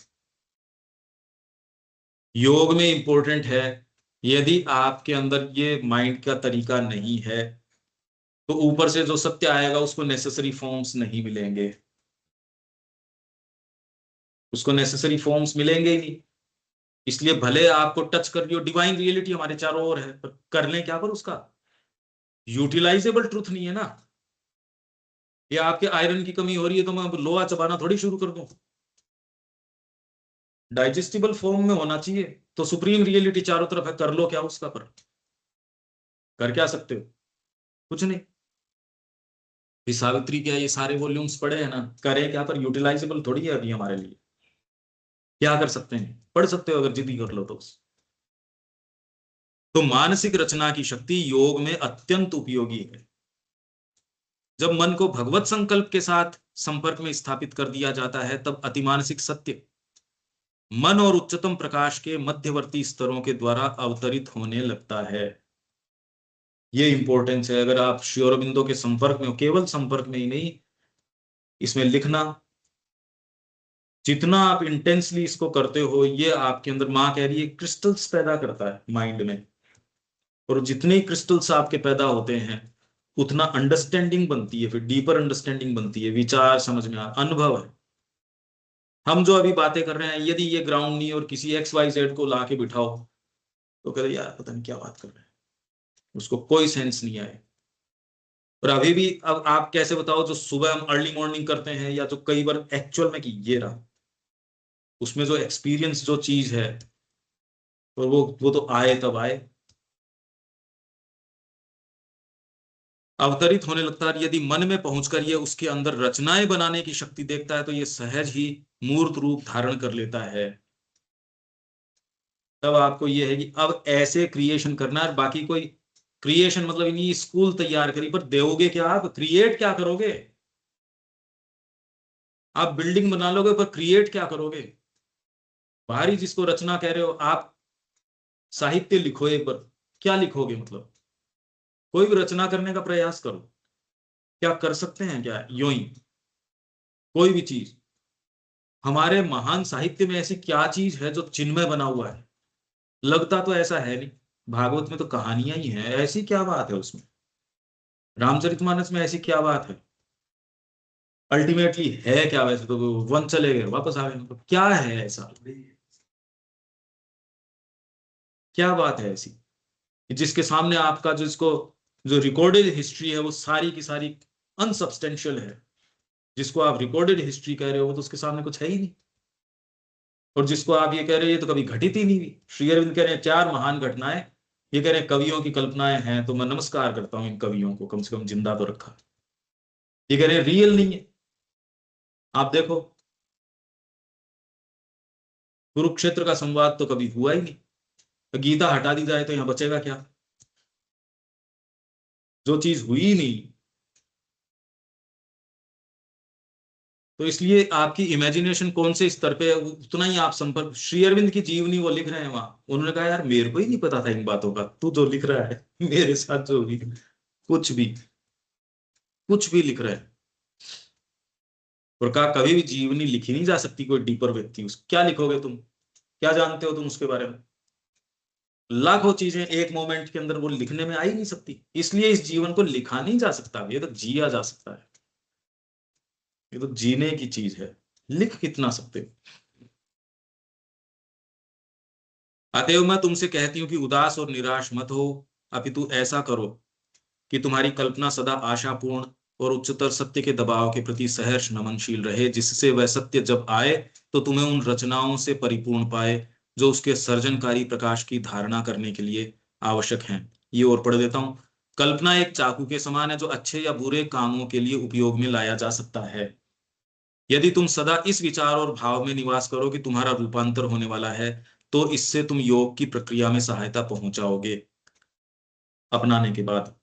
योग में इंपॉर्टेंट है, यदि आपके अंदर ये माइंड का तरीका नहीं है तो ऊपर से जो सत्य आएगा उसको नेसेसरी फॉर्म्स नहीं मिलेंगे, उसको नेसेसरी फॉर्म्स मिलेंगे ही नहीं। इसलिए भले आपको टच कर रही हो डिवाइन रियलिटी हमारे चारों ओर है, पर कर लें क्या, पर उसका यूटिलाइजेबल ट्रूथ नहीं है ना। ये आपके आयरन की कमी हो रही है तो मैं लोहा चबाना थोड़ी शुरू कर दूं, डाइजेस्टिबल फॉर्म में होना चाहिए। तो सुप्रीम रियलिटी चारों तरफ है, कर लो क्या उसका, पर कर क्या सकते हो, कुछ नहीं। सावित्री क्या ये सारे वॉल्यूम्स पढ़े हैं ना, करें क्या, पर यूटिलाइजेबल थोड़ी है अभी हमारे लिए। क्या कर सकते हैं, पढ़ सकते हो अगर जिद्दी कर लो तो। तो मानसिक रचना की शक्ति योग में अत्यंत उपयोगी है। जब मन को भगवत संकल्प के साथ संपर्क में स्थापित कर दिया जाता है, तब अतिमानसिक सत्य मन और उच्चतम प्रकाश के मध्यवर्ती स्तरों के द्वारा अवतरित होने लगता है। ये इंपॉर्टेंस है। अगर आप श्री अरबिंदो के संपर्क में हो, केवल संपर्क में ही नहीं, इसमें लिखना, जितना आप इंटेंसली इसको करते हो, ये आपके अंदर, माँ कह रही है, क्रिस्टल्स पैदा करता है माइंड में। और जितने क्रिस्टल्स आपके पैदा होते हैं, उतना अंडरस्टैंडिंग बनती है, फिर डीपर अंडरस्टैंडिंग बनती है, विचार समझ में अनुभव है। हम जो अभी बातें कर रहे हैं, यदि ये ग्राउंड नहीं और किसी XYZ को ला के बिठाओ, तो कहते यार पता नहीं क्या बात कर रहे हैं, उसको कोई सेंस नहीं आए। और अभी भी अब आप कैसे बताओ, जो सुबह हम अर्ली मॉर्निंग करते हैं, या जो कई बार एक्चुअल में कि ये रहा, उसमें जो एक्सपीरियंस जो चीज है, और वो तो आए तब आए, अवतरित होने लगता है। यदि मन में पहुंचकर ये उसके अंदर रचनाएं बनाने की शक्ति देखता है, तो ये सहज ही मूर्त रूप धारण कर लेता है। तब आपको ये है कि अब ऐसे क्रिएशन करना है। बाकी कोई क्रिएशन मतलब नहीं स्कूल तैयार करी, पर दोगे क्या, आप क्रिएट क्या करोगे? आप बिल्डिंग बना लोगे, पर क्रिएट क्या करोगे? बाहरी जिसको रचना कह रहे हो, आप साहित्य लिखो एक बार, क्या लिखोगे? मतलब कोई भी रचना करने का प्रयास करो, क्या कर सकते हैं क्या? यूं ही कोई भी चीज, हमारे महान साहित्य में ऐसी क्या चीज है जो चिन्मय बना हुआ है? लगता तो ऐसा है नहीं। भागवत में तो कहानियां ही हैं, ऐसी क्या बात है उसमें? रामचरितमानस में ऐसी क्या बात है? अल्टीमेटली है क्या? वैसे तो वन चले गए, वापस आ गए, मतलब क्या है ऐसा? क्या बात है ऐसी जिसके सामने आपका जिसको जो रिकॉर्डेड हिस्ट्री है, वो सारी की सारी अनसब्सटेंशियल है। जिसको आप रिकॉर्डेड हिस्ट्री कह रहे हो, वो तो उसके सामने कुछ है ही नहीं। और जिसको आप ये कह रहे हो, ये तो कभी घटित ही नहीं हुई। श्री अरविंद कह रहे हैं 4 महान घटनाएं, ये कह रहे हैं कवियों की कल्पनाएं हैं, तो मैं नमस्कार करता हूं इन कवियों को, कम से कम जिंदा तो रखा। ये कह रहे हैं रियल नहीं है। आप देखो, कुरुक्षेत्र का संवाद तो कभी हुआ ही नहीं। गीता हटा दी जाए तो यहां बचेगा क्या? जो चीज हुई ही नहीं। तो इसलिए आपकी इमेजिनेशन कौन से स्तर पे है, उतना ही आप संपर्क। श्री अरविंद की जीवनी वो लिख रहे हैं वहां, उन्होंने कहा यार मेरे को ही नहीं पता था इन बातों का, तू जो लिख रहा है मेरे साथ जो भी कुछ भी लिख रहा है। और कहा कभी भी जीवनी लिखी नहीं जा सकती कोई डीपर व्यक्ति, उस क्या लिखोगे तुम? क्या जानते हो तुम उसके बारे में? लाखों चीजें एक मोमेंट के अंदर वो लिखने में आ ही नहीं सकती। इसलिए इस जीवन को लिखा नहीं जा सकता, ये तो जिया जा सकता है। ये तो जीने की चीज है, लिख कितना सकते हो? अतएव मैं तुमसे कहती हूं कि उदास और निराश मत हो, अपितु ऐसा करो कि तुम्हारी कल्पना सदा आशापूर्ण और उच्चतर सत्य के दबाव के प्रति सहर्ष नमनशील रहे, जिससे वह सत्य जब आए तो तुम्हें उन रचनाओं से परिपूर्ण पाए जो उसके सर्जनकारी प्रकाश की धारणा करने के लिए आवश्यक हैं। ये और पढ़ देता हूं। कल्पना एक चाकू के समान है, जो अच्छे या बुरे कामों के लिए उपयोग में लाया जा सकता है। यदि तुम सदा इस विचार और भाव में निवास करो कि तुम्हारा रूपांतर होने वाला है, तो इससे तुम योग की प्रक्रिया में सहायता पहुंचाओगे अपनाने के बाद।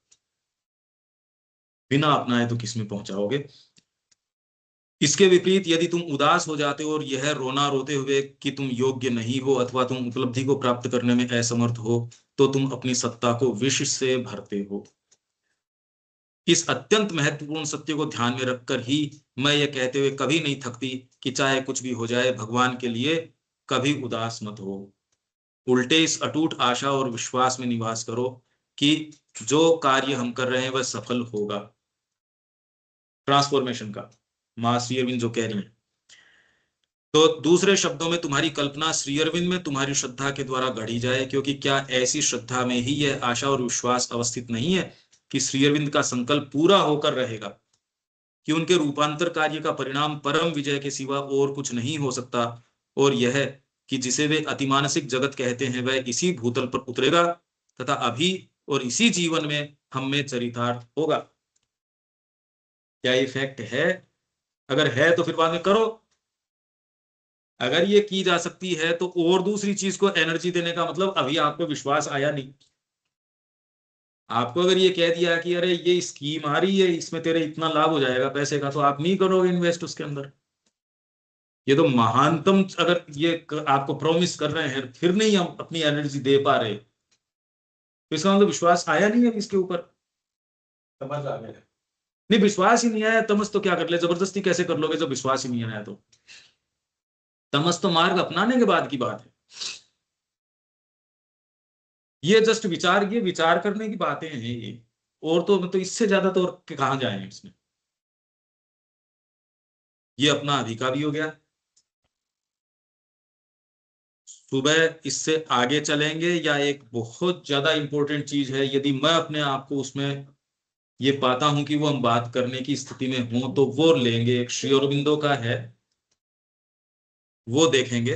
बिना अपनाए तो किस में पहुंचाओगे? इसके विपरीत यदि तुम उदास हो जाते हो और यह रोना रोते हुए कि तुम योग्य नहीं हो अथवा तुम उपलब्धि को प्राप्त करने में असमर्थ हो, तो तुम अपनी सत्ता को विष से भरते हो। इस अत्यंत महत्वपूर्ण सत्य को ध्यान में रखकर ही मैं यह कहते हुए कभी नहीं थकती कि चाहे कुछ भी हो जाए, भगवान के लिए कभी उदास मत हो। उल्टे इस अटूट आशा और विश्वास में निवास करो कि जो कार्य हम कर रहे हैं वह सफल होगा। ट्रांसफॉर्मेशन का मां श्री अरविंद जो कह रही है, तो दूसरे शब्दों में तुम्हारी कल्पना श्री अरविंद में तुम्हारी श्रद्धा के द्वारा गढ़ी जाए, क्योंकि क्या ऐसी श्रद्धा में ही यह आशा और विश्वास अवस्थित नहीं है कि श्री अरविंद का संकल्प पूरा होकर रहेगा, कि उनके रूपांतर कार्य का परिणाम परम विजय के सिवा और कुछ नहीं हो सकता, और यह कि जिसे वे अतिमानसिक जगत कहते हैं वह इसी भूतल पर उतरेगा तथा अभी और इसी जीवन में हम में चरितार्थ होगा। क्या ये फैक्ट है? अगर है तो फिर बाद में करो। अगर ये की जा सकती है तो और दूसरी चीज को एनर्जी देने का मतलब अभी आपको विश्वास आया नहीं, आपको अगर ये कह दिया कि अरे ये स्कीम आ रही है, इसमें तेरे इतना लाभ हो जाएगा पैसे का, तो आप नहीं करोगे इन्वेस्ट उसके अंदर। ये तो महानतम, अगर ये आपको प्रॉमिस कर रहे हैं फिर नहीं हम अपनी एनर्जी दे पा रहे, तो इसका मतलब विश्वास आया नहीं है इसके ऊपर। समझ आ गया। नहीं, विश्वास ही नहीं आया, तमस तो क्या कर ले, जबरदस्ती कैसे कर लोगे जब विश्वास ही नहीं आया तो। तमस तो मार्ग अपनाने के बाद की बात है। ये जस्ट विचार, ये विचार करने की बातें हैं ये, और तो मतलब इससे ज्यादा तो और कहाँ जाए इसमें। ये अपना अभी का भी हो गया। सुबह इससे आगे चलेंगे, या एक बहुत ज्यादा इंपॉर्टेंट चीज है, यदि मैं अपने आप को उसमें ये पाता हूं कि वो हम बात करने की स्थिति में हूं, तो वो लेंगे, एक श्री अरबिंदो का है, वो देखेंगे।